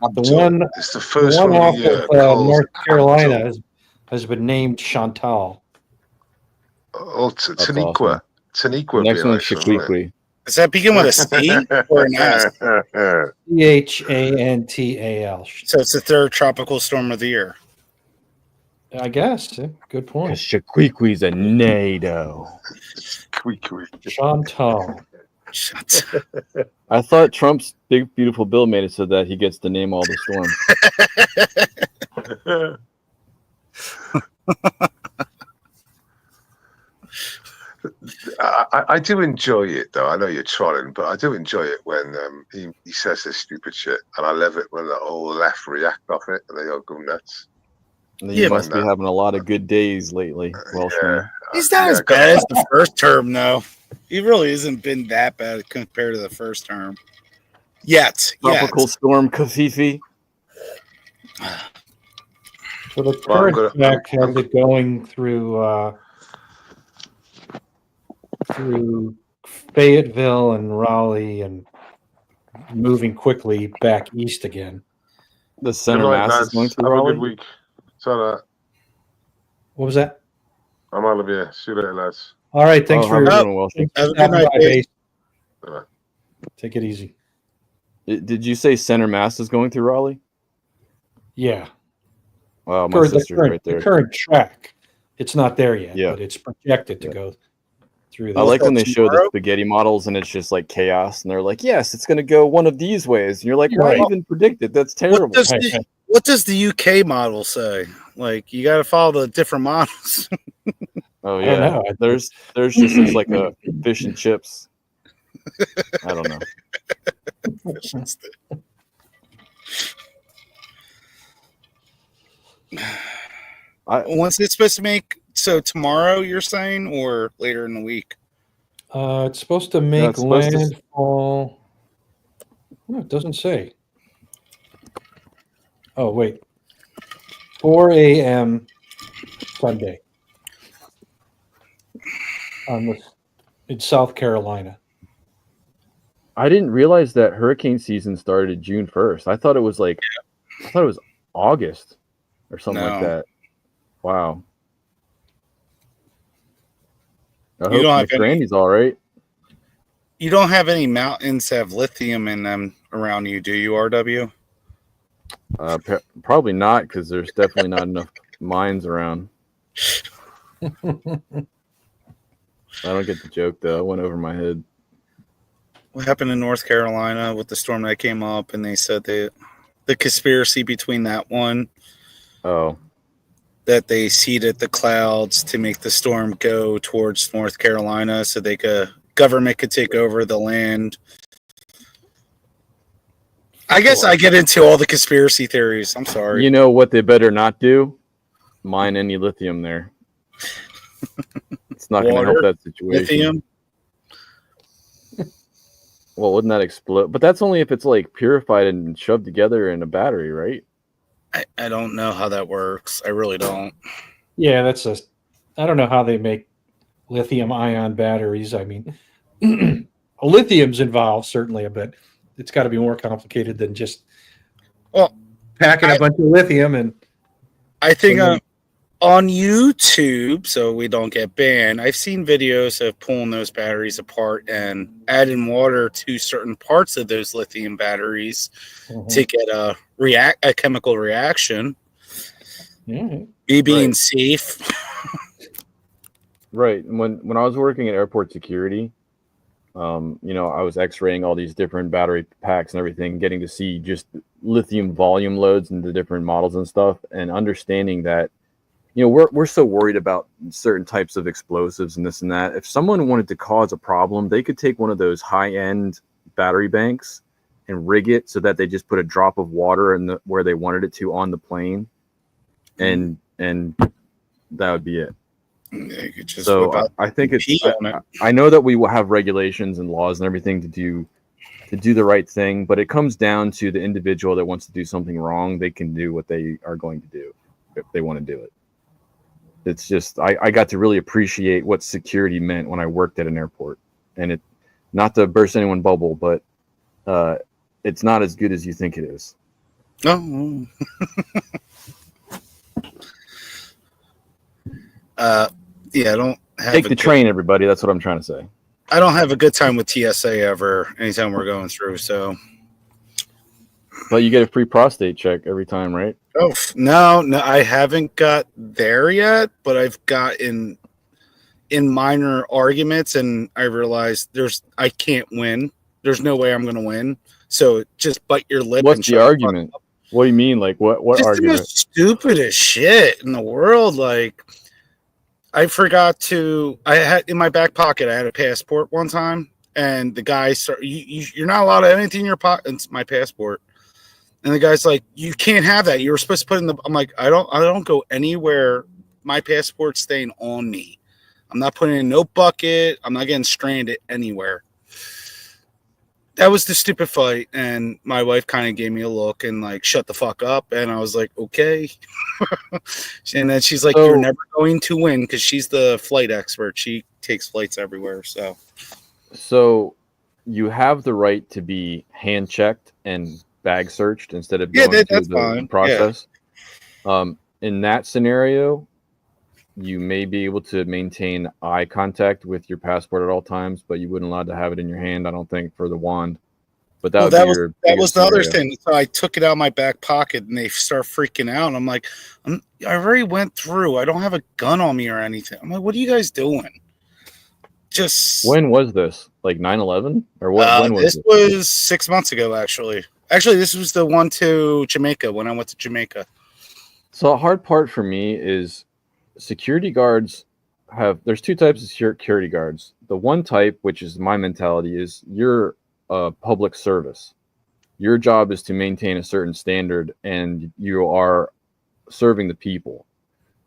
it's the first one off of North Carolina has been named Chantal. Oh, Taniqua. Taniqua. Next one's Shaquiqui. Does that begin with a C or an S? Chantal. So it's the third tropical storm of the year. I guess. Good point. Shaquiqui's a NATO. Chantal. I thought Trump's big beautiful bill made it so that he gets to name all the storms. I do enjoy it though. I know you're trolling, but I do enjoy it when he says this stupid shit, and I love it when the whole left react off it and they all go nuts. You must be having a lot of good days lately, Welshman. He's not as bad as the first term, though. He really hasn't been that bad compared to the first term. Yet. Tropical storm Kafifi. So the current track has it going through Fayetteville and Raleigh and moving quickly back east again. The center mass is going through Raleigh. Have a good week. So what was that? I'm out of here. See you later, lads. All right. Thanks for your Take it easy. Did you say center mass is going through Raleigh? Yeah. Wow, my sister's right there. The current track, it's not there yet, but it's projected to go through. I like when they show the spaghetti models and it's just like chaos, and they're like, "Yes, it's going to go one of these ways," and you're like, "Why even predict it? That's terrible." What does the UK model say? Like, you got to follow the different models. Oh yeah, there's just like a fish and chips. I don't know. When's it supposed to make? So tomorrow, you're saying, or later in the week? It's supposed to make landfall. Oh, it doesn't say. Oh, wait. 4 a.m. Sunday. In South Carolina. I didn't realize that hurricane season started June 1st. I thought it was August or something like No. that. Wow. I You hope don't Miss have any- Randy's all right. You don't have any mountains that have lithium in them around you, do you, RW? Probably not, because there's definitely not enough mines around. I don't get the joke though. It went over my head. What happened in North Carolina with the storm that came up, and they said the conspiracy between that one, Oh, that they seeded the clouds to make the storm go towards North Carolina so government could take over the land. I guess I get into all the conspiracy theories. I'm sorry. you know what they better not do? Mine any lithium there. It's not going to help Water, that situation. lithium. Well, wouldn't that explode? But that's only if it's like purified and shoved together in a battery, right? I don't know how that works. I really don't. Yeah, I don't know how they make lithium ion batteries. I mean, lithium's involved, certainly, but it's got to be more complicated than just packing a bunch of lithium. And I think on YouTube, so we don't get banned, I've seen videos of pulling those batteries apart and adding water to certain parts of those lithium batteries to get a chemical reaction. Yeah. Me being safe. Right. When I was working at airport security, I was x-raying all these different battery packs and everything, getting to see just lithium volume loads and the different models and stuff, and understanding that, we're so worried about certain types of explosives and this and that. If someone wanted to cause a problem, they could take one of those high-end battery banks and rig it so that they just put a drop of water in where they wanted it to on the plane, and that would be it. So I think I know that we will have regulations and laws and everything to do the right thing, but it comes down to the individual that wants to do something wrong. They can do what they are going to do if they want to do it. It's just I got to really appreciate what security meant when I worked at an airport, and it, not to burst anyone's bubble, but it's not as good as you think it is. Oh. Yeah, I don't have take the train, everybody. That's what I'm trying to say. I don't have a good time with TSA ever. Anytime we're going through, so. But you get a free prostate check every time, right? Oh no, I haven't got there yet. But I've got in minor arguments, and I realized I can't win. There's no way I'm going to win. So just bite your lip. What's the argument? What do you mean? Like what just argument? The stupidest shit in the world. Like, I forgot I had in my back pocket, I had a passport one time, and the guy started, you're not allowed to have anything in your pocket. It's my passport. And the guy's like, you can't have that. You were supposed to put I'm like, I don't go anywhere. My passport's staying on me. I'm not putting it in no bucket. I'm not getting stranded anywhere. That was the stupid fight. And my wife kind of gave me a look and like, shut the fuck up. And I was like, okay. And then she's like, you're never going to win, because she's the flight expert. She takes flights everywhere. So you have the right to be hand checked and bag searched instead of going through the process. Yeah. In that scenario, you may be able to maintain eye contact with your passport at all times, but you wouldn't allowed to have it in your hand, I don't think, for the wand. But that was the other thing. So I took it out of my back pocket, and they start freaking out. And I'm like, I already went through. I don't have a gun on me or anything. I'm like, what are you guys doing? Just when was this? Like 9/11 or what? When was this? Was 6 months ago, actually. Actually, this was the one to Jamaica when I went to Jamaica. So the hard part for me is security guards there's two types of security guards. The one type, which is my mentality, is you're a public service. Your job is to maintain a certain standard, and you are serving the people.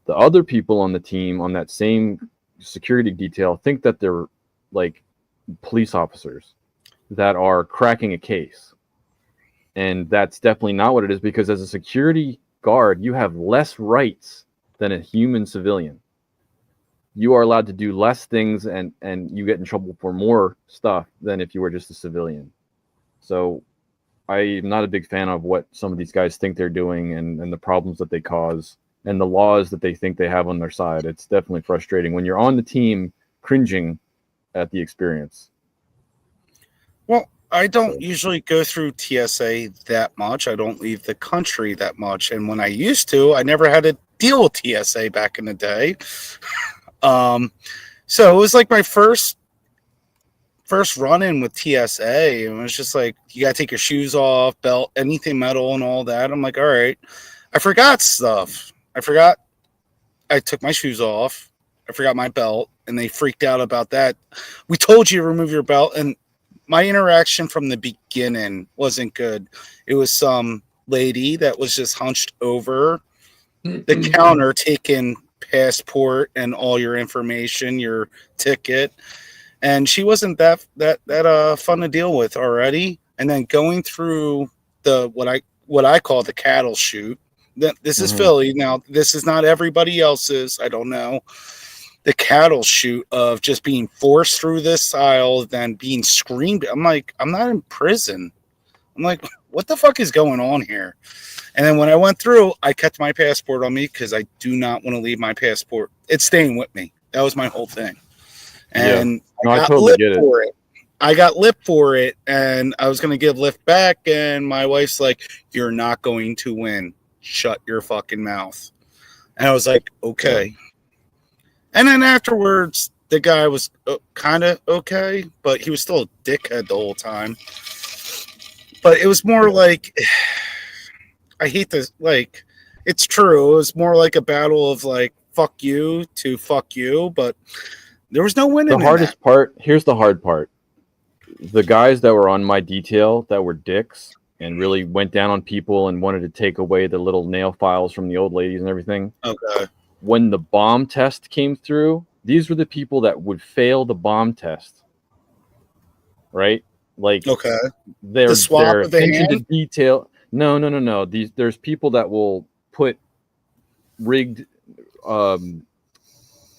The other people on the team on that same security detail think that they're like police officers that are cracking a case. And that's definitely not what it is, because as a security guard, you have less rights than a human civilian. You are allowed to do less things, and you get in trouble for more stuff than if you were just a civilian. So I'm not a big fan of what some of these guys think they're doing, and the problems that they cause, and the laws that they think they have on their side. It's definitely frustrating when you're on the team cringing at the experience. Well, I don't usually go through TSA that much. I don't leave the country that much. And when I used to, I never had to deal with TSA back in the day. So it was like my first run-in with TSA. And it was just like, you got to take your shoes off, belt, anything metal and all that. I'm like, all right. I forgot stuff. I took my shoes off. I forgot my belt, and they freaked out about that. We told you to remove your belt, and my interaction from the beginning wasn't good. It was some lady that was just hunched over the counter, taking passport and all your information, your ticket, and she wasn't that fun to deal with already. And then going through the what I call the cattle chute. This is Philly. Now, this is not everybody else's. I don't know. The cattle chute of just being forced through this aisle, then being screamed. I'm like, I'm not in prison. I'm like, what the fuck is going on here? And then when I went through, I kept my passport on me because I do not want to leave my passport. It's staying with me. That was my whole thing. And I totally get it. I got lip for it, and I was going to give lip back, and my wife's like, you're not going to win. Shut your fucking mouth. And I was like, okay. And then afterwards, the guy was kind of okay, but he was still a dickhead the whole time. But it was more like, I hate this, like, it's true. It was more like a battle of like, fuck you to fuck you, but there was no winning. The hardest part, here's the hard part. The guys that were on my detail that were dicks and really went down on people and wanted to take away the little nail files from the old ladies and everything. Okay. When the bomb test came through, these were the people that would fail the bomb test. Right? Like, okay. Their attention to detail. No. There's people that will put rigged, I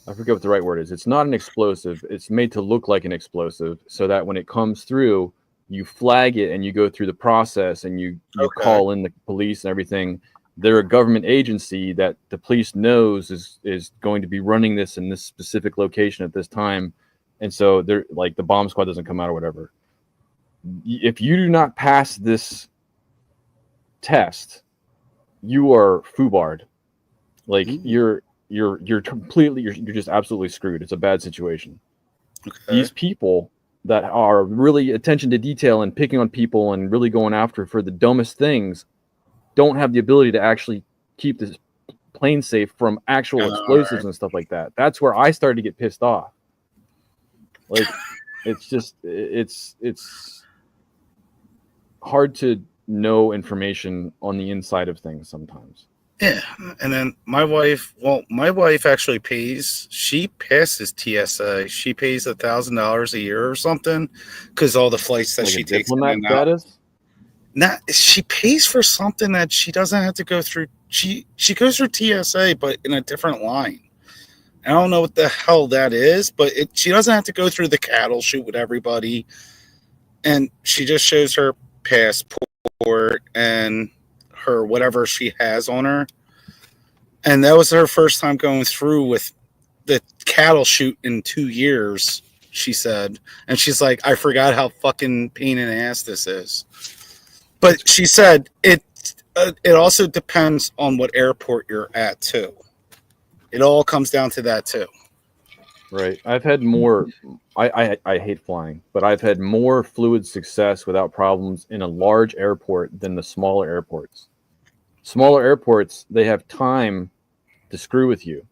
forget what the right word is. It's not an explosive. It's made to look like an explosive so that when it comes through, you flag it and you go through the process and you call in the police and everything. They're a government agency that the police knows is going to be running this in this specific location at this time. And so they're like, the bomb squad doesn't come out or whatever. If you do not pass this test, you are foobarred. Like you're completely, you're just absolutely screwed. It's a bad situation. Okay. These people that are really attention to detail and picking on people and really going after for the dumbest things don't have the ability to actually keep this plane safe from actual explosives and stuff like that. That's where I started to get pissed off. Like, it's hard to know information on the inside of things sometimes. Yeah, and then my wife actually pays. She passes TSA. She pays $1,000 a year or something because all the flights that she takes. Diplomat status? Not, she pays for something that she doesn't have to go through. She goes through TSA, but in a different line. I don't know what the hell that is, but she doesn't have to go through the cattle chute with everybody, and she just shows her passport and her whatever she has on her. And that was her first time going through with the cattle chute in 2 years, she said. And she's like, I forgot how fucking pain in the ass this is. But she said it also depends on what airport you're at too. It all comes down to that too. Right. I've had more, I hate flying, but I've had more fluid success without problems in a large airport than the smaller airports. Smaller airports, they have time to screw with you,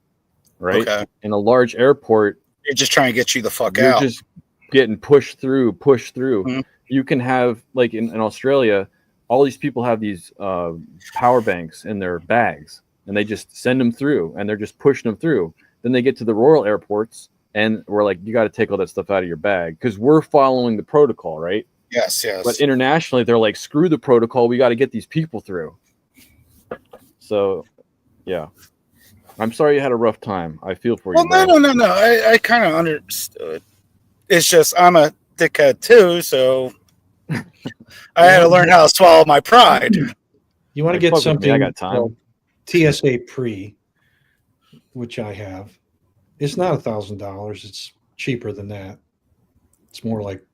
right? Okay. In a large airport, they're just trying to get you the fuck you're out. You're just getting pushed through. Mm-hmm. You can have, like in Australia, all these people have these power banks in their bags, and they just send them through, and they're just pushing them through. Then they get to the rural airports, and we're like, you got to take all that stuff out of your bag because we're following the protocol, right? Yes, yes. But internationally, they're like, screw the protocol. We got to get these people through. So, yeah. I'm sorry you had a rough time. I feel for you. Well, no. I kind of understood. It's just I'm a dickhead too, so I had to learn how to swallow my pride. You want to Like, get something? I got time. called TSA Pre, which I have. It's not $1,000. It's cheaper than that. It's more like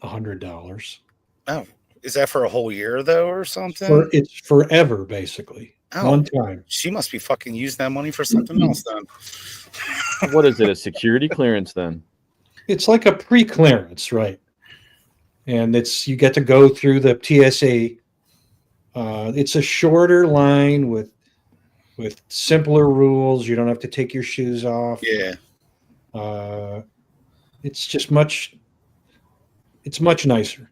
$100. Oh, is that for a whole year though, or something? It's forever, basically. Oh, one time. She must be fucking using that money for something else then. What is it? A security clearance then? It's like a pre-clearance, right? And you get to go through the TSA. It's a shorter line with simpler rules. You don't have to take your shoes off. Yeah. It's just much. It's much nicer.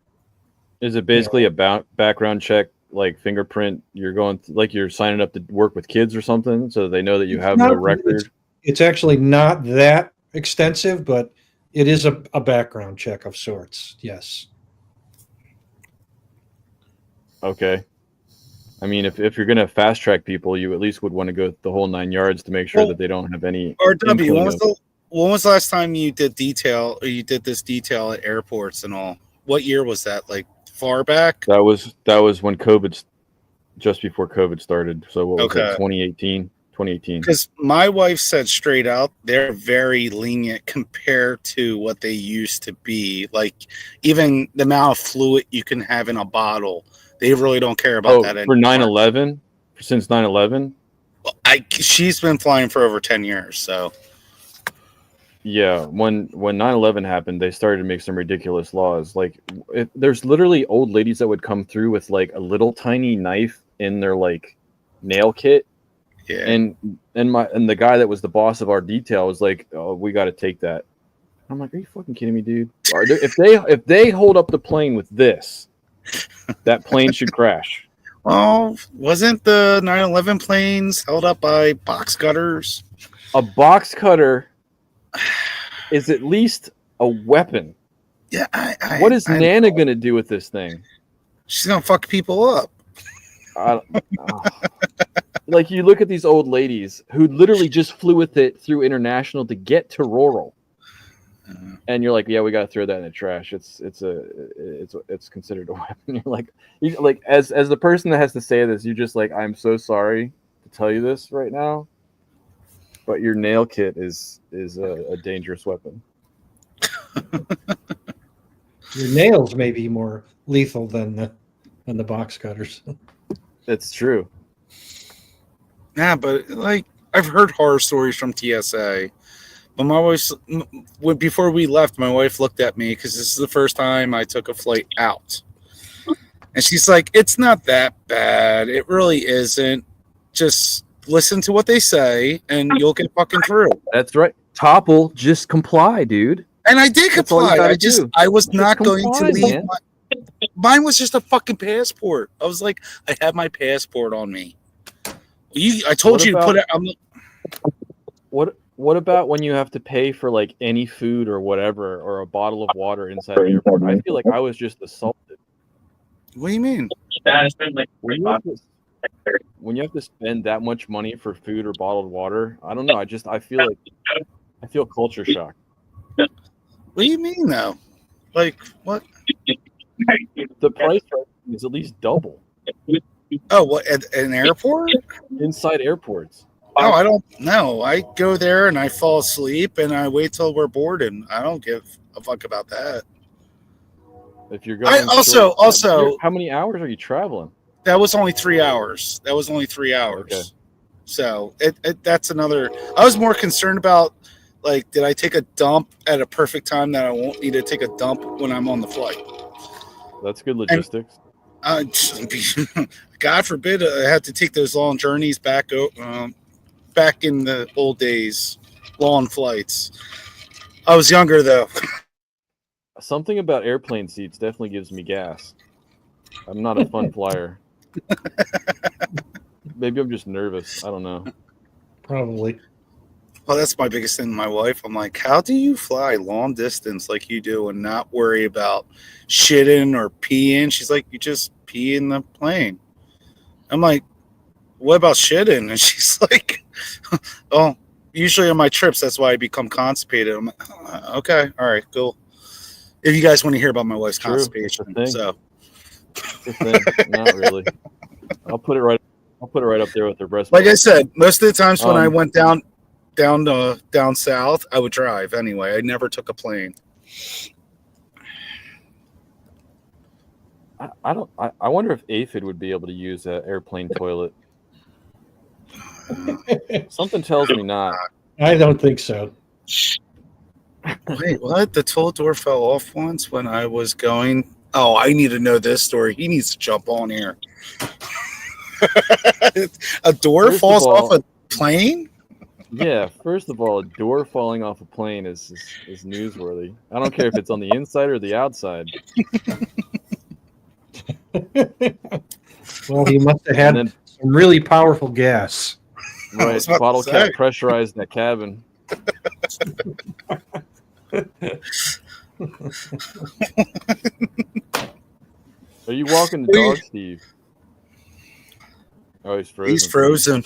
Is it basically a background check, like fingerprint? You're going like you're signing up to work with kids or something, so they know that you have no record. It's actually not that extensive, but it is a background check of sorts. Yes. Okay. I mean, if you're going to fast track people, you at least would want to go the whole 9 yards to make sure that they don't have any. RW, when was the last time you did detail, or you did this detail at airports and all? What year was that? Like far back? That was when COVID, just before COVID started. So what was it? 2018. Because my wife said straight out, they're very lenient compared to what they used to be. Like even the amount of fluid you can have in a bottle, they really don't care about that for anymore. 9/11. Since 9/11. She's been flying for over 10 years, so. Yeah, when 9/11 happened, they started to make some ridiculous laws. Like, there's literally old ladies that would come through with like a little tiny knife in their like nail kit. Yeah. And the guy that was the boss of our detail was like, "Oh, we got to take that." I'm like, "Are you fucking kidding me, dude? If they hold up the plane with this, that plane should crash." Well, wasn't the 9/11 planes held up by box cutters? A box cutter is at least a weapon. Yeah, what is Nana gonna do with this thing? She's gonna fuck people up. Like, you look at these old ladies who literally just flew with it through international to get to rural, and you're like, yeah, we got to throw that in the trash. It's considered a weapon. You're like, as the person that has to say this, you're just like, I'm so sorry to tell you this right now, but your nail kit is a dangerous weapon. Your nails may be more lethal than the box cutters. That's true. Yeah, but like I've heard horror stories from TSA. But my wife, before we left, my wife looked at me because this is the first time I took a flight out, and she's like, "It's not that bad. It really isn't. Just listen to what they say, and you'll get fucking through." That's right. Topple, just comply, dude. And I did comply. I was not going to leave. Mine was just a fucking passport. I was like, I had my passport on me. I told you to put it. What about when you have to pay for like any food or whatever, or a bottle of water inside the airport? I feel like I was just assaulted. What do you mean? When you have to spend that much money for food or bottled water, I don't know. I feel culture shock. What do you mean though? Like what? The price is at least double. Oh, what, at an airport? Inside airports. Oh, I don't know. I go there and I fall asleep and I wait till we're boarded. I don't give a fuck about that. If you're going, also, how many hours are you traveling? That was only 3 hours. Okay. So that's another. I was more concerned about, like, did I take a dump at a perfect time that I won't need to take a dump when I'm on the flight? That's good logistics. God forbid I had to take those long journeys back in the old days, long flights. I was younger though. Something about airplane seats definitely gives me gas. I'm not a fun flyer. Maybe I'm just nervous. I don't know. Probably. Well, that's my biggest thing with my wife. I'm like, how do you fly long distance like you do and not worry about shitting or peeing? She's like, you just pee in the plane. I'm like, what about shitting? And she's like, oh, usually on my trips, that's why I become constipated. I'm like, okay, all right, cool. If you guys want to hear about my wife's constipation, so not really. I'll put it right up there with the breast. Like I said, most of the times when I went down south, I would drive anyway. I never took a plane. I wonder if Aphid would be able to use an airplane toilet. Something tells me not. I don't think so. Wait, what? The toilet door fell off once when I was going. Oh, I need to know this story. He needs to jump on here. A door falls off a plane? Yeah, first of all, a door falling off a plane is newsworthy. I don't care if it's on the inside or the outside. Well, he must have had some really powerful gas. Right, bottle cap pressurized in that cabin. Are you walking the dog, Steve? Oh, he's frozen. He's frozen.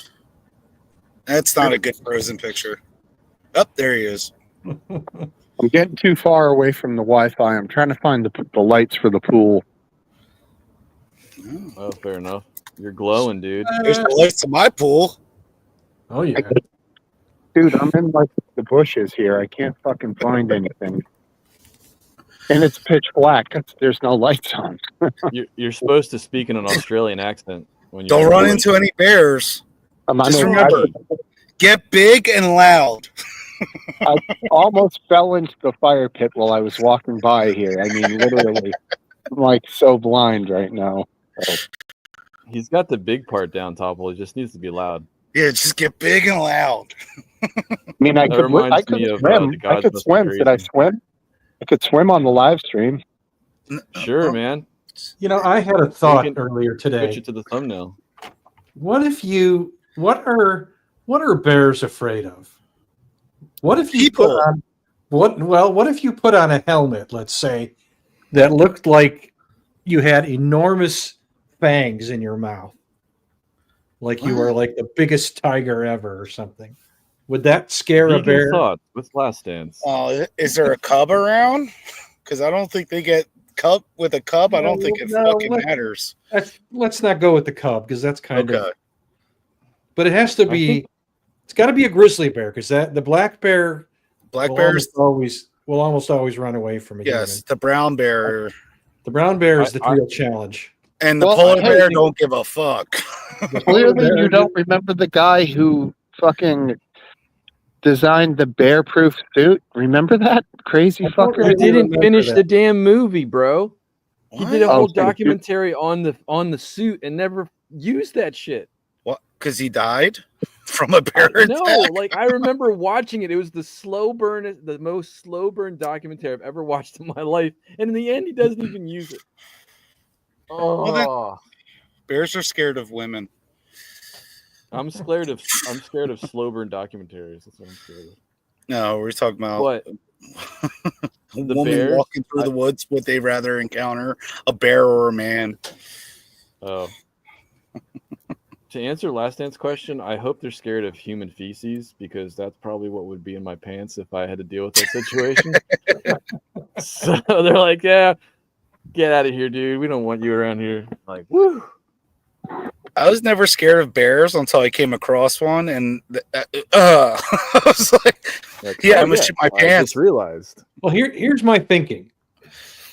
That's not a good frozen picture. Oh, there he is. I'm getting too far away from the Wi-Fi. I'm trying to find the lights for the pool. Oh, fair enough. You're glowing, dude. There's the lights to my pool. Oh, yeah. Dude, I'm in like the bushes here. I can't fucking find anything. And it's pitch black. There's no lights on. You're supposed to speak in an Australian accent when you don't run into any bears. Just remember, get big and loud. I almost fell into the fire pit while I was walking by here. I mean, literally, I'm like so blind right now. So. He's got the big part down, Topple. It just needs to be loud. Yeah, just get big and loud. I mean, I could swim. I could swim. Did I swim? I could swim on the live stream. Sure, man. You know, I had a thought earlier today. Switch it to the thumbnail. What are bears afraid of? What if you put on what if you put on a helmet, let's say, that looked like you had enormous fangs in your mouth? Like you were like the biggest tiger ever or something. Would that scare a bear? Thought with Last Dance. Is there a cub around? Because I don't think they get cub with a cub. I don't think it fucking matters. Let's not go with the cub because that's kind of. But it has to be. It's got to be a grizzly bear because the black bear. Bears will almost always run away from a human. The brown bear. The brown bear is the real challenge. And the polar bear don't give a fuck. Clearly, you don't remember the guy who fucking designed the bear-proof suit. Remember that crazy fucker? I didn't finish the damn movie, bro. He did a whole documentary on the suit and never used that shit. What? Because he died from a bear attack? No, like I remember watching it. It was the most slow burn documentary I've ever watched in my life. And in the end, he doesn't even use it. Oh, bears are scared of women. I'm scared of slow burn documentaries. That's what I'm scared of. No, we're talking about what? A woman walking through the woods. Would they rather encounter a bear or a man? Oh. To answer Last Dance question, I hope they're scared of human feces because that's probably what would be in my pants if I had to deal with that situation. So they're like, yeah. Get out of here, dude. We don't want you around here. Like, woo. I was never scared of bears until I came across one, and I was like, "Yeah, I'm gonna shit my pants." I just realized. Well, here's my thinking: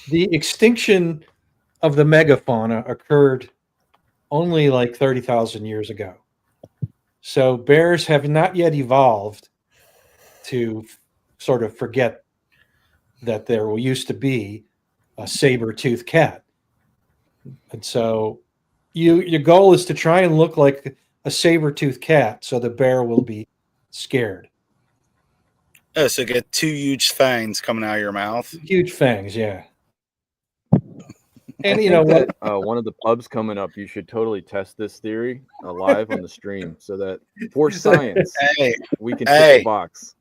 the extinction of the megafauna occurred only like 30,000 years ago, so bears have not yet evolved to sort of forget that there used to be a saber-toothed cat. And so your goal is to try and look like a saber-toothed cat so the bear will be scared. Oh, so get two huge fangs coming out of your mouth. Huge fangs, yeah. And I you know think what? that one of the pubs coming up, you should totally test this theory live on the stream, so that for science, Hey, we can hey. tick the box.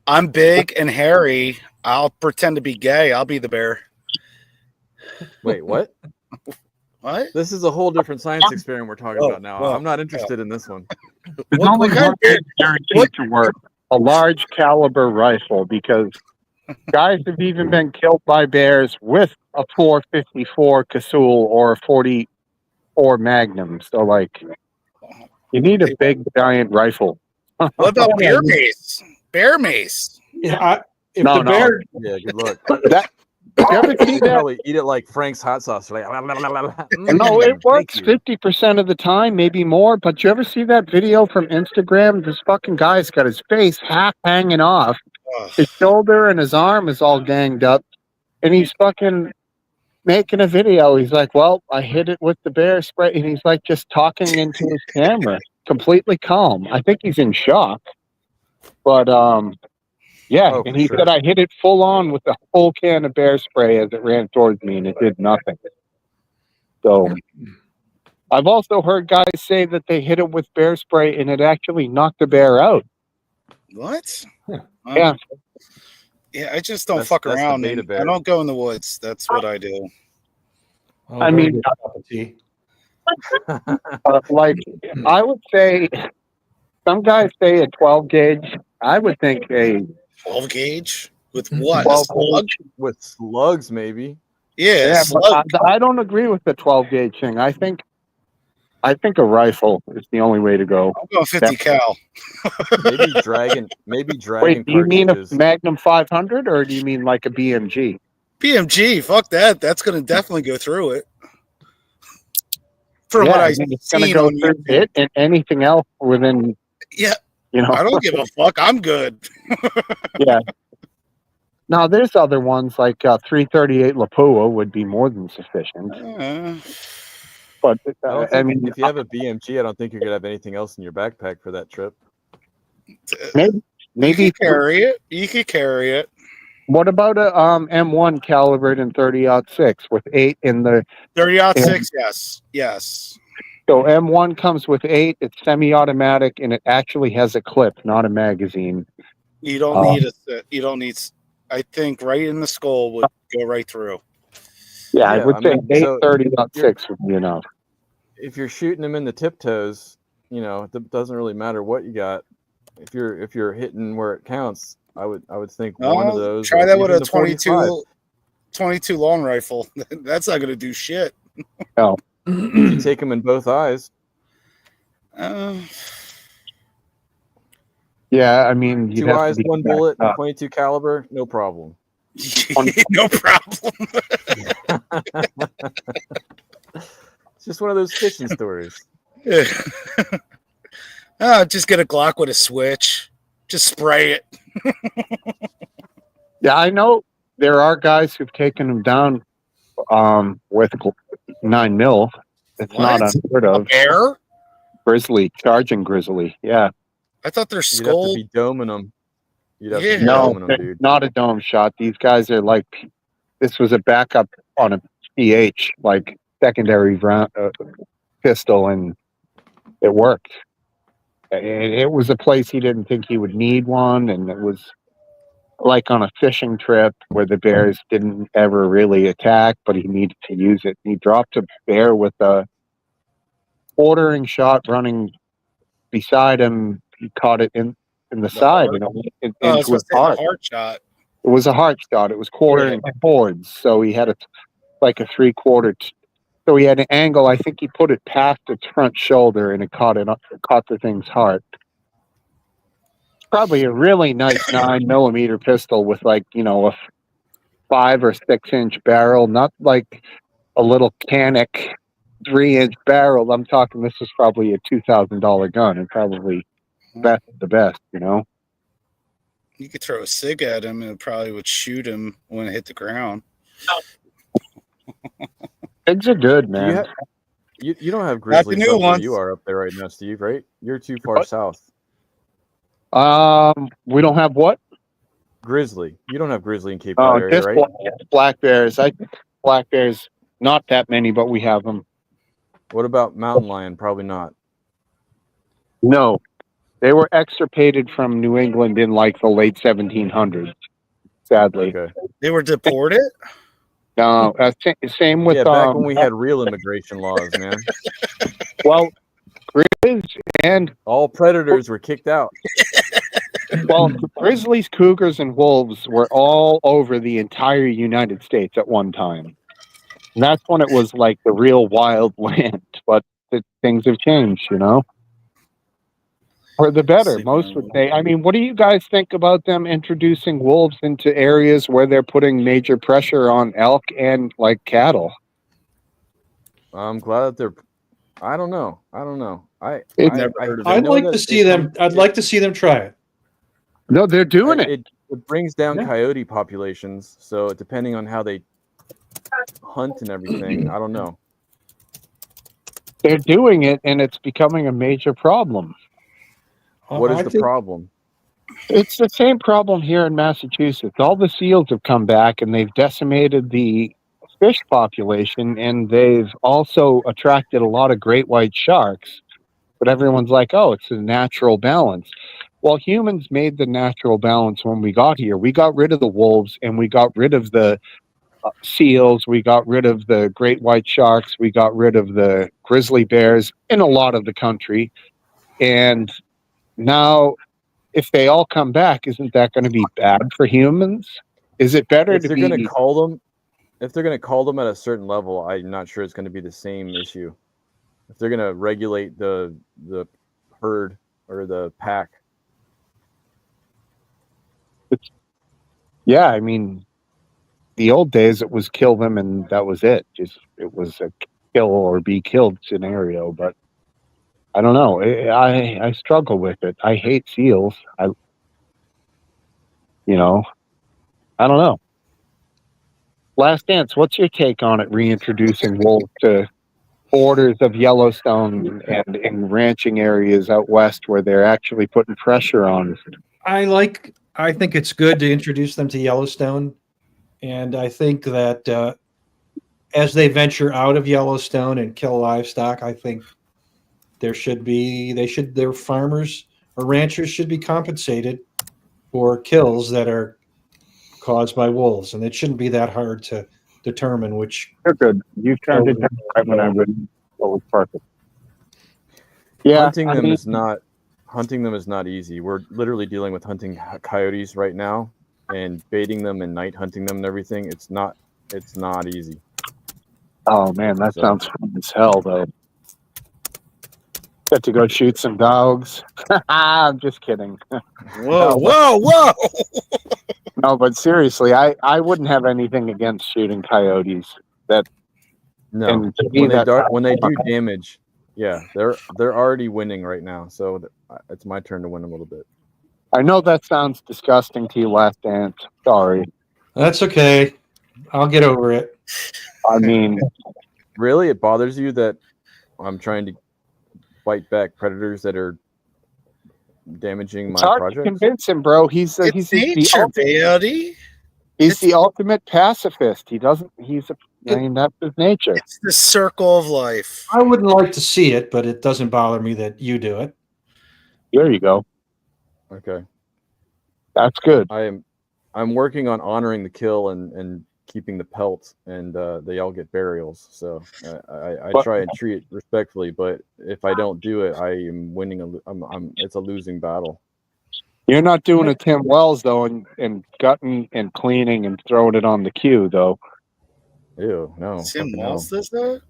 I'm big and hairy. I'll pretend to be gay. I'll be the bear. Wait, what? What? This is a whole different science experiment we're talking about now. well, I'm not interested in this one. There's What only kind one of bear- thing guaranteed to work: a large caliber rifle, because guys have even been killed by bears with a 454 Casull or a 44 Magnum. So, like, you need a big giant rifle. What about bear mace? Bear mace. Yeah, if No, the no. bear, Yeah, good luck. That you ever see You that? probably eat it like Frank's hot sauce. Like, No, it works thank you. 50% of the time, maybe more. But you ever see that video from Instagram? This fucking guy's got his face half hanging off. Ugh. His shoulder and his arm is all ganged up. And he's fucking making a video. He's like, well, I hit it with the bear spray. And he's like just talking into his camera, completely calm. I think he's in shock. But, yeah. Oh, and for he sure. said, I hit it full on with the whole can of bear spray as it ran towards me, and it did nothing. So I've also heard guys say that they hit it with bear spray and it actually knocked the bear out. What? Yeah. Yeah, I just don't That's fuck the around. beta And bear. I don't go in the woods. That's what I do. I mean, like, I would say some guys say a 12 gauge. I would think a 12 gauge with what? 12 Slug? With slugs, maybe. Yeah, yeah, but slug. I don't agree with the 12 gauge thing. I think a rifle is the only way to go. I'm going 50 cal. Maybe dragon. Maybe dragon. Wait, do you mean a cartridges. Magnum 500 or do you mean like a BMG? BMG, fuck that. That's going to definitely go through it. From what I I've mean, it's going to seen go on through YouTube. it and anything else within, Yeah, you know. I don't give a fuck. I'm good. Yeah. Now, there's other ones like 338 Lapua would be more than sufficient. But I don't I think mean, if you have a BMG, I don't think you're gonna have anything else in your backpack for that trip. maybe you could carry it. You could carry it. What about a M1 calibered in 30-06 with 8 in the 30-06? Yes. So M1 comes with 8. It's semi-automatic and it actually has a clip, not a magazine. You don't need a. You don't need. I think right in the skull would go right through. Yeah, I would say 8 so 30-06 would be enough. If you're shooting them in the tiptoes, you know, it doesn't really matter what you got. If you're hitting where it counts, I would think one of those. Try that with even a the 45. 22 long rifle. That's not going to do shit. No. If you take them in both eyes. Yeah, I mean, you'd 2 have to eyes, be 1 back bullet, up. 22 caliber, no problem. No problem. It's just one of those fishing stories. Just get a Glock with a switch. Just spray it. Yeah, I know there are guys who've taken them down with 9mm. It's not unheard of. A bear? Grizzly, charging grizzly. Yeah. I thought their You'd have to skull. be doming them. You'd have to be No, doming them, dude. not a dome shot. These guys are like, this was a backup on a PH, like secondary round pistol, and it worked. It was a place he didn't think he would need one, and it was like on a fishing trip where the bears didn't ever really attack, but he needed to use it. He dropped a bear with a quartering shot running beside him. He caught it in the side, you know, into his heart. Heart shot. It was a heart shot. It was quartering forwards, so he had like a 3/4. So he had an angle. I think he put it past its front shoulder, and it caught the thing's heart. It's probably a really nice 9mm pistol with, like, you know, a 5 or 6 inch barrel, not like a little Canic 3-inch barrel. I'm talking. This is probably a $2,000 gun, and probably the best, you know. You could throw a cig at him and it probably would shoot him when it hit the ground. Things are good, man. You don't have grizzlies new up where ones. you are up there right now, Steve, right? You're too far south. We don't have what? Grizzly. You don't have grizzly in Cape Cod area, Just right? black bears. Black bears Not that many, but we have them. What about mountain lion? Probably not. No, they were extirpated from New England in like the late 1700s. Sadly, Okay. They were deported. no. Same with back when we had real immigration laws, man. well, grizz and All predators were kicked out. well, grizzlies, cougars, and wolves were all over the entire United States at one time. And that's when it was like the real wild land. But things have changed, you know, for the better. Most would say. I mean, what do you guys think about them introducing wolves into areas where they're putting major pressure on elk and like cattle? I'm glad that they're. I don't know. I'd like to see them. I'd like to see them try it. No, they're doing it. It brings down coyote populations. So depending on how they hunt and everything, I don't know. They're doing it, and it's becoming a major problem. What is the problem? It's the same problem here in Massachusetts. All the seals have come back, and they've decimated the fish population, and they've also attracted a lot of great white sharks. But everyone's like, oh, it's a natural balance. Well, humans made the natural balance when we got here. We got rid of the wolves, and we got rid of the seals. We got rid of the great white sharks. We got rid of the grizzly bears in a lot of the country. And now, if they all come back, isn't that going to be bad for humans? Is it better If to they're be... going to call them, if they're going to call them at a certain level, I'm not sure it's going to be the same issue. If they're going to regulate the herd or the pack. Yeah, I mean, the old days it was kill them and that was it. Just it was a kill or be killed scenario. But I don't know. I struggle with it. I hate seals. I don't know. Last Dance, what's your take on it? Reintroducing wolves to borders of Yellowstone and in ranching areas out west where they're actually putting pressure on. I think it's good to introduce them to Yellowstone, and I think that as they venture out of Yellowstone and kill livestock, I think their farmers or ranchers should be compensated for kills that are caused by wolves, and it shouldn't be that hard to determine which. They're good. You turned it down right when I would. What was perfect. Yeah, hunting them is not easy. We're literally dealing with hunting coyotes right now and baiting them and night hunting them and everything. It's not easy. Oh man, that sounds fun as hell though. Get to go shoot some dogs. I'm just kidding. Whoa. No, but seriously, I wouldn't have anything against shooting coyotes. When they do damage, yeah, they're already winning right now. So it's my turn to win a little bit. I know that sounds disgusting to you, Last Dance. Sorry. That's okay. I'll get over it. I mean, really, it bothers you that I'm trying to fight back predators that are damaging my project? It's hard to convince him, bro. He's the ultimate pacifist. That's his nature. It's the circle of life. I wouldn't like to see it, but it doesn't bother me that you do it. There you go. Okay. That's good. I'm working on honoring the kill and keeping the pelts, and they all get burials. So I try and treat it respectfully, but if I don't do it, I am winning. It's a losing battle. You're not doing a Tim Wells though, and gutting and cleaning and throwing it on the queue though. Ew, no. Tim Wells does that?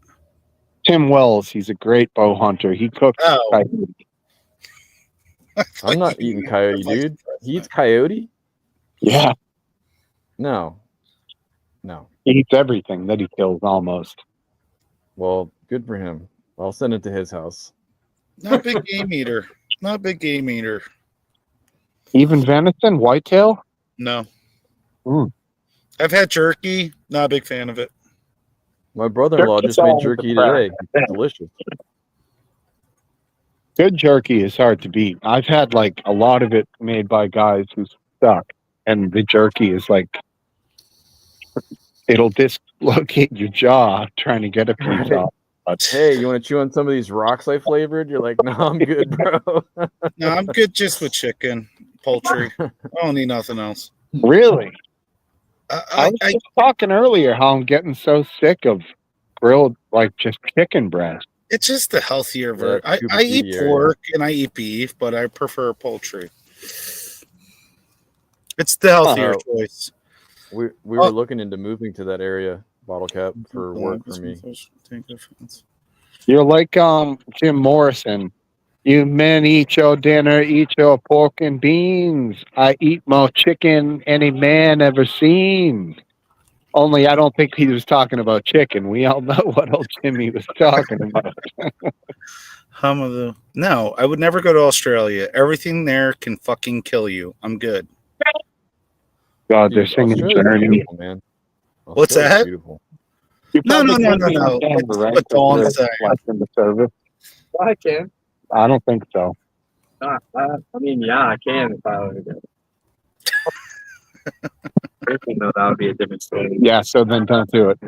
Tim Wells, he's a great bow hunter. He cooks. Oh. I'm not eating coyote, dude. He eats coyote? Yeah. No. He eats everything that he kills almost. Well, good for him. I'll send it to his house. Not a big game eater. Not a big game eater. Even venison, whitetail? No. Mm. I've had jerky. Not a big fan of it. My brother-in-law just made jerky today. It's delicious. Good jerky is hard to beat. I've had like a lot of it made by guys who suck, and the jerky is like it'll dislocate your jaw trying to get a piece off. But Hey, you want to chew on some of these rocks I flavored? You're like, no, I'm good, bro. No, I'm good just with chicken, poultry. I don't need nothing else. really, I was I just talking earlier how I'm getting so sick of grilled, like just chicken breast. it's just the healthier Yeah, version. Cuba I eat Cutie area. pork and I eat beef, but I prefer poultry. It's the healthier choice. We were looking into moving to that area, Bottle Cap, for work for me. You're like Jim Morrison. You men eat your dinner, eat your pork and beans. I eat more chicken any man ever seen. Only I don't think he was talking about chicken. We all know what old Jimmy was talking about. No, I would never go to Australia. Everything there can fucking kill you. I'm good. God, they're Dude, singing Australia's Journey. beautiful, man. What's Australia's that? Beautiful. You No. probably can't be It's on camera, right? what Dawn's You're saying. left in the service. I can. I don't think so. I mean, yeah, I can if I were to go. No, that would be a different story. Yeah, so then don't do it.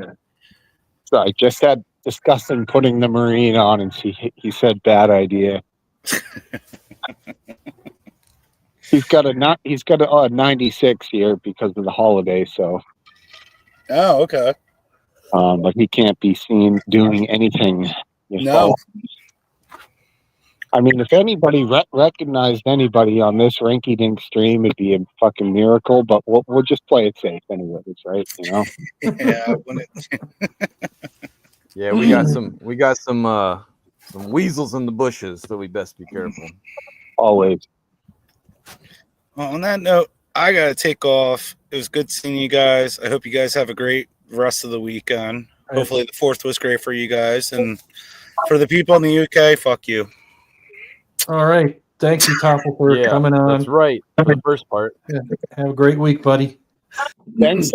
So I just had discussing putting the Marine on, and he said bad idea. He's got a 96 here because of the holiday, so Oh, okay. but he can't be seen doing anything. No. I mean, if anybody recognized anybody on this Rinky Dink stream, it'd be a fucking miracle. But we'll just play it safe, anyways, right? You know. Yeah. Yeah, we got some weasels in the bushes, so we best be careful. Always. Well, on that note, I gotta take off. It was good seeing you guys. I hope you guys have a great rest of the weekend. Hopefully the 4th was great for you guys. And for the people in the UK, fuck you. All right. Thank you, Topple, for coming on. That's right. The first part. Yeah. Have a great week, buddy. Thanks,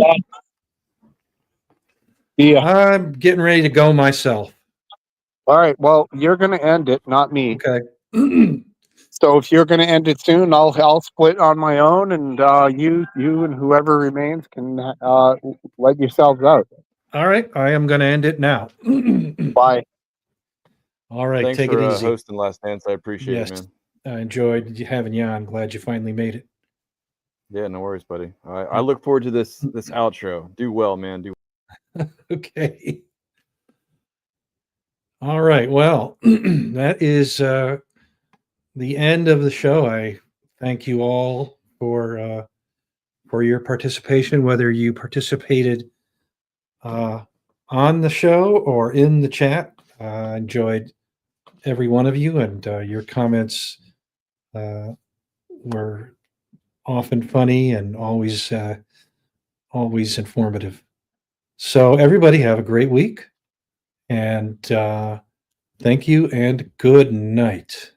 yeah. I'm getting ready to go myself. All right. Well, you're going to end it, not me. Okay. So if you're going to end it soon, I'll split on my own, and you and whoever remains can let yourselves out. All right. I am going to end it now. Bye. All right. Thanks take for, it easy. Hosting Last Dance. I appreciate it, man. I enjoyed having you on. Glad you finally made it. Yeah, no worries, buddy. I look forward to this outro. Do well, man. Do Okay. All right. Well, that is the end of the show. I thank you all for your participation, whether you participated on the show or in the chat. I enjoyed every one of you, and your comments were often funny and always informative. So everybody have a great week, and thank you and good night.